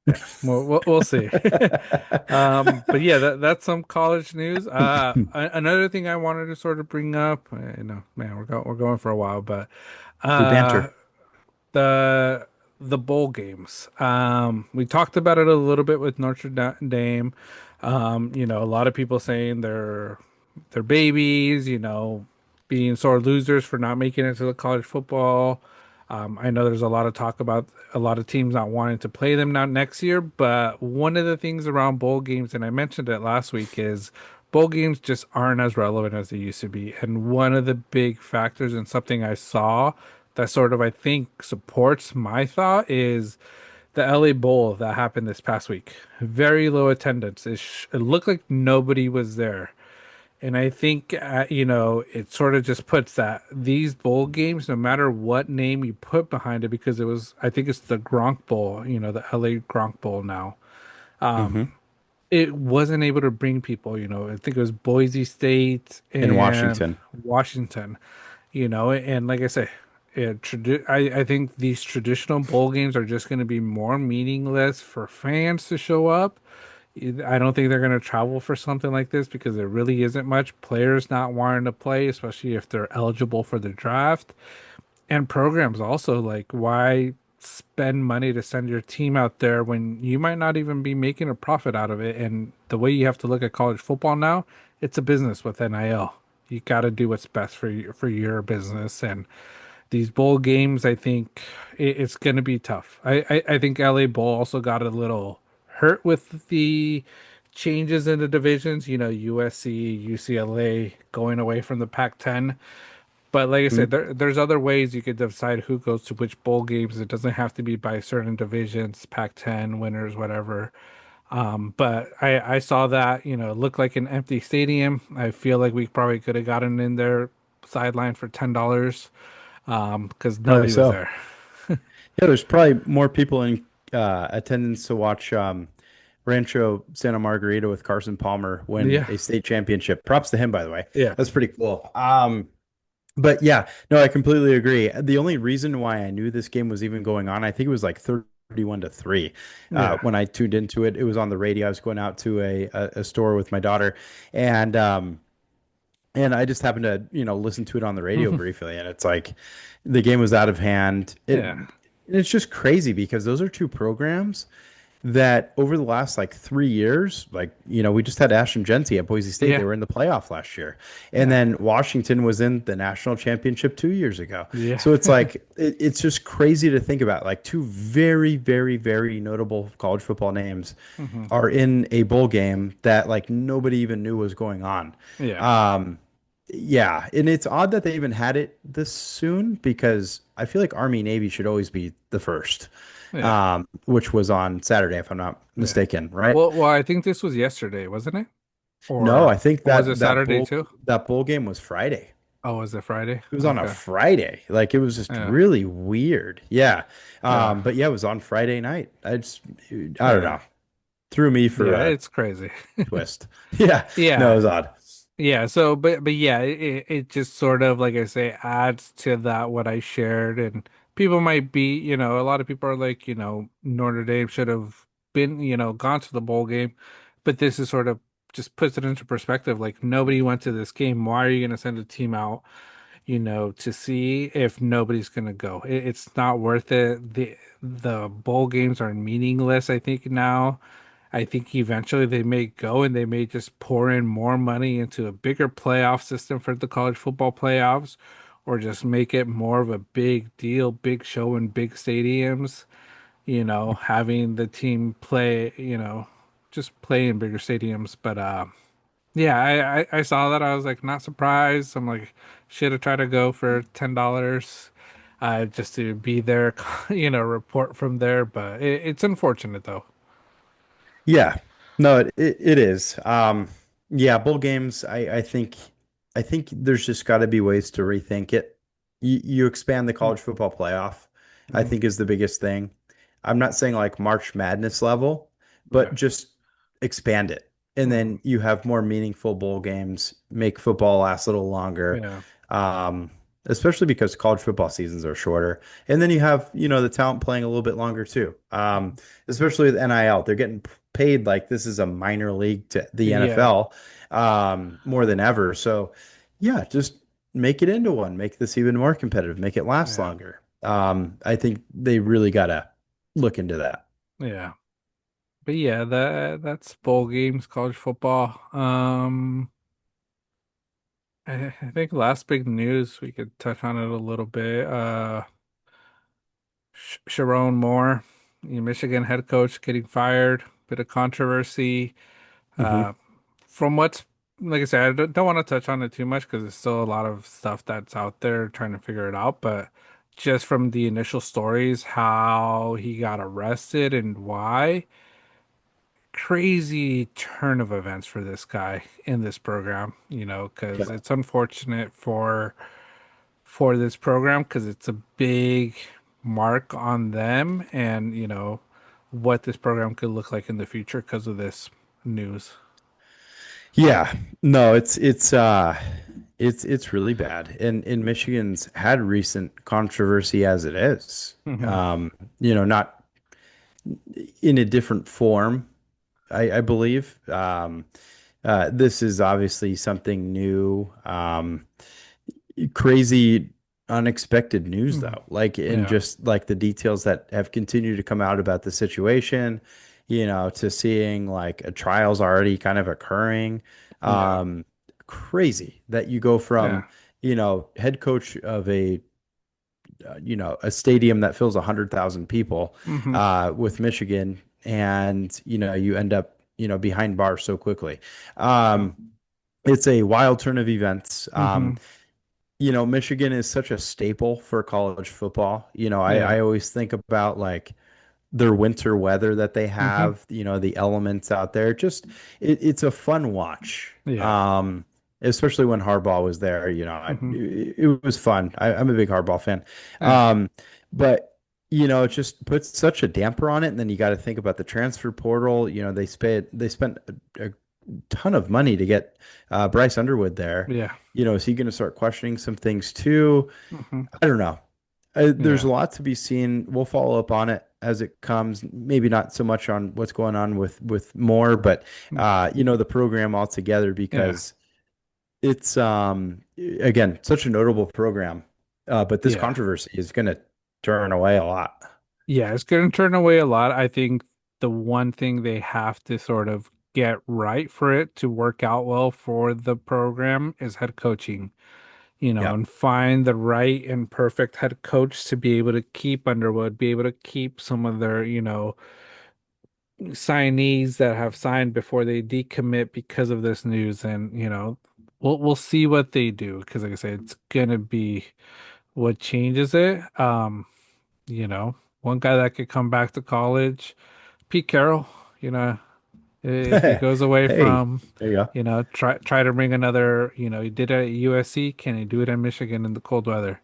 Yeah, well, we'll see. But yeah, that's some college news. Another thing I wanted to sort of bring up, man, we're going for a while, but We uh, banter. the the bowl games. We talked about it a little bit with Notre Dame. A lot of people saying they're babies, being sore losers for not making it to the college football. I know there's a lot of talk about a lot of teams not wanting to play them now next year, but one of the things around bowl games, and I mentioned it last week, is bowl games just aren't as relevant as they used to be. And one of the big factors and something I saw that sort of I think supports my thought is the LA Bowl that happened this past week. Very low attendance. It looked like nobody was there. And I think, it sort of just puts that these bowl games, no matter what name you put behind it, because I think it's the Gronk Bowl, the LA Gronk Bowl now. Hmm. It wasn't able to bring people, I think it was Boise State In and Washington. Washington, and like I say, I think these traditional bowl games are just going to be more meaningless for fans to show up. I don't think they're going to travel for something like this because there really isn't much players not wanting to play, especially if they're eligible for the draft. And programs also, like, why spend money to send your team out there when you might not even be making a profit out of it? And the way you have to look at college football now, it's a business with NIL. You got to do what's best for your business. And these bowl games, I think it's going to be tough. I think LA Bowl also got a little hurt with the changes in the divisions, USC, UCLA going away from the Pac-10. But like I said, there's other ways you could decide who goes to which bowl games. It doesn't have to be by certain divisions, Pac-10 winners, whatever. But I saw that, it looked like an empty stadium. I feel like we probably could have gotten in there sideline for $10, because Probably nobody was so. there. Yeah, there's probably more people in attendance to watch Rancho Santa Margarita with Carson Palmer win Yeah, a state championship. Props to him, by the way. yeah, That's pretty cool. But yeah, no, I completely agree. The only reason why I knew this game was even going on, I think it was like 31-3. yeah. When I tuned into it, it was on the radio. I was going out to a store with my daughter, and and I just happened to, listen to it on the radio briefly, and it's like the game was out of hand. Yeah, It's just crazy because those are two programs that over the last like 3 years, like, we just had Ashton Genty at Boise State. They yeah, were in the playoff last year. And yeah, then Washington was in the national championship 2 years ago. yeah. So it's like, it's just crazy to think about. Like two very, very, very notable college football names Hmm. are in a bowl game that like nobody even knew was going on. Yeah, Um, yeah, and it's odd that they even had it this soon because I feel like Army Navy should always be the first, yeah, which was on Saturday, if I'm not yeah. mistaken, right? Well, I think this was yesterday, wasn't it? No, I Or think or was it that Saturday too? that bowl game was Friday. Oh, was it Friday? It was on a Okay. Friday. Like it was just Yeah, really weird. Yeah. yeah, But yeah, it was on Friday night. I don't yeah, know. Threw me for yeah. a It's crazy. twist. Yeah. No, it Yeah, was odd. yeah. So, but yeah, it just sort of like I say adds to that what I shared, and people might be, a lot of people are like, Notre Dame should have been, gone to the bowl game, but this is sort of just puts it into perspective. Like nobody went to this game. Why are you going to send a team out, to see if nobody's going to go? It's not worth it. The bowl games are meaningless, I think now. I think eventually they may go and they may just pour in more money into a bigger playoff system for the college football playoffs, or just make it more of a big deal, big show in big stadiums, having the team play, just play in bigger stadiums. But yeah, I saw that. I was like not surprised. I'm like, should have tried to go for $10, just to be there, report from there. But it's unfortunate though. Yeah, no, it is. Yeah, bowl games. I think there's just got to be ways to rethink it. You expand the college football playoff, I Mhm. think is the biggest thing. I'm not saying like March Madness level, but Yeah. just expand it, and Mhm. then you have more meaningful bowl games. Make football last a little longer. Yeah. Um, Especially because college football seasons are shorter. And then you have, the talent playing a little bit longer too. Especially with NIL, they're getting paid like this is a minor league to the Yeah. NFL, more than ever. So, yeah, just make it into one. Make this even more competitive. Make it last Yeah. longer. I think they really gotta look into that. Yeah. But yeah, that's bowl games, college football. I think last big news we could touch on it a little bit. Sharon Moore, Michigan head coach, getting fired. Bit of controversy. Hmm. Uh, from what's like I said, I don't want to touch on it too much because there's still a lot of stuff that's out there trying to figure it out. But just from the initial stories, how he got arrested and why, crazy turn of events for this guy in this program, because Yeah. it's unfortunate for this program because it's a big mark on them and what this program could look like in the future because of this news. Yeah. No, it's really bad. And Michigan's had recent controversy as it is. Hmm. Not in a different form, I believe. This is obviously something new. Crazy, unexpected news Hmm. though. Like in Yeah. just like the details that have continued to come out about the situation, to seeing like a trial's already kind of occurring. Yeah. Um, Crazy that you go Yeah. from, head coach of a stadium that fills 100,000 people, Hmm. with Michigan, and you end up behind bars so quickly. Yeah. Um, it's a wild turn of events. Hmm. Michigan is such a staple for college football. Yeah. I always think about like their winter weather that they Hmm. have, the elements out there. It's a fun watch. Yeah. Especially when Harbaugh was there, Hmm. it was fun. I'm a big Harbaugh fan. Yeah. But it just puts such a damper on it. And then you got to think about the transfer portal. They spent a ton of money to get Bryce Underwood there. Yeah. Is he going to start questioning some things too? Hmm. I don't know. There's Yeah. a lot to be seen. We'll follow up on it as it comes. Maybe not so much on what's going on with more, but the program altogether, Yeah. because it's again such a notable program. But this Yeah. controversy is going to turn away a lot. Yeah. It's going to turn away a lot. I think the one thing they have to sort of get right for it to work out well for the program is head coaching. Yeah. And find the right and perfect head coach to be able to keep Underwood, be able to keep some of their, signees that have signed before they decommit because of this news. And, we'll see what they do because like I said, it's gonna be what changes it. You know, one guy that could come back to college, Pete Carroll, you know, if he goes away Hey, from, there you go. try to bring another, he did it at USC, can he do it in Michigan in the cold weather?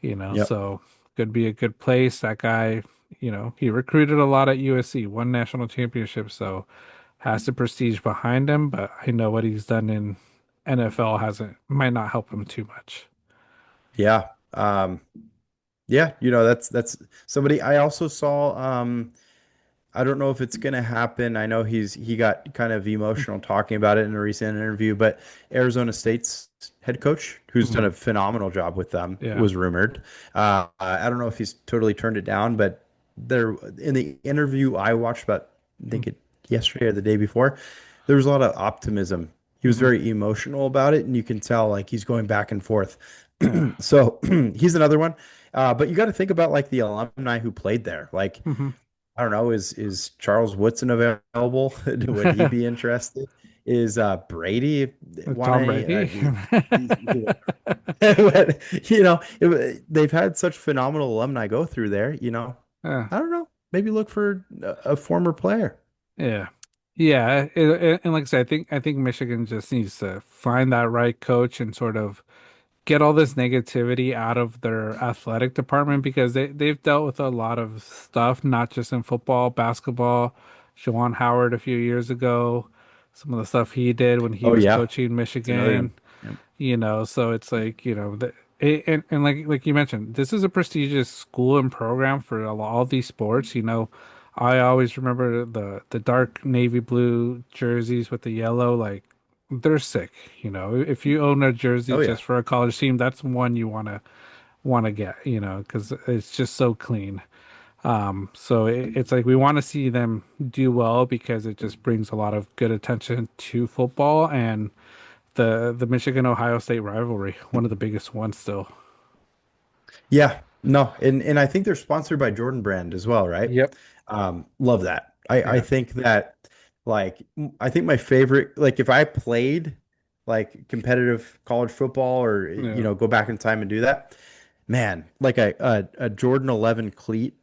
Yep. So could be a good place. That guy, he recruited a lot at USC, won national championship, so has the prestige behind him, but I know what he's done in NFL hasn't might not help him too much. Yeah. Yeah, that's somebody I also saw. I don't know if it's going to happen. I know he got kind of emotional talking about it in a recent interview, but Arizona State's head coach, who's done Hmm. a phenomenal job with them, Yeah. was rumored. I don't know if he's totally turned it down, but there in the interview I watched about, I think it yesterday or the day before, there was a lot of optimism. He was Hmm. very emotional about it, and you can tell like he's going back and forth. Yeah. So he's another one. But you got to think about like the alumni who played there. Like Hmm. I don't know, is Charles Woodson available? Would he be interested? Is Brady want Tom any? Brady. They've had such phenomenal alumni go through there. Yeah. I don't know. Maybe look for a former player. Yeah. Yeah. And like I said, I think Michigan just needs to find that right coach and sort of get all this negativity out of their athletic department because they've dealt with a lot of stuff, not just in football, basketball. Juwan Howard a few years ago, some of the stuff he did when he Oh was yeah, coaching it's another Michigan, one. Yep. so it's like, and like you mentioned, this is a prestigious school and program for all these sports. I always remember the dark navy blue jerseys with the yellow, like they're sick. If you own a jersey Oh yeah. just for a college team, that's one you want to want to get, because it's just so clean. So it's like we want to see them do well because it just brings a lot of good attention to football and the Michigan Ohio State rivalry, one of the biggest ones still. Yeah, no, and I think they're sponsored by Jordan Brand as well, right? Yep. Love that. I Yeah. think that I think my favorite, like if I played like competitive college football or Yeah. go back in time and do that, man, like a Jordan 11 cleat,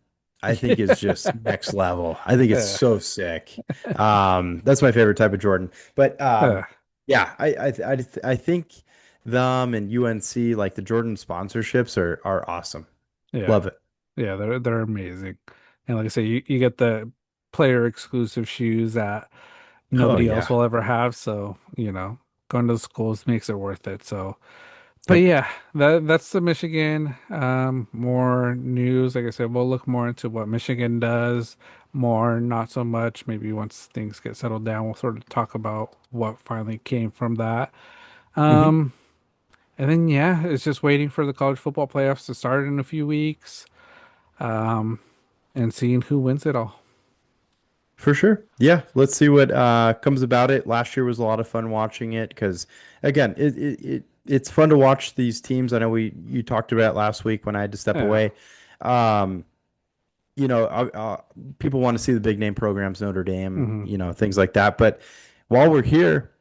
I think is just next level. I think it's Yeah. so sick. That's my favorite type of Jordan. But Yeah. yeah, I think them and UNC, like the Jordan sponsorships are awesome. Yeah. Love it. Yeah, they're amazing. And like I say, you get the player exclusive shoes that Oh nobody else yeah. will ever have. So, going to the schools makes it worth it. So, but Yep. yeah, that's the Michigan. More news. Like I said, we'll look more into what Michigan does, more, not so much. Maybe once things get settled down, we'll sort of talk about what finally came from that. Hmm. Um, and then yeah, it's just waiting for the college football playoffs to start in a few weeks. Um, and seeing who wins it all. For sure. Yeah, let's see what comes about it. Last year was a lot of fun watching it because again, it's fun to watch these teams. I know you talked about it last week when I had to step Yeah. away. Um, people want to see the big name programs, Notre Dame, Hmm. things like that. But while we're here,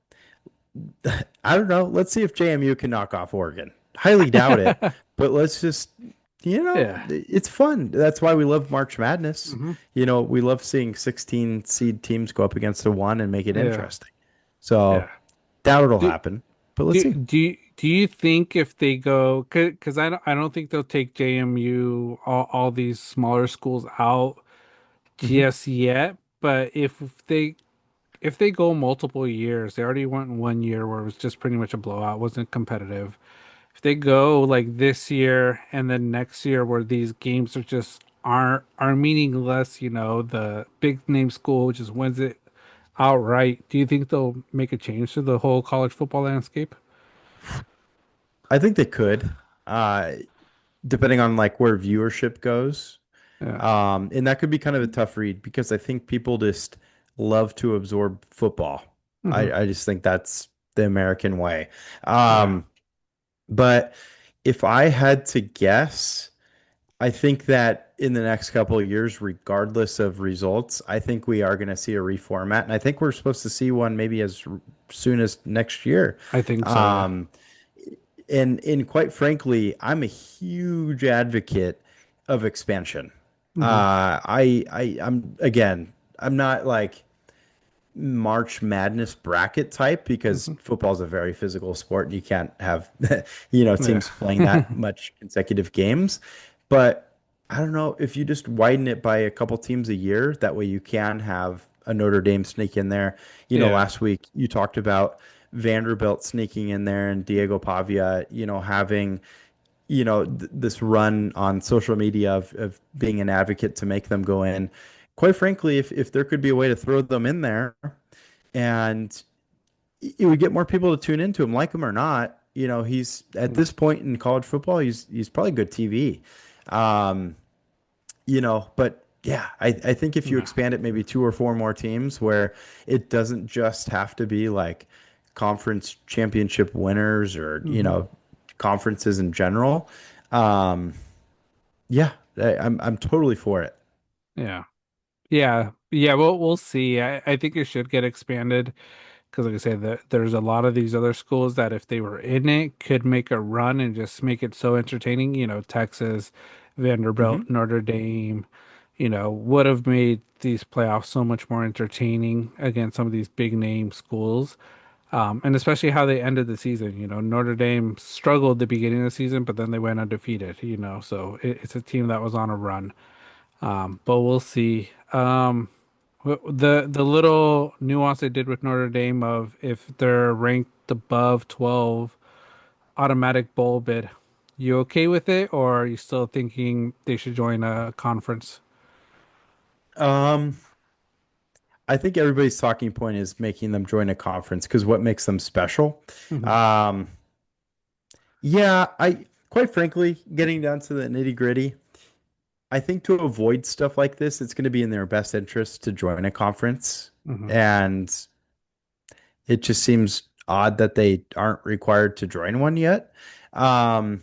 I don't know. Let's see if JMU can knock off Oregon. Highly doubt it, but let's just, Yeah. it's fun. That's why we love March Madness. Hmm. We love seeing 16 seed teams go up against a one and make it Yeah. interesting. So Yeah. doubt it'll Do happen, but let's do see. do you think if they go, because I don't think they'll take JMU, all these smaller schools out Hmm. just yet, but if they go multiple years, they already went in one year where it was just pretty much a blowout, wasn't competitive. If they go like this year and then next year where these games are meaningless, the big name school just wins it outright, do you think they'll make a change to the whole college football landscape? I think they could, uh, depending on like where viewership goes. Yeah. And that could be kind of a tough read because I think people just love to absorb football. Hmm. I just think that's the American way. Yeah. Um, but if I had to guess, I think that in the next couple of years, regardless of results, I think we are going to see a reformat, and I think we're supposed to see one maybe as soon as next year. I think so, yeah. Um, and quite frankly, I'm a huge advocate of expansion. Hmm. I'm again, I'm not like March Madness bracket type because Hmm. football is a very physical sport and you can't have Yeah. teams playing that much consecutive games. But I don't know if you just widen it by a couple teams a year, that way you can have a Notre Dame sneak in there. Yeah. Last week you talked about Vanderbilt sneaking in there and Diego Pavia, having this run on social media of being an advocate to make them go in. Quite frankly, if there could be a way to throw them in there and it would get more people to tune into him, like him or not. He's at Yeah. this point in college football, he's probably good TV. Um, but yeah, I think if you Yeah. expand it maybe two or four more teams where it doesn't just have to be like conference championship winners or, Hmm. conferences in general. Um, yeah, I'm totally for it. Yeah. Yeah. Yeah. We'll see. I think it should get expanded. Because, like I said, there's a lot of these other schools that if they were in it could make a run and just make it so entertaining. Texas, Vanderbilt, Hmm. Notre Dame, would have made these playoffs so much more entertaining against some of these big name schools. And especially how they ended the season. Notre Dame struggled the beginning of the season, but then they went undefeated, so it's a team that was on a run. But we'll see. The little nuance they did with Notre Dame of if they're ranked above 12, automatic bowl bid. You okay with it, or are you still thinking they should join a conference? Um, I think everybody's talking point is making them join a conference because what makes them special? Hmm. Um, yeah, quite frankly, getting down to the nitty-gritty, I think to avoid stuff like this, it's going to be in their best interest to join a conference. Hmm. And it just seems odd that they aren't required to join one yet. Um,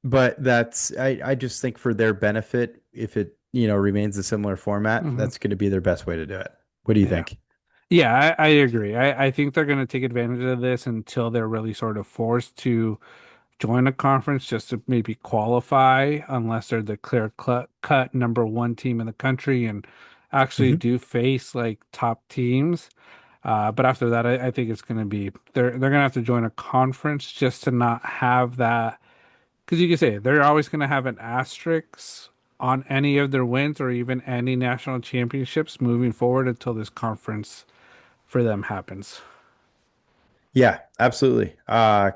but I just think for their benefit, if it, remains a similar format, Hmm. that's going to be their best way to do it. What do you Yeah. think? Yeah, I agree. I think they're going to take advantage of this until they're really sort of forced to join a conference just to maybe qualify, unless they're the clear cut number one team in the country and actually Hmm. do face like top teams. But after that, I think it's going to be they're going to have to join a conference just to not have that because you can say they're always going to have an asterisk on any of their wins or even any national championships moving forward until this conference for them happens. Yeah, absolutely.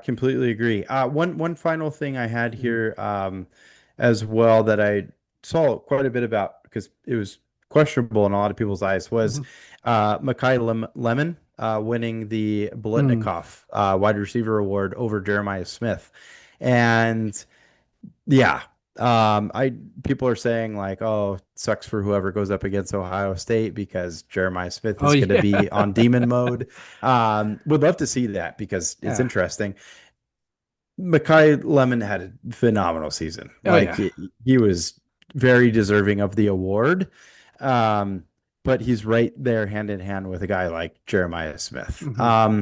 Completely agree. One final thing I had Mhm. here as well that I saw quite a bit about because it was questionable in a lot of people's eyes was Mhm. Lemon winning the Mm. Bolitnikoff wide receiver award over Jeremiah Smith. And yeah. I people are saying like, oh, sucks for whoever goes up against Ohio State because Jeremiah Smith Oh is going to yeah, be on demon mode. Would love to see that because it's yeah. interesting. Makai Lemon had a phenomenal season. Oh Like yeah. he was very deserving of the award. Um, but he's right there hand in hand with a guy like Jeremiah Smith. Hmm.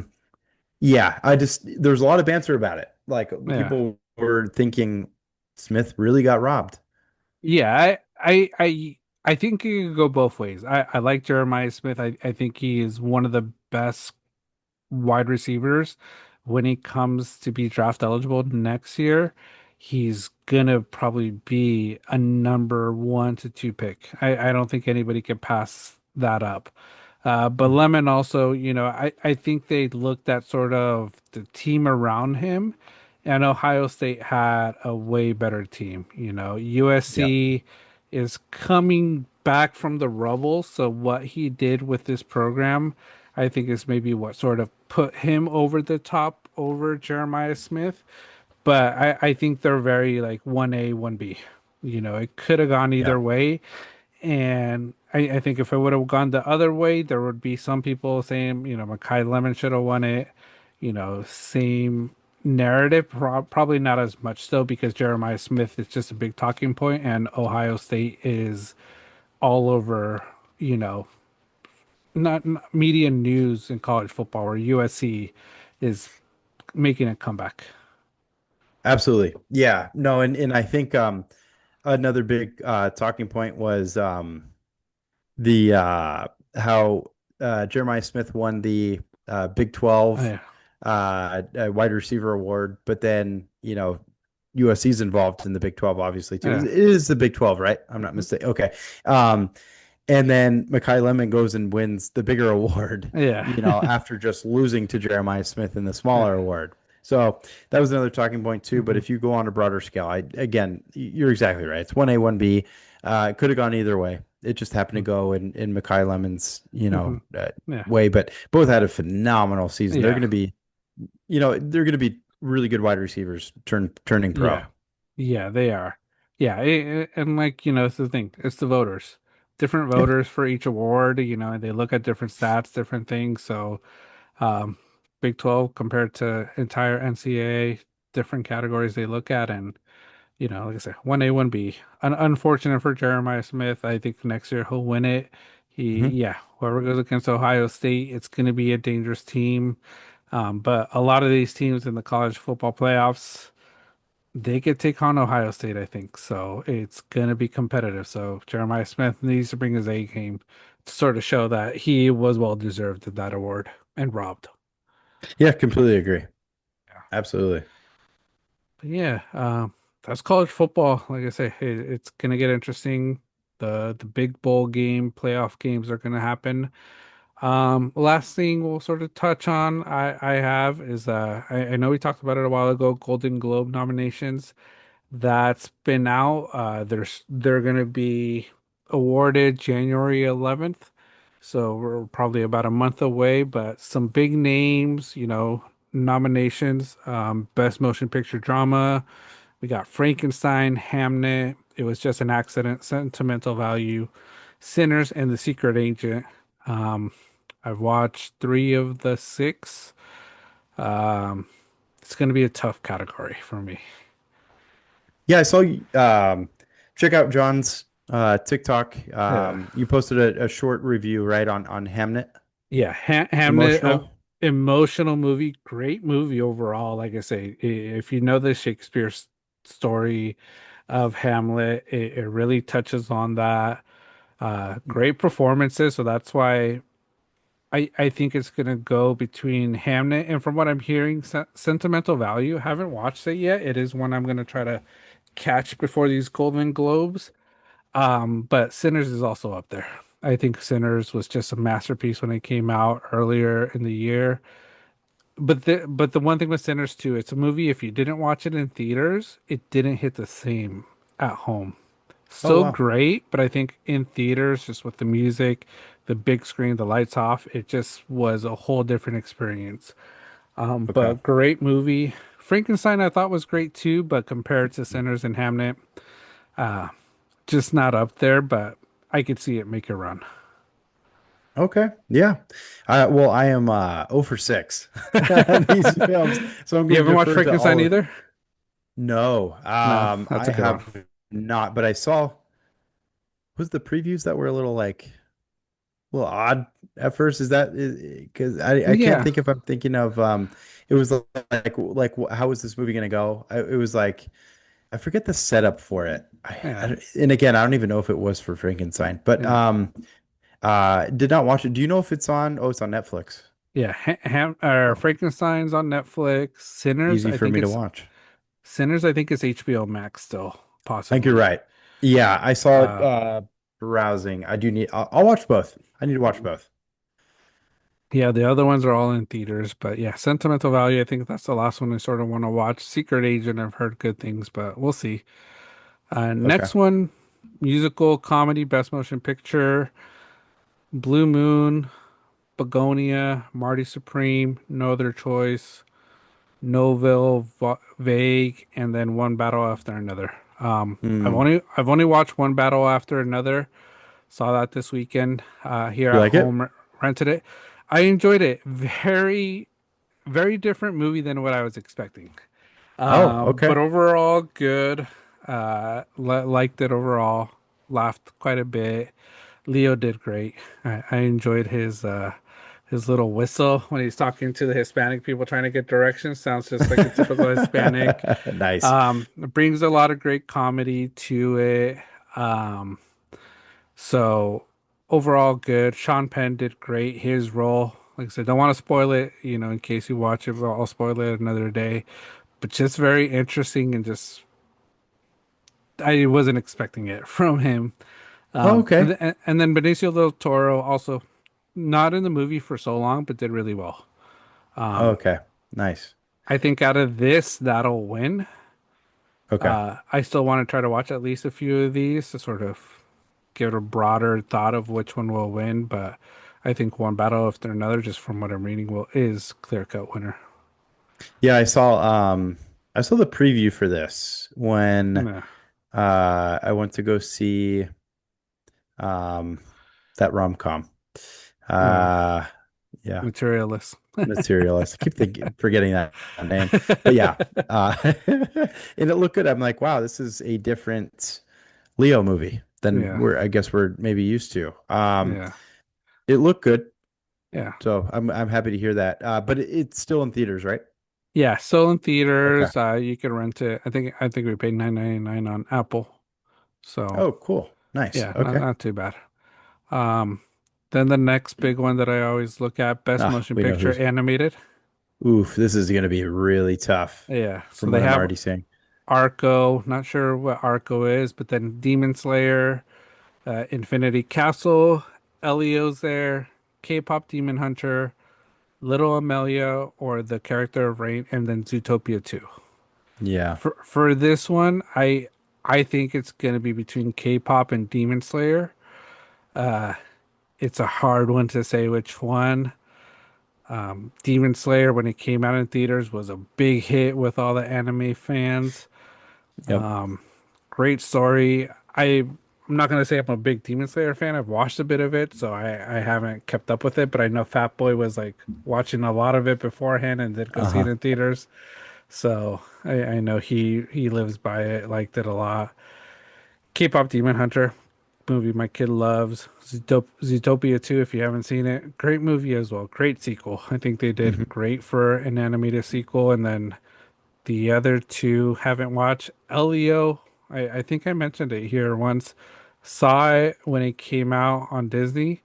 Yeah, there's a lot of banter about it. Like Yeah. people were thinking Smith really got robbed. Yeah, I think you could go both ways. I like Jeremiah Smith. I think he is one of the best wide receivers when he comes to be draft eligible next year. He's gonna probably be a number one to two pick. I don't think anybody can pass that up. But Lemon also, I think they looked at sort of the team around him, and Ohio State had a way better team. Yeah, USC is coming back from the rubble, so what he did with this program, I think is maybe what sort of put him over the top over Jeremiah Smith. But I think they're very like 1A, 1B. It could have gone yeah, either way. And I think if it would have gone the other way, there would be some people saying, Makai Lemon should have won it. Same narrative, probably not as much so because Jeremiah Smith is just a big talking point, and Ohio State is all over, you know, not media news in college football, where USC is making a comeback. absolutely. Yeah, no, and I think another big talking point was the how Jeremiah Smith won the Big Oh, 12 yeah. wide receiver award, but then USC's involved in the Big 12 obviously too. It Yeah. is the Big 12, right? I'm not Mhm. mistaken. Okay. Um, and then Makai Lemon goes and wins the bigger award, Yeah. after just losing to Jeremiah Smith in the smaller Yeah. award. So that was another talking point too. But Hmm. if you go on a broader scale, again, you're exactly right. It's 1A, 1B. It could have gone either way. It just happened to go in Makai Lemon's, Hmm. Yeah. way. But both had a phenomenal season. Yeah. They're going to be really good wide receivers turning pro. Yeah. Yeah, they are. Yeah, and like, it's the thing. It's the voters. Different Yeah. voters for each award, and they look at different stats, different things. So, um, Big 12 compared to entire NCAA, different categories they look at. And, like I said, 1A, 1B. Unfortunate for Jeremiah Smith. I think next year he'll win it. Mhm. Yeah, whoever goes against Ohio State, it's going to be a dangerous team. But a lot of these teams in the college football playoffs, they could take on Ohio State, I think. So it's going to be competitive. So Jeremiah Smith needs to bring his A game to sort of show that he was well deserved of that award and robbed. Yeah, completely agree. Yeah. Absolutely. But yeah, that's college football. Like I say, it's going to get interesting. The big bowl game, playoff games are going to happen. Last thing we'll sort of touch on, I have is I know we talked about it a while ago, Golden Globe nominations. That's been out. They're gonna be awarded January 11th. So we're probably about a month away, but some big names, nominations. Best Motion Picture Drama. We got Frankenstein, Hamnet, It Was Just an Accident, Sentimental Value, Sinners, and The Secret Agent. Um, I've watched three of the six. Um, it's going to be a tough category for me. Yeah, I saw you check out John's TikTok. Yeah. You posted a short review, right, on Hamnet. Yeah, Hamnet, Emotional. emotional movie, great movie overall. Like I say, if you know the Shakespeare story of Hamlet, it really touches on that. Great performances, so that's why I think it's gonna go between Hamnet and from what I'm hearing, Sentimental Value. Haven't watched it yet. It is one I'm gonna try to catch before these Golden Globes. But Sinners is also up there. I think Sinners was just a masterpiece when it came out earlier in the year. But the one thing with Sinners too, it's a movie if you didn't watch it in theaters, it didn't hit the same at home. Oh Still wow. great, but I think in theaters, just with the music, the big screen, the lights off, it just was a whole different experience. Okay. But great movie. Frankenstein I thought was great too, but compared to Sinners and Hamnet, just not up there, but I could see it make a run. Okay. Yeah. Well, I am 0 for 6 on these films, so I'm You going to haven't watched defer to Frankenstein all. either? No, No, that's I a good one. have not, but I saw was the previews that were a little odd at first. Is that because I can't Yeah, think if I'm thinking of it was how is this movie going to go? It was like I forget the setup for it. yeah, And again, I don't even know if it was for Frankenstein, but yeah, did not watch it. Do you know if it's on? Oh, it's on Netflix. yeah. Oh, Frankenstein's on Netflix. easy for me to watch. Sinners. I think it's HBO Max still, I think you're possibly. right. Yeah, I saw it Uh, browsing. I do need. I'll watch both. I need to watch both. yeah, the other ones are all in theaters, but yeah, Sentimental Value. I think that's the last one I sort of want to watch. Secret Agent. I've heard good things, but we'll see. Okay. Next one, musical comedy, Best Motion Picture, Blue Moon, Begonia, Marty Supreme, No Other Choice, Noville, Vague, and then One Battle After Another. Hmm. I've only watched One Battle After Another. Saw that this weekend here You at like it? home. Rented it. I enjoyed it. Very very different movie than what I was expecting. Oh, okay. But overall good. Liked it overall. Laughed quite a bit. Leo did great. I enjoyed his little whistle when he's talking to the Hispanic people trying to get directions. Sounds just like a typical Hispanic. Nice. It brings a lot of great comedy to it. Um, so overall good. Sean Penn did great. His role, like I said, don't want to spoil it, in case you watch it, but I'll spoil it another day. But just very interesting and just I wasn't expecting it from him. Oh, okay. And then Benicio del Toro also not in the movie for so long, but did really well. Okay. Nice. I think out of this, that'll win. Okay. I still want to try to watch at least a few of these to sort of get a broader thought of which one will win. But I think one battle after another, just from what I'm reading, will is clear cut winner. Yeah, I saw the preview for this when Yeah, I went to go see um that rom-com. yeah, Uh yeah, materialist. Materialist. I keep forgetting that name. But yeah, and it looked good. I'm like, wow, this is a different Leo movie than Yeah, I guess we're maybe used to. yeah, It looked good, yeah. so I'm happy to hear that. But it's still in theaters, right? Yeah, still in Okay. theaters. You can rent it. I think we paid 9.99 on Apple. So Oh, cool. Nice. yeah, not Okay. not too bad. Um, then the next big one that I always look at, Best Ah, Motion we know Picture who's. Animated. Oof, this is going to be really tough Yeah, so from they what I'm have already seeing. Arco. Not sure what Arco is, but then Demon Slayer, Infinity Castle, Elio's there, K-pop Demon Hunter, Little Amelia, or the character of Rain, and then Zootopia 2. Yeah. For this one, I think it's gonna be between K-pop and Demon Slayer. It's a hard one to say which one. Demon Slayer, when it came out in theaters, was a big hit with all the anime fans. Yep. Great story. I'm not gonna say I'm a big Demon Slayer fan. I've watched a bit of it, so I haven't kept up with it. But I know Fat Boy was like watching a lot of it beforehand and did go see it Uh-huh. in theaters. So I know he lives by it, liked it a lot. K-pop Demon Hunter movie my kid loves. Zootopia 2, if you haven't seen it, great movie as well. Great sequel. I think they did Hmm. great for an animated sequel. And then the other two haven't watched. Elio, I think I mentioned it here once. Saw it when it came out on Disney.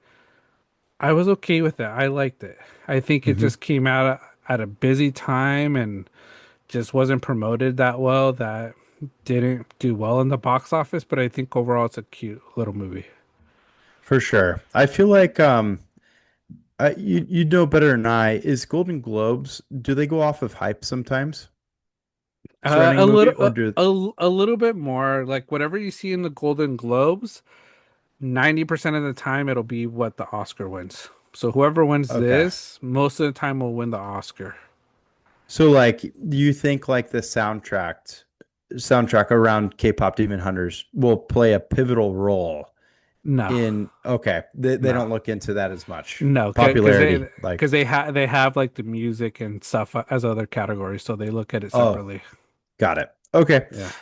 I was okay with it. I liked it. I think it Hmm. just came out at a busy time and just wasn't promoted that well. That didn't do well in the box office, but I think overall it's a cute little movie. For sure. I feel like you know better than I. Is Golden Globes, do they go off of hype sometimes surrounding a A movie little, or do a little bit more like whatever you see in the Golden Globes, 90% of the time it'll be what the Oscar wins. So whoever wins okay. this, most of the time will win the Oscar. So like do you think like the soundtrack around K-pop Demon Hunters will play a pivotal role No, in okay, they no, don't look into that as much. no, Popularity, like they have like the music and stuff as other categories, so they look at it oh, separately. got it. Okay. Yeah.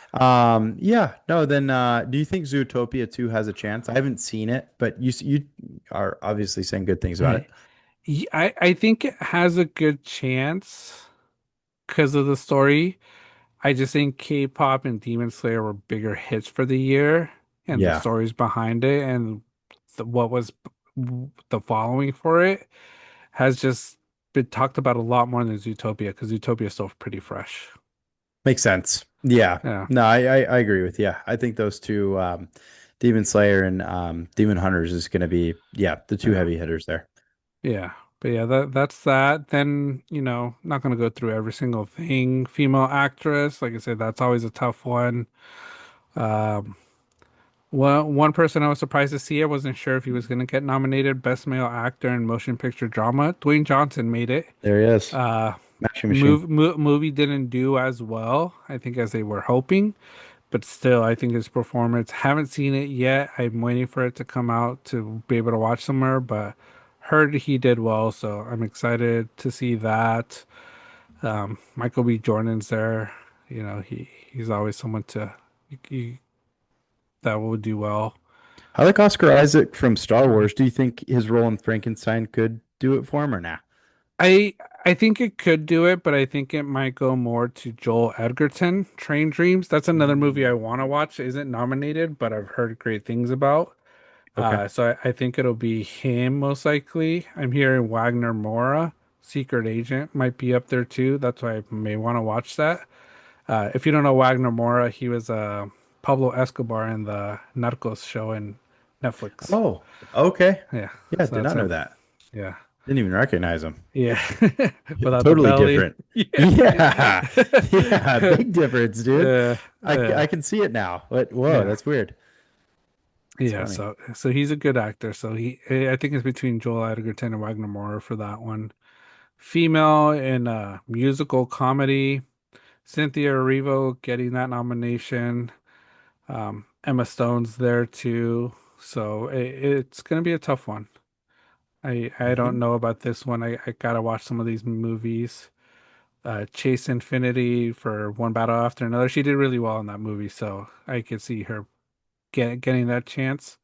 Yeah, no, then do you think Zootopia 2 has a chance? I haven't seen it, but you are obviously saying good things about it. I think it has a good chance because of the story. I just think K-pop and Demon Slayer were bigger hits for the year, and the Yeah, stories behind it, and what was the following for it has just been talked about a lot more than Zootopia because Zootopia is still pretty fresh. makes sense. Yeah. Yeah, No, I agree with you. I think those two Demon Slayer and Demon Hunters is going to be yeah, the two yeah, heavy hitters there. yeah. But yeah, that's that. Then, not gonna go through every single thing. Female actress, like I said, that's always a tough one. Um, one person I was surprised to see, I wasn't sure if he was gonna get nominated Best Male Actor in Motion Picture Drama. Dwayne Johnson made it. There he is. Uh, Mashing Machine. movie didn't do as well, I think, as they were hoping, but still, I think his performance, haven't seen it yet. I'm waiting for it to come out to be able to watch somewhere, but heard he did well, so I'm excited to see that. Michael B. Jordan's there. He's always someone he, that will do well. I like Oscar Isaac from Star Uh, Wars. Do you think his role in Frankenstein could do it for him or nah? I I think it could do it, but I think it might go more to Joel Edgerton, Train Dreams. That's another movie I Mm. want to watch. Isn't nominated, but I've heard great things about. Okay. So I think it'll be him most likely. I'm hearing Wagner Mora, Secret Agent, might be up there too. That's why I may want to watch that. If you don't know Wagner Mora, he was Pablo Escobar in the Narcos show in Netflix. Oh, okay. Yeah, Yeah, so did that's not know him. that. Yeah, Didn't even recognize him. yeah, without the Totally belly. different. Yeah, Yeah. Yeah, big difference, dude. yeah, I yeah, can see it now. But whoa, yeah. that's weird. That's Yeah, funny. so he's a good actor. So I think it's between Joel Edgerton and Wagner Moore for that one. Female in musical comedy, Cynthia Erivo getting that nomination. Emma Stone's there too. So it's gonna be a tough one. I don't Hmm. know about this one. I gotta watch some of these movies. Chase Infinity for One Battle After Another. She did really well in that movie, so I could see her getting that chance.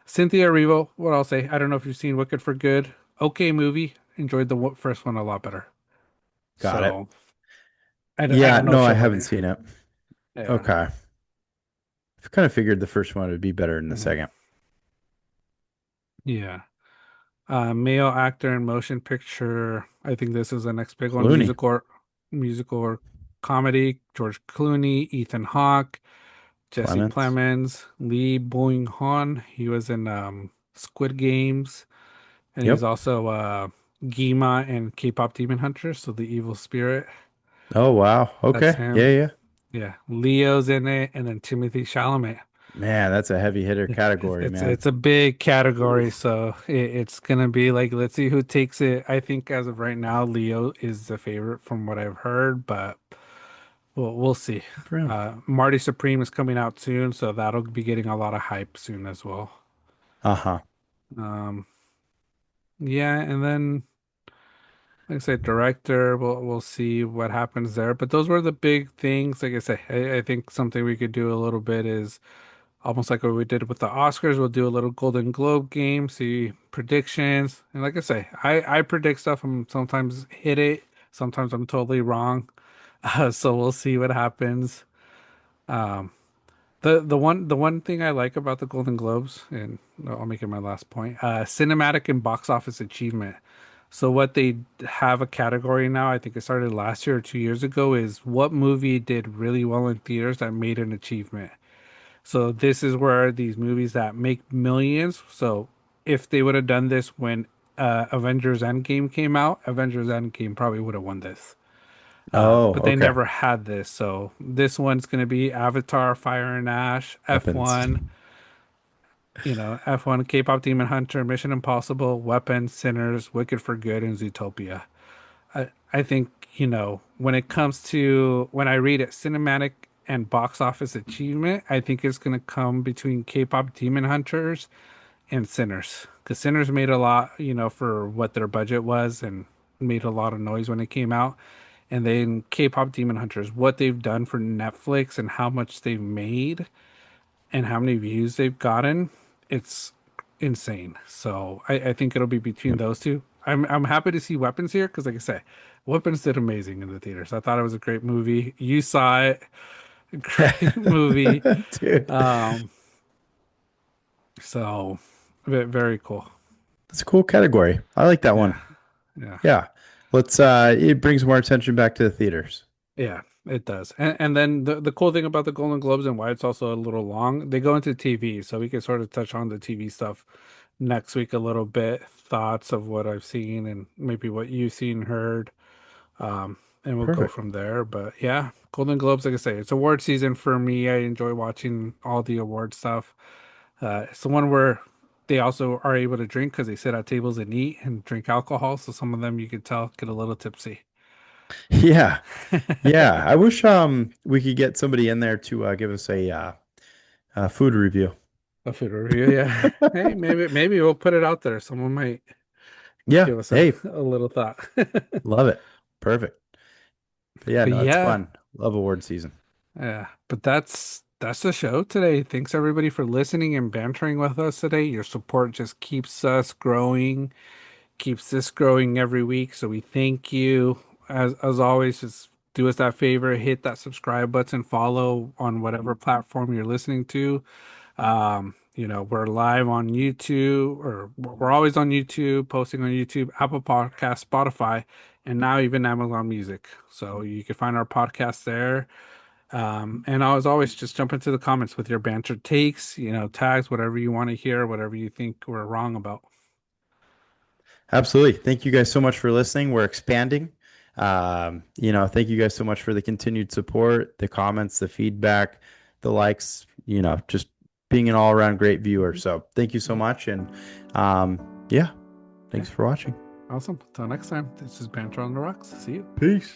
Cynthia Erivo, what I'll say, I don't know if you've seen Wicked for Good. Okay movie. Enjoyed the first one a lot better. Got it. So I Yeah, don't know if no, I she'll win haven't it. seen it. Yeah. Okay. I kind of figured the first one would be better than the Mhm. second. Yeah. Male actor in motion picture. I think this is the next big one. Clooney, Musical or comedy. George Clooney, Ethan Hawke, Jesse Clemens. Plemons, Lee Byung-hun. He was in Squid Games, and he's Yep. also Gima in K-pop Demon Hunter, so the evil spirit. Oh, wow. That's Okay. him. Yeah, yeah. Yeah. Leo's in it, and then Timothy Chalamet. Man, that's a heavy hitter category, man. It's a big category, Oof. so it's gonna be like, let's see who takes it. I think as of right now, Leo is the favorite from what I've heard, but we'll see. Good for him. Marty Supreme is coming out soon, so that'll be getting a lot of hype soon as well. Uh-huh. Um, yeah, and then like I said, director, we'll see what happens there. But those were the big things. Like I say, I think something we could do a little bit is almost like what we did with the Oscars. We'll do a little Golden Globe game, see predictions. And like I say, I predict stuff and sometimes hit it, sometimes I'm totally wrong. So we'll see what happens. Um, the one thing I like about the Golden Globes, and I'll make it my last point, cinematic and box office achievement. So what they have a category now, I think it started last year or 2 years ago, is what movie did really well in theaters that made an achievement. So this is where these movies that make millions. So if they would have done this when Avengers Endgame came out, Avengers Endgame probably would have won this. Oh, But they okay. never had this. So this one's going to be Avatar, Fire and Ash, Weapons. F1, F1, K-pop Demon Hunter, Mission Impossible, Weapons, Sinners, Wicked for Good, and Zootopia. I think, when it comes to when I read it, cinematic and box office achievement, I think it's going to come between K-pop Demon Hunters and Sinners. Because Sinners made a lot, for what their budget was and made a lot of noise when it came out. And then K-pop Demon Hunters, what they've done for Netflix and how much they've made and how many views they've gotten, it's insane. So I think it'll be between Yep. those two. I'm happy to see Weapons here because, like I say, Weapons did amazing in the theaters. I thought it was a great movie. You saw it, great movie. Dude, Um, so very cool. that's a cool category. I like that Yeah, one. yeah. Yeah. Let's it brings more attention back to the theaters. Yeah, it does. And then the cool thing about the Golden Globes and why it's also a little long, they go into TV, so we can sort of touch on the TV stuff next week a little bit, thoughts of what I've seen and maybe what you've seen, heard, and we'll go Perfect. from there. But yeah, Golden Globes, like I say, it's award season for me. I enjoy watching all the award stuff. It's the one where they also are able to drink because they sit at tables and eat and drink alcohol. So some of them you could tell get a little tipsy. Yeah. Yeah. I wish we could get somebody in there to give us a food review. A food review, yeah. Hey, maybe we'll put it out there. Someone might Yeah. give us a, Hey, a little thought. love it. Perfect. But yeah, But no, it's yeah, fun. Love award season. yeah. But that's the show today. Thanks everybody for listening and bantering with us today. Your support just keeps us growing, keeps this growing every week. So we thank you. As always, just do us that favor, hit that subscribe button, follow on whatever platform you're listening to. We're live on YouTube, or we're always on YouTube, posting on YouTube, Apple Podcast, Spotify, and now even Amazon Music. So you can find our podcast there. And as always, just jump into the comments with your banter takes, tags, whatever you want to hear, whatever you think we're wrong about. Absolutely. Thank you guys so much for listening. We're expanding. Thank you guys so much for the continued support, the comments, the feedback, the likes, just being an all-around great viewer. So thank you so much. And yeah, Yeah, thanks for watching. awesome. Until next time, this is Banter on the Rocks. See you. Peace.